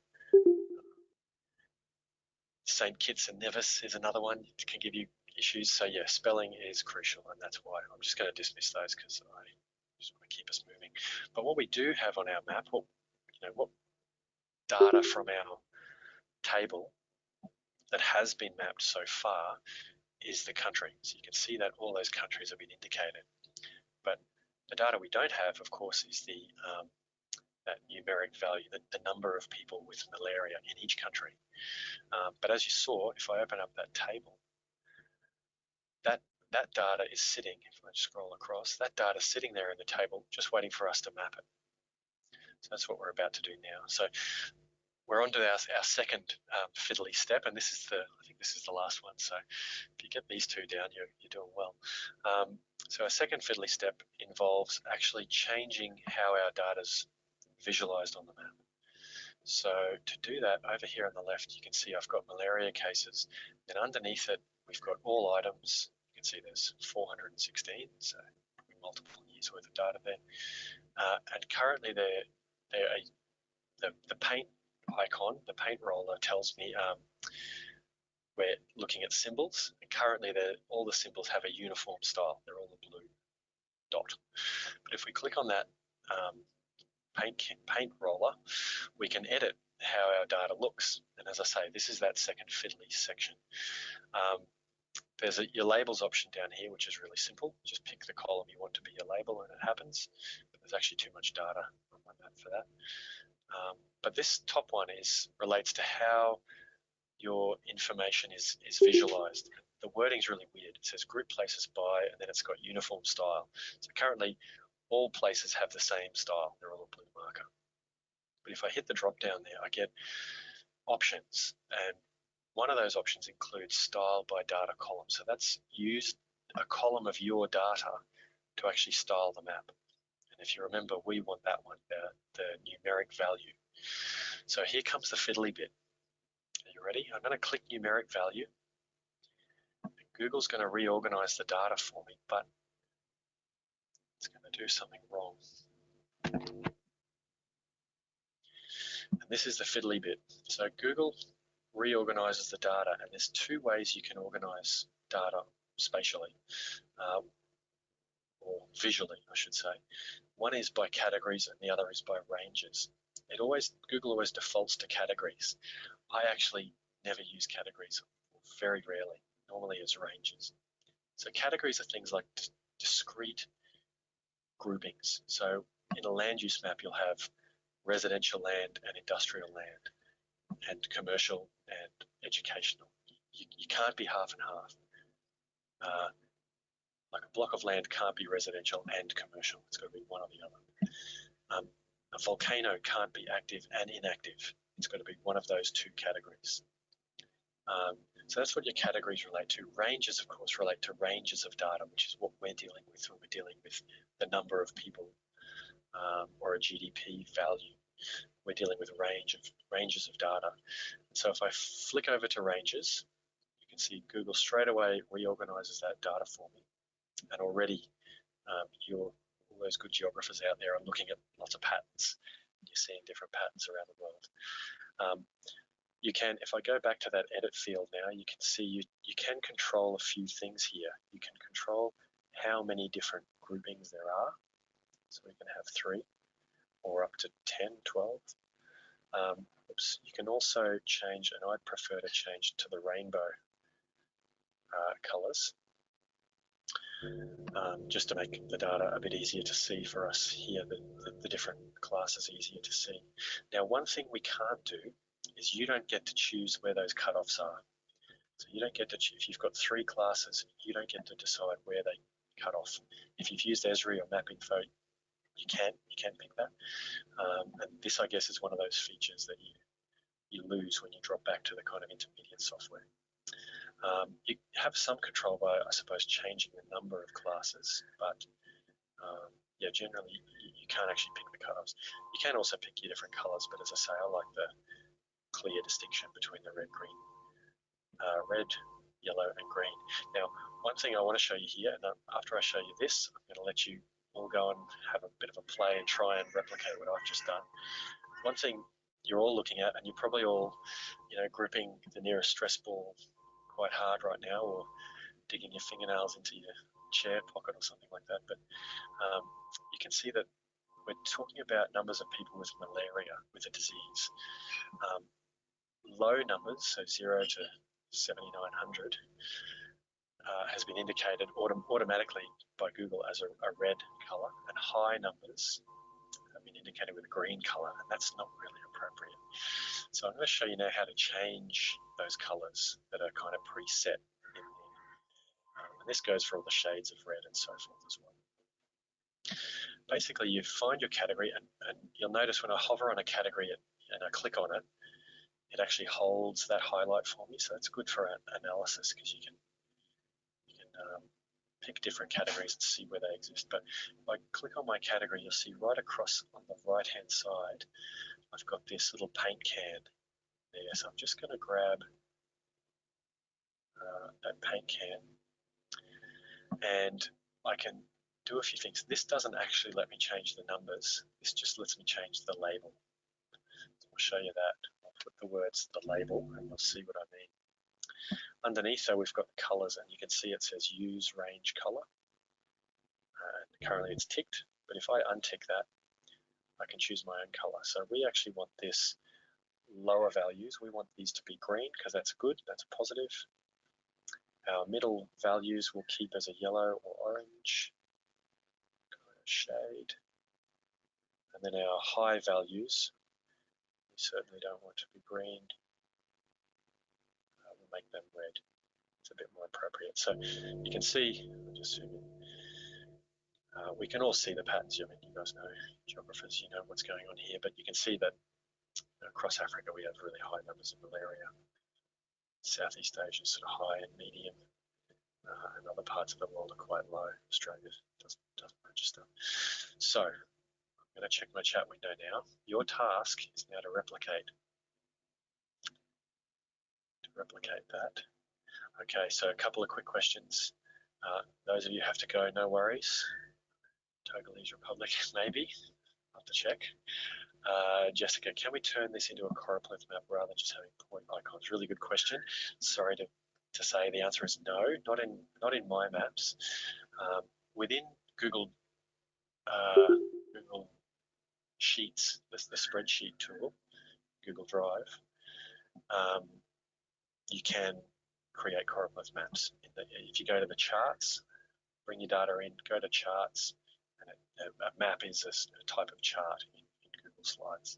St. Kitts and Nevis is another one. It can give you issues. So yeah, spelling is crucial, and that's why I'm just going to dismiss those because I just want to keep us moving. But what we do have on our map, what data from our table that has been mapped so far is the country. So you can see that all those countries have been indicated. But the data we don't have, of course, is that numeric value, the number of people with malaria in each country. But as you saw, if I open up that table, that data is sitting, if I scroll across, that data is sitting there in the table just waiting for us to map it. So that's what we're about to do now. So we're on to our second fiddly step, and I think this is the last one. So if you get these two down, you're doing well. So our second fiddly step involves actually changing how our data's visualized on the map. So to do that, over here on the left, you can see I've got malaria cases. Then underneath it, we've got all items. You can see there's 416, so multiple years worth of data there. And currently the paint icon, the paint roller tells me we're looking at symbols. And currently all the symbols have a uniform style. They're all a blue dot. But if we click on that paint roller, we can edit how our data looks. And as I say, this is that second fiddly section. There's your labels option down here, which is really simple. Just pick the column you want to be your label and it happens. But there's actually too much data on my map for that. But this top one relates to how your information is visualized. The wording's really weird. It says group places by, and then it's got uniform style. So currently, all places have the same style. They're all a blue marker. But if I hit the drop down there, I get options. And one of those options includes style by data column. So that's used a column of your data to actually style the map. And if you remember, we want that one, the numeric value. So here comes the fiddly bit. Are you ready? I'm going to click numeric value. Google's going to reorganize the data for me, but it's going to do something wrong. And this is the fiddly bit. So Google reorganizes the data, and there's two ways you can organize data spatially, or visually, I should say. One is by categories, and the other is by ranges. Google always defaults to categories. I actually never use categories, very rarely. Normally it's ranges. So categories are things like discrete groupings. So in a land use map, you'll have residential land and industrial land and commercial and educational. You can't be half and half. Like a block of land can't be residential and commercial. It's got to be one or the other. A volcano can't be active and inactive. It's got to be one of those two categories. So that's what your categories relate to. Ranges, of course, relate to ranges of data, which is what we're dealing with when we're dealing with the number of people or a GDP value. We're dealing with ranges of data. So if I flick over to ranges, you can see Google straight away reorganizes that data for me. And already all those good geographers out there are looking at lots of patterns. You're seeing different patterns around the world. You can, if I go back to that edit field now, you can see you can control a few things here. You can control how many different groupings there are. So we can have 3 or up to 10, 12. You can also change, and I'd prefer to change to the rainbow colors, just to make the data a bit easier to see for us here, the different classes easier to see. Now, one thing we can't do is you don't get to choose where those cutoffs are. So you don't get to, if you've got 3 classes, you don't get to decide where they cut off. If you've used Esri or MapInfo, you can pick that. And this, I guess, is one of those features that you lose when you drop back to the kind of intermediate software. You have some control by, I suppose, changing the number of classes, but yeah, generally you can't actually pick the cutoffs. You can also pick your different colors, but as I say, I like the clear distinction between the red, yellow, and green. Now, one thing I want to show you here, and after I show you this, I'm going to let you all go and have a bit of a play and try and replicate what I've just done. One thing you're all looking at, and you're probably all, gripping the nearest stress ball quite hard right now, or digging your fingernails into your chair pocket or something like that. But you can see that we're talking about numbers of people with malaria, with a disease. Low numbers, so 0 to 7,900, has been indicated automatically by Google as a red colour, and high numbers have been indicated with a green colour, and that's not really appropriate. So I'm going to show you now how to change those colours that are kind of preset in there. And this goes for all the shades of red and so forth as well. Basically, you find your category, and you'll notice when I hover on a category and I click on it, it actually holds that highlight for me. So it's good for analysis, because you can pick different categories and see where they exist. But if I click on my category, you'll see right across on the right hand side, I've got this little paint can there. So I'm just going to grab that paint can, and I can do a few things. This doesn't actually let me change the numbers. This just lets me change the label. So I'll show you that. I'll put the words the label, and you'll see what I mean. Underneath, so we've got the colors, and you can see it says use range color. Currently it's ticked, but if I untick that, I can choose my own color. So we actually want this lower values. We want these to be green, because that's good, that's positive. Our middle values we'll keep as a yellow or orange shade. And then our high values, we certainly don't want to be green. We'll make them red. It's a bit more appropriate. So you can see, I'll just zoom in. We can all see the patterns. I mean, you guys know, geographers, you know what's going on here, but you can see that across Africa we have really high numbers of malaria. Southeast Asia is sort of high and medium, and other parts of the world are quite low. Australia doesn't register. So I'm going to check my chat window now. Your task is now to replicate that. Okay, so a couple of quick questions. Those of you who have to go, no worries. Togolese Republic, maybe. I'll have to check. Jessica, can we turn this into a choropleth map rather than just having point icons? Really good question. Sorry to say the answer is no, not in my maps. Within Google Sheets, the spreadsheet tool, Google Drive, you can create choropleth maps. If you go to the charts, bring your data in, go to charts, and a map is a type of chart in Google Slides.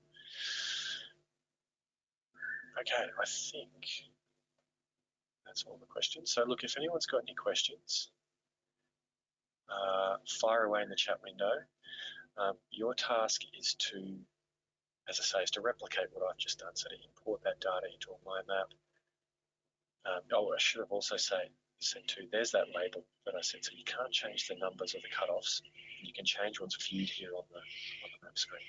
Okay, I think that's all the questions. So look, if anyone's got any questions, fire away in the chat window. Your task is to, as I say, is to replicate what I've just done, so to import that data into a mind map. I should have also said too, there's that label that I said, so you can't change the numbers or the cutoffs. You can change what's viewed here on the map screen.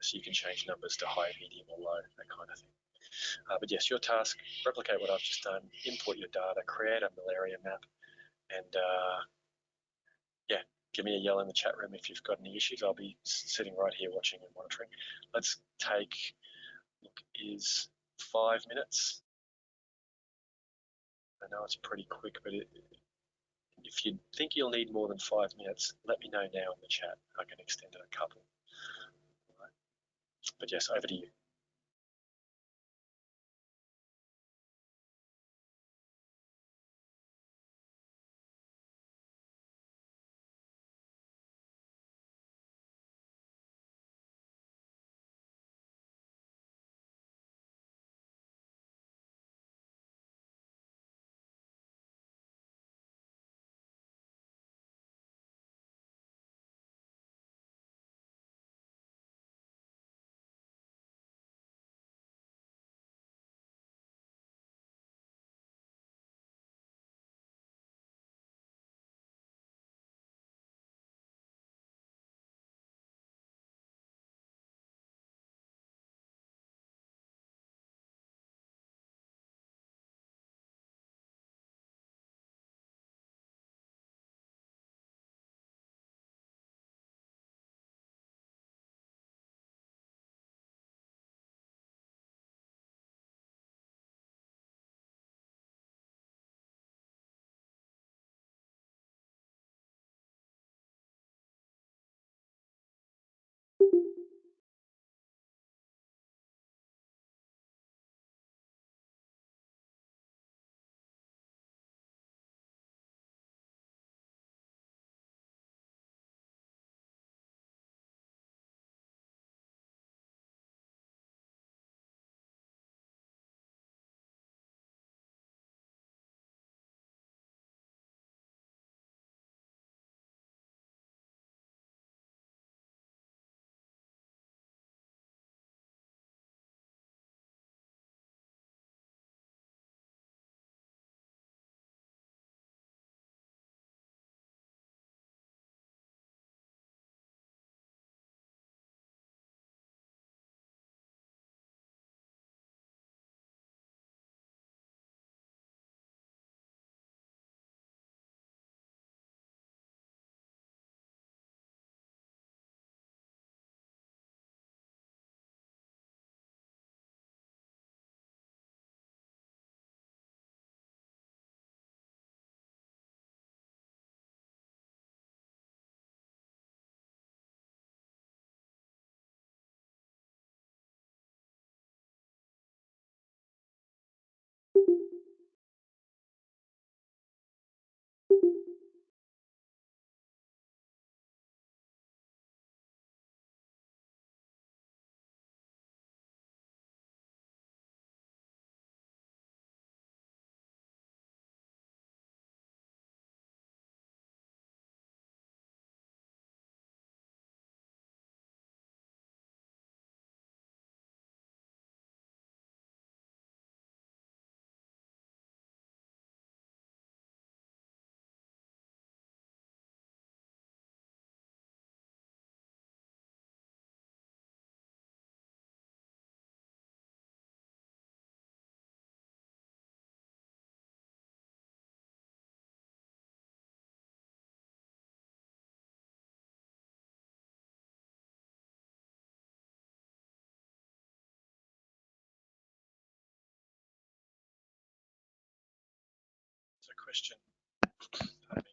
So you can change numbers to high, medium, or low, that kind of thing. But yes, your task, replicate what I've just done, import your data, create a malaria map, and yeah, give me a yell in the chat room if you've got any issues. I'll be sitting right here watching and monitoring. Let's take, look, is 5 minutes. I know it's pretty quick, but if you think you'll need more than 5 minutes, let me know now in the chat. I can extend it a couple. Right. But yes, over to you. So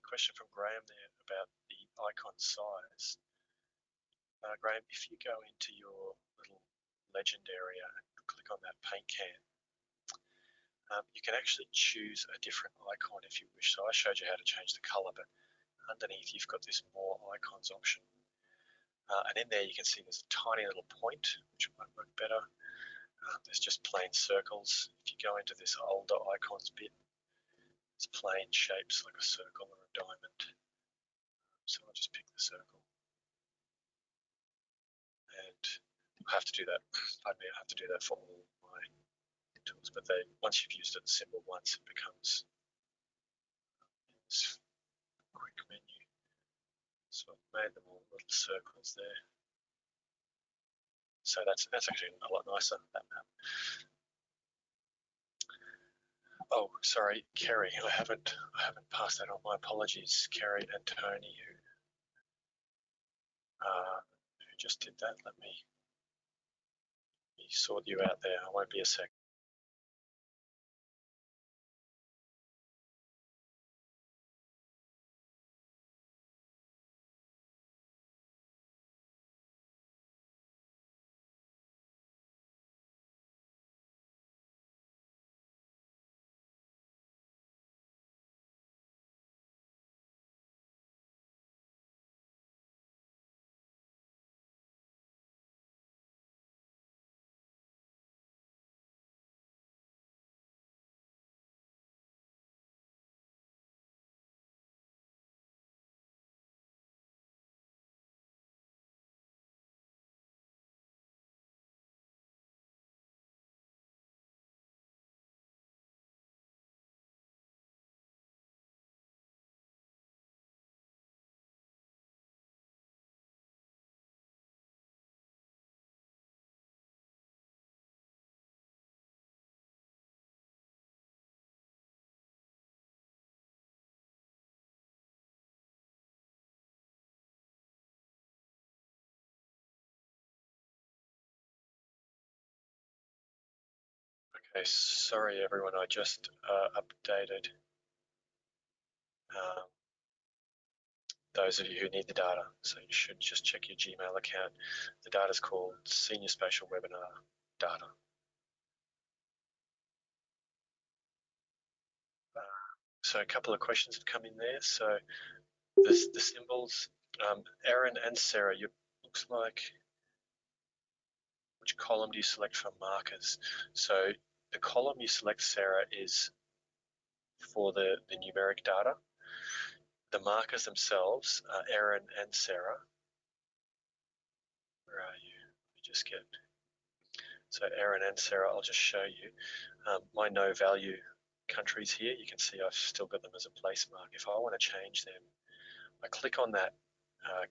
question from Graham there about the icon size. Graham, if you go into your little legend area and click on that paint can, you can actually choose a different icon if you wish. So I showed you how to change the color, but underneath you've got this more icons option. And in there you can see there's a tiny little point, which might work better. There's just plain circles. If you go into this older icons bit, it's plain shapes like a circle or a diamond. So I'll just pick the circle. And I have to do that. Pardon me, I have to do that for all my tools. But once you've used the symbol once, it becomes this quick menu. So I've made them all little circles there. So that's actually a lot nicer, that map. Oh, sorry, Kerry. I haven't passed that on. My apologies, Kerry and Tony, who just did that. Let me sort you out there. I won't be a sec. Okay, sorry everyone, I just updated um, those of you who need the data. So you should just check your Gmail account. The data is called Senior Spatial Webinar Data. So a couple of questions have come in there. So the symbols, Aaron and Sarah, looks like, which column do you select for markers? So the column you select, Sarah, is for the numeric data. The markers themselves are Aaron and Sarah. Where are you? Let me just get. So Aaron and Sarah, I'll just show you. My no value countries here, you can see I've still got them as a place mark. If I want to change them, I click on that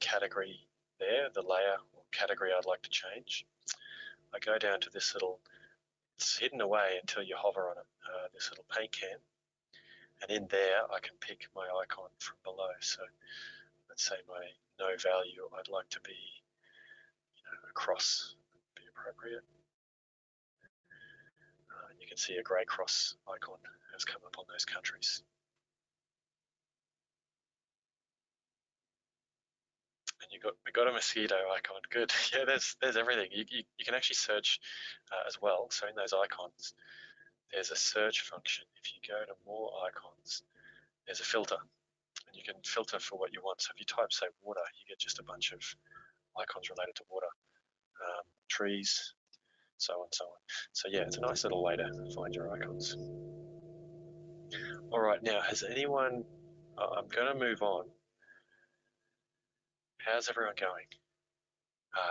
category there, the layer or category I'd like to change. I go down to this little, it's hidden away until you hover on it, this little paint can. And in there, I can pick my icon from below. So let's say my no value, I'd like to be across, be appropriate. You can see a grey cross icon has come up on those countries. And we got a mosquito icon. Good. Yeah, there's everything. You can actually search as well. So in those icons, there's a search function. If you go to more icons, there's a filter, and you can filter for what you want. So if you type, say, water, you get just a bunch of icons related to water, trees, so on, so on. So yeah, it's a nice little way to find your icons. All right, now has anyone? I'm going to move on. How's everyone going?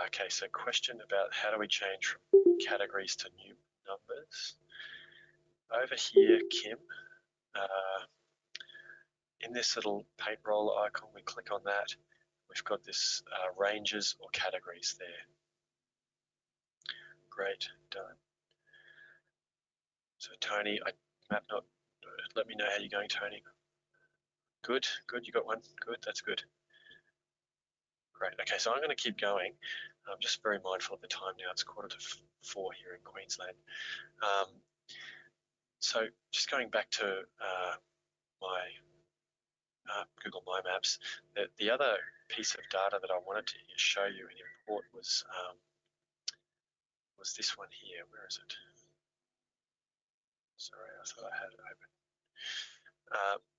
Okay, so question about how do we change from categories to new numbers. Over here, Kim, in this little paint roller icon, we click on that. We've got this ranges or categories there. Great, done. So Tony, let me know how you're going, Tony. Good, you got one. Good, that's good. Great. Okay, so I'm going to keep going. I'm just very mindful of the time now. It's 4:45 here in Queensland. So just going back to my Google My Maps. The other piece of data that I wanted to show you and import was this one here. Where is it? Sorry, I thought I had it open.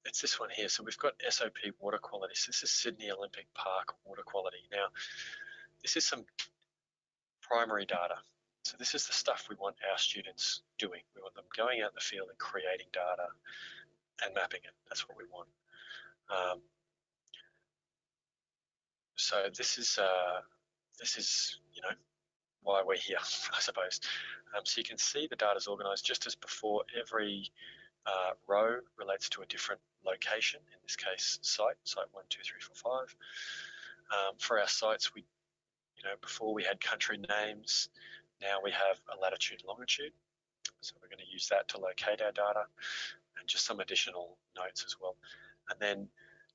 It's this one here. So we've got SOP water quality. So this is Sydney Olympic Park water quality. Now, this is some primary data. So this is the stuff we want our students doing. We want them going out in the field and creating data and mapping it. That's what we want. So this is why we're here, I suppose. So you can see the data is organised just as before. Every row relates to a different location. In this case, site 1, 2, 3, 4, 5. For our sites, before we had country names. Now we have a latitude, longitude. So we're going to use that to locate our data, and just some additional notes as well. And then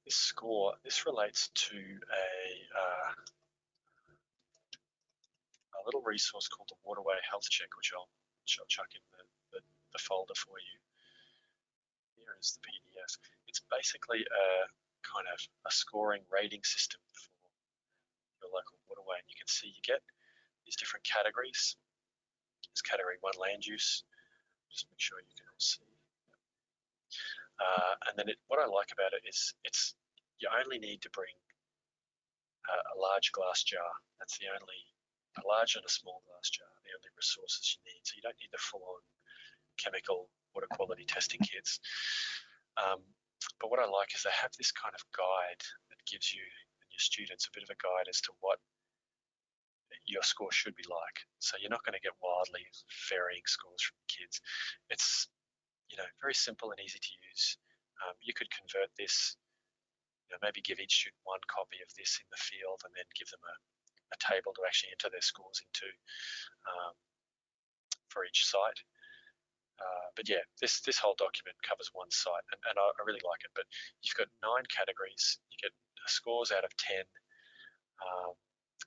this score, this relates to a little resource called the Waterway Health Check, which I'll chuck in the folder for you. Here is the PDF. It's basically a kind of a scoring rating system for your local waterway, and you can see you get these different categories. There's category 1, land use. Just make sure you can all see. And then what I like about it is you only need to bring a large glass jar. That's a large and a small glass jar, the only resources you need. So you don't need the full-on chemical water quality testing kits. But what I like is they have this kind of guide that gives you and your students a bit of a guide as to what your score should be like. So you're not going to get wildly varying scores from kids. It's very simple and easy to use. You could convert this, maybe give each student one copy of this in the field and then give them a table to actually enter their scores into for each site. But yeah, this whole document covers one site, and I really like it. But you've got 9 categories. You get scores out of 10.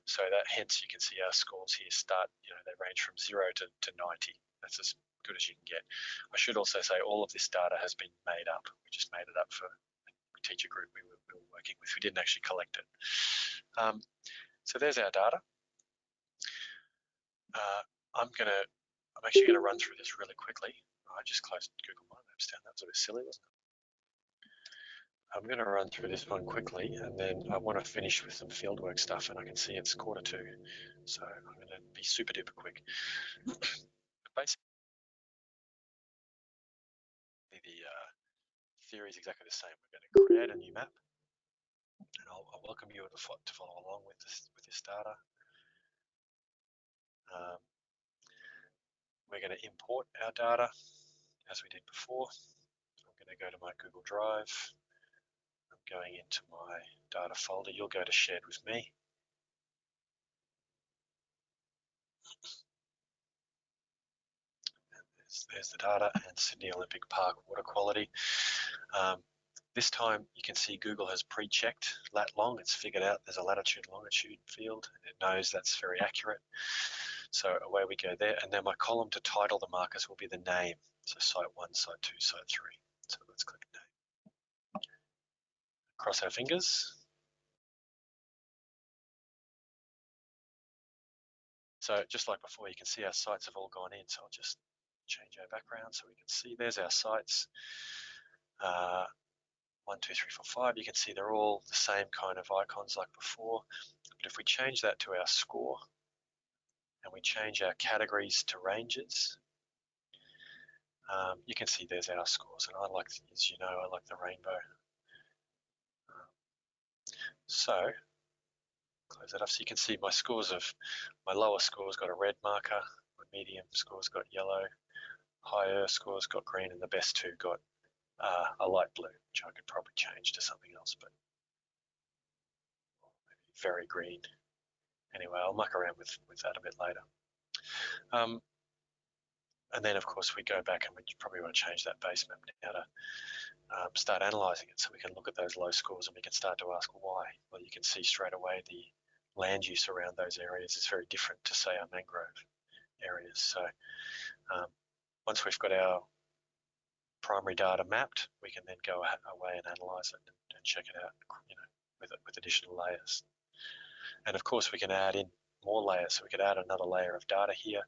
So that hence you can see our scores here start, they range from 0 to 90. That's as good as you can get. I should also say all of this data has been made up. We just made it up for a teacher group we were working with. We didn't actually collect it. So there's our data. I'm actually gonna run through this really quickly. I just closed Google My Maps down. That was a bit silly, wasn't it? I'm going to run through this one quickly, and then I want to finish with some fieldwork stuff, and I can see it's 1:45, so I'm going to be super duper quick. Basically, the theory is exactly the same. We're going to create a new map, and I'll welcome you to follow along with this data. We're going to import our data as we did before. I'm going to go to my Google Drive. I'm going into my data folder. You'll go to shared with me. There's the data and Sydney Olympic Park water quality. This time you can see Google has pre-checked lat long. It's figured out there's a latitude longitude field, and it knows that's very accurate. So away we go there. And then my column to title the markers will be the name. So site 1, site 2, site 3. So let's click name. Cross our fingers. So just like before, you can see our sites have all gone in. So I'll just change our background so we can see there's our sites. 1, 2, 3, 4, 5. You can see they're all the same kind of icons like before. But if we change that to our score and we change our categories to ranges, you can see there's our scores. And I like, as you know, I like the rainbow. So close that off. So you can see my lower scores got a red marker, my medium scores got yellow, higher scores got green, and the best 2 got a light blue, which I could probably change to something else, but maybe very green. Anyway, I'll muck around with that a bit later. And then, of course, we go back and we probably want to change that base map now to start analysing it so we can look at those low scores and we can start to ask why. Well, you can see straight away the land use around those areas is very different to, say, our mangrove areas. So once we've got our primary data mapped, we can then go away and analyze it and check it out, with additional layers. And of course, we can add in more layers. So we could add another layer of data here.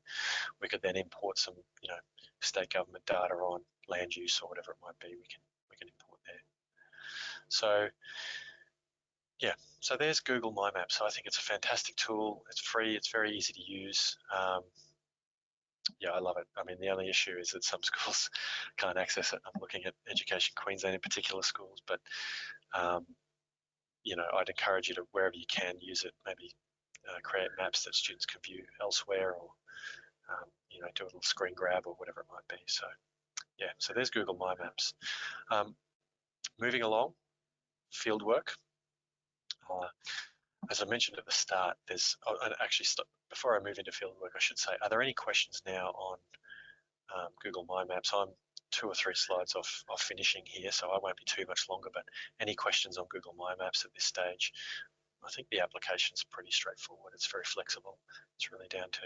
We could then import some, state government data on land use or whatever it might be. We can import there. So yeah, so there's Google My Maps. So I think it's a fantastic tool. It's free. It's very easy to use. Yeah, I love it. I mean, the only issue is that some schools can't access it. I'm looking at Education Queensland in particular schools, but I'd encourage you to, wherever you can, use it. Maybe create maps that students can view elsewhere, or do a little screen grab or whatever it might be. So yeah, so there's Google My Maps. Moving along, fieldwork. As I mentioned at the start, before I move into fieldwork, I should say, are there any questions now on Google My Maps? I'm 2 or 3 slides off finishing here, so I won't be too much longer, but any questions on Google My Maps at this stage? I think the application's pretty straightforward. It's very flexible. It's really down to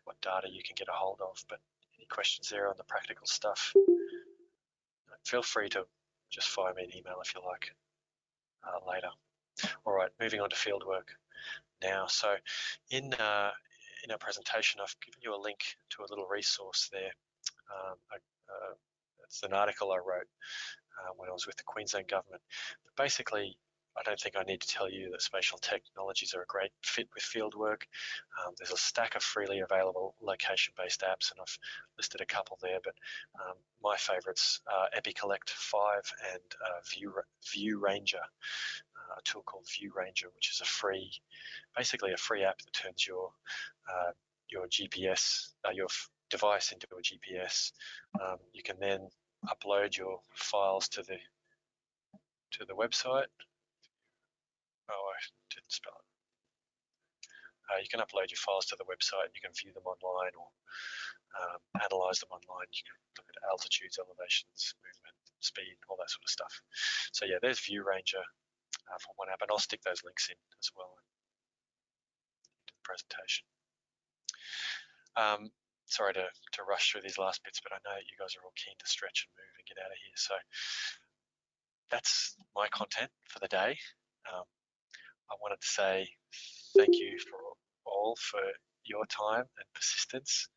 what data you can get a hold of, but any questions there on the practical stuff? Feel free to just fire me an email if you like later. All right, moving on to fieldwork now. So in our presentation, I've given you a link to a little resource there. It's an article I wrote when I was with the Queensland government. But basically, I don't think I need to tell you that spatial technologies are a great fit with fieldwork. There's a stack of freely available location-based apps, and I've listed a couple there, but my favourites are EpiCollect 5 and View Ranger, a tool called View Ranger, which is basically a free app that turns your GPS, your device into a GPS. You can then upload your files to the website. Oh, I didn't spell it. You can upload your files to the website and you can view them online or analyze them online. You can look at altitudes, elevations, movement, speed, all that sort of stuff. So yeah, there's View Ranger for one app, and I'll stick those links in as well into the presentation. Sorry to rush through these last bits, but I know you guys are all keen to stretch and move and get out of here. So that's my content for the day. I wanted to say thank you all for your time and persistence.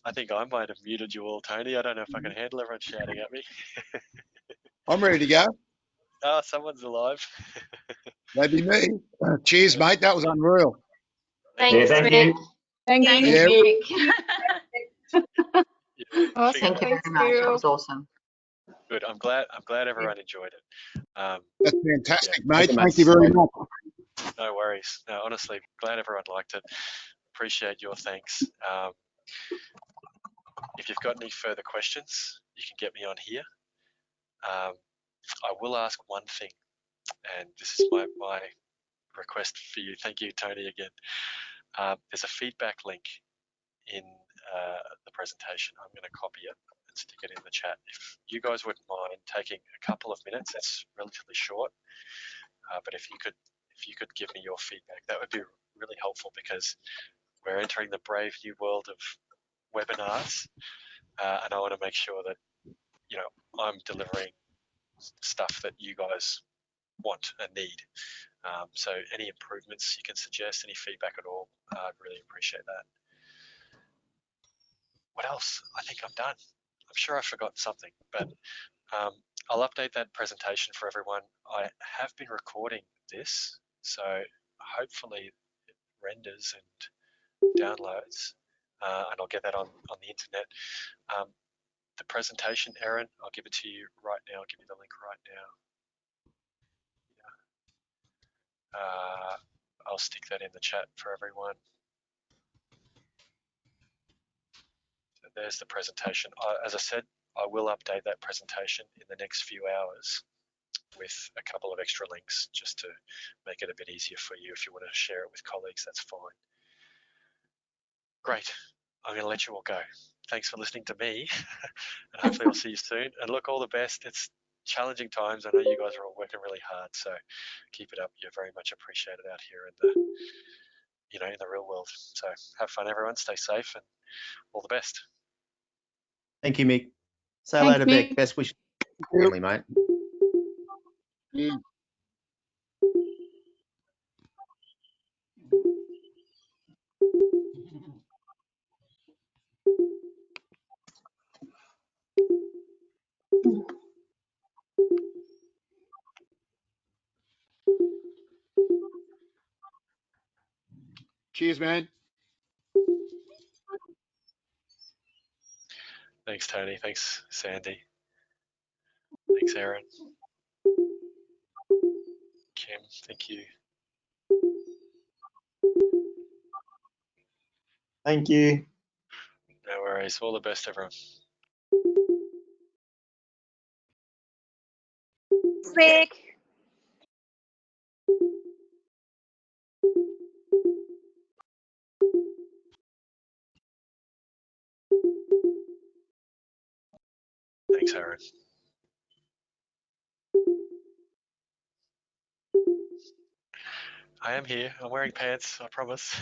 I think I might have muted you all, Tony. I don't know if I can handle everyone shouting at me. I'm ready to go. Oh, someone's alive. Maybe me. Cheers, mate. That was unreal. Thanks, thank Mick. you. Thanks, Yeah. Mick. Awesome. Thank you very much. That was awesome. Good. I'm glad everyone enjoyed it. That's fantastic, Yeah. mate. Thank you very much. No worries. No, honestly, glad everyone liked it. Appreciate your thanks. If you've got any further questions, you can get me on here. I will ask one thing, and this is my request for you. Thank you, Tony, again. There's a feedback link in the presentation. I'm going to copy it and stick it in the chat. If you guys wouldn't mind taking a couple of minutes, it's relatively short, but if you could give me your feedback, that would be really helpful, because we're entering the brave new world of webinars, and I want to make sure that I'm delivering stuff that you guys want and need. So any improvements you can suggest, any feedback at all, I'd really appreciate that. What else? I think I'm done. I'm sure I've forgotten something, but I'll update that presentation for everyone. I have been recording this, so hopefully it renders and downloads, and I'll get that on the internet. The presentation, Erin, I'll give it to you right now. I'll give you the link right now. I'll stick that in the chat for everyone. So there's the presentation. As I said, I will update that presentation in the next few hours with a couple of extra links just to make it a bit easier for you. If you want to share it with colleagues, that's fine. Great. I'm going to let you all go. Thanks for listening to me, and hopefully I'll see you soon. And look, all the best. It's challenging times. I know you guys are all working really hard, so keep it up. You're very much appreciated out here in in the real world. So have fun, everyone. Stay safe and all the best. Thank you, Mick. Say Thanks, hello to Beck. Mick. Best wishes, family, mate. Mm. Cheers, man. Thanks, Tony. Thanks, Sandy. Thanks, Aaron. Kim, thank you. Thank you. No worries. All the best, everyone. Rick. Thanks, Aaron. I am here. I'm wearing pants, I promise.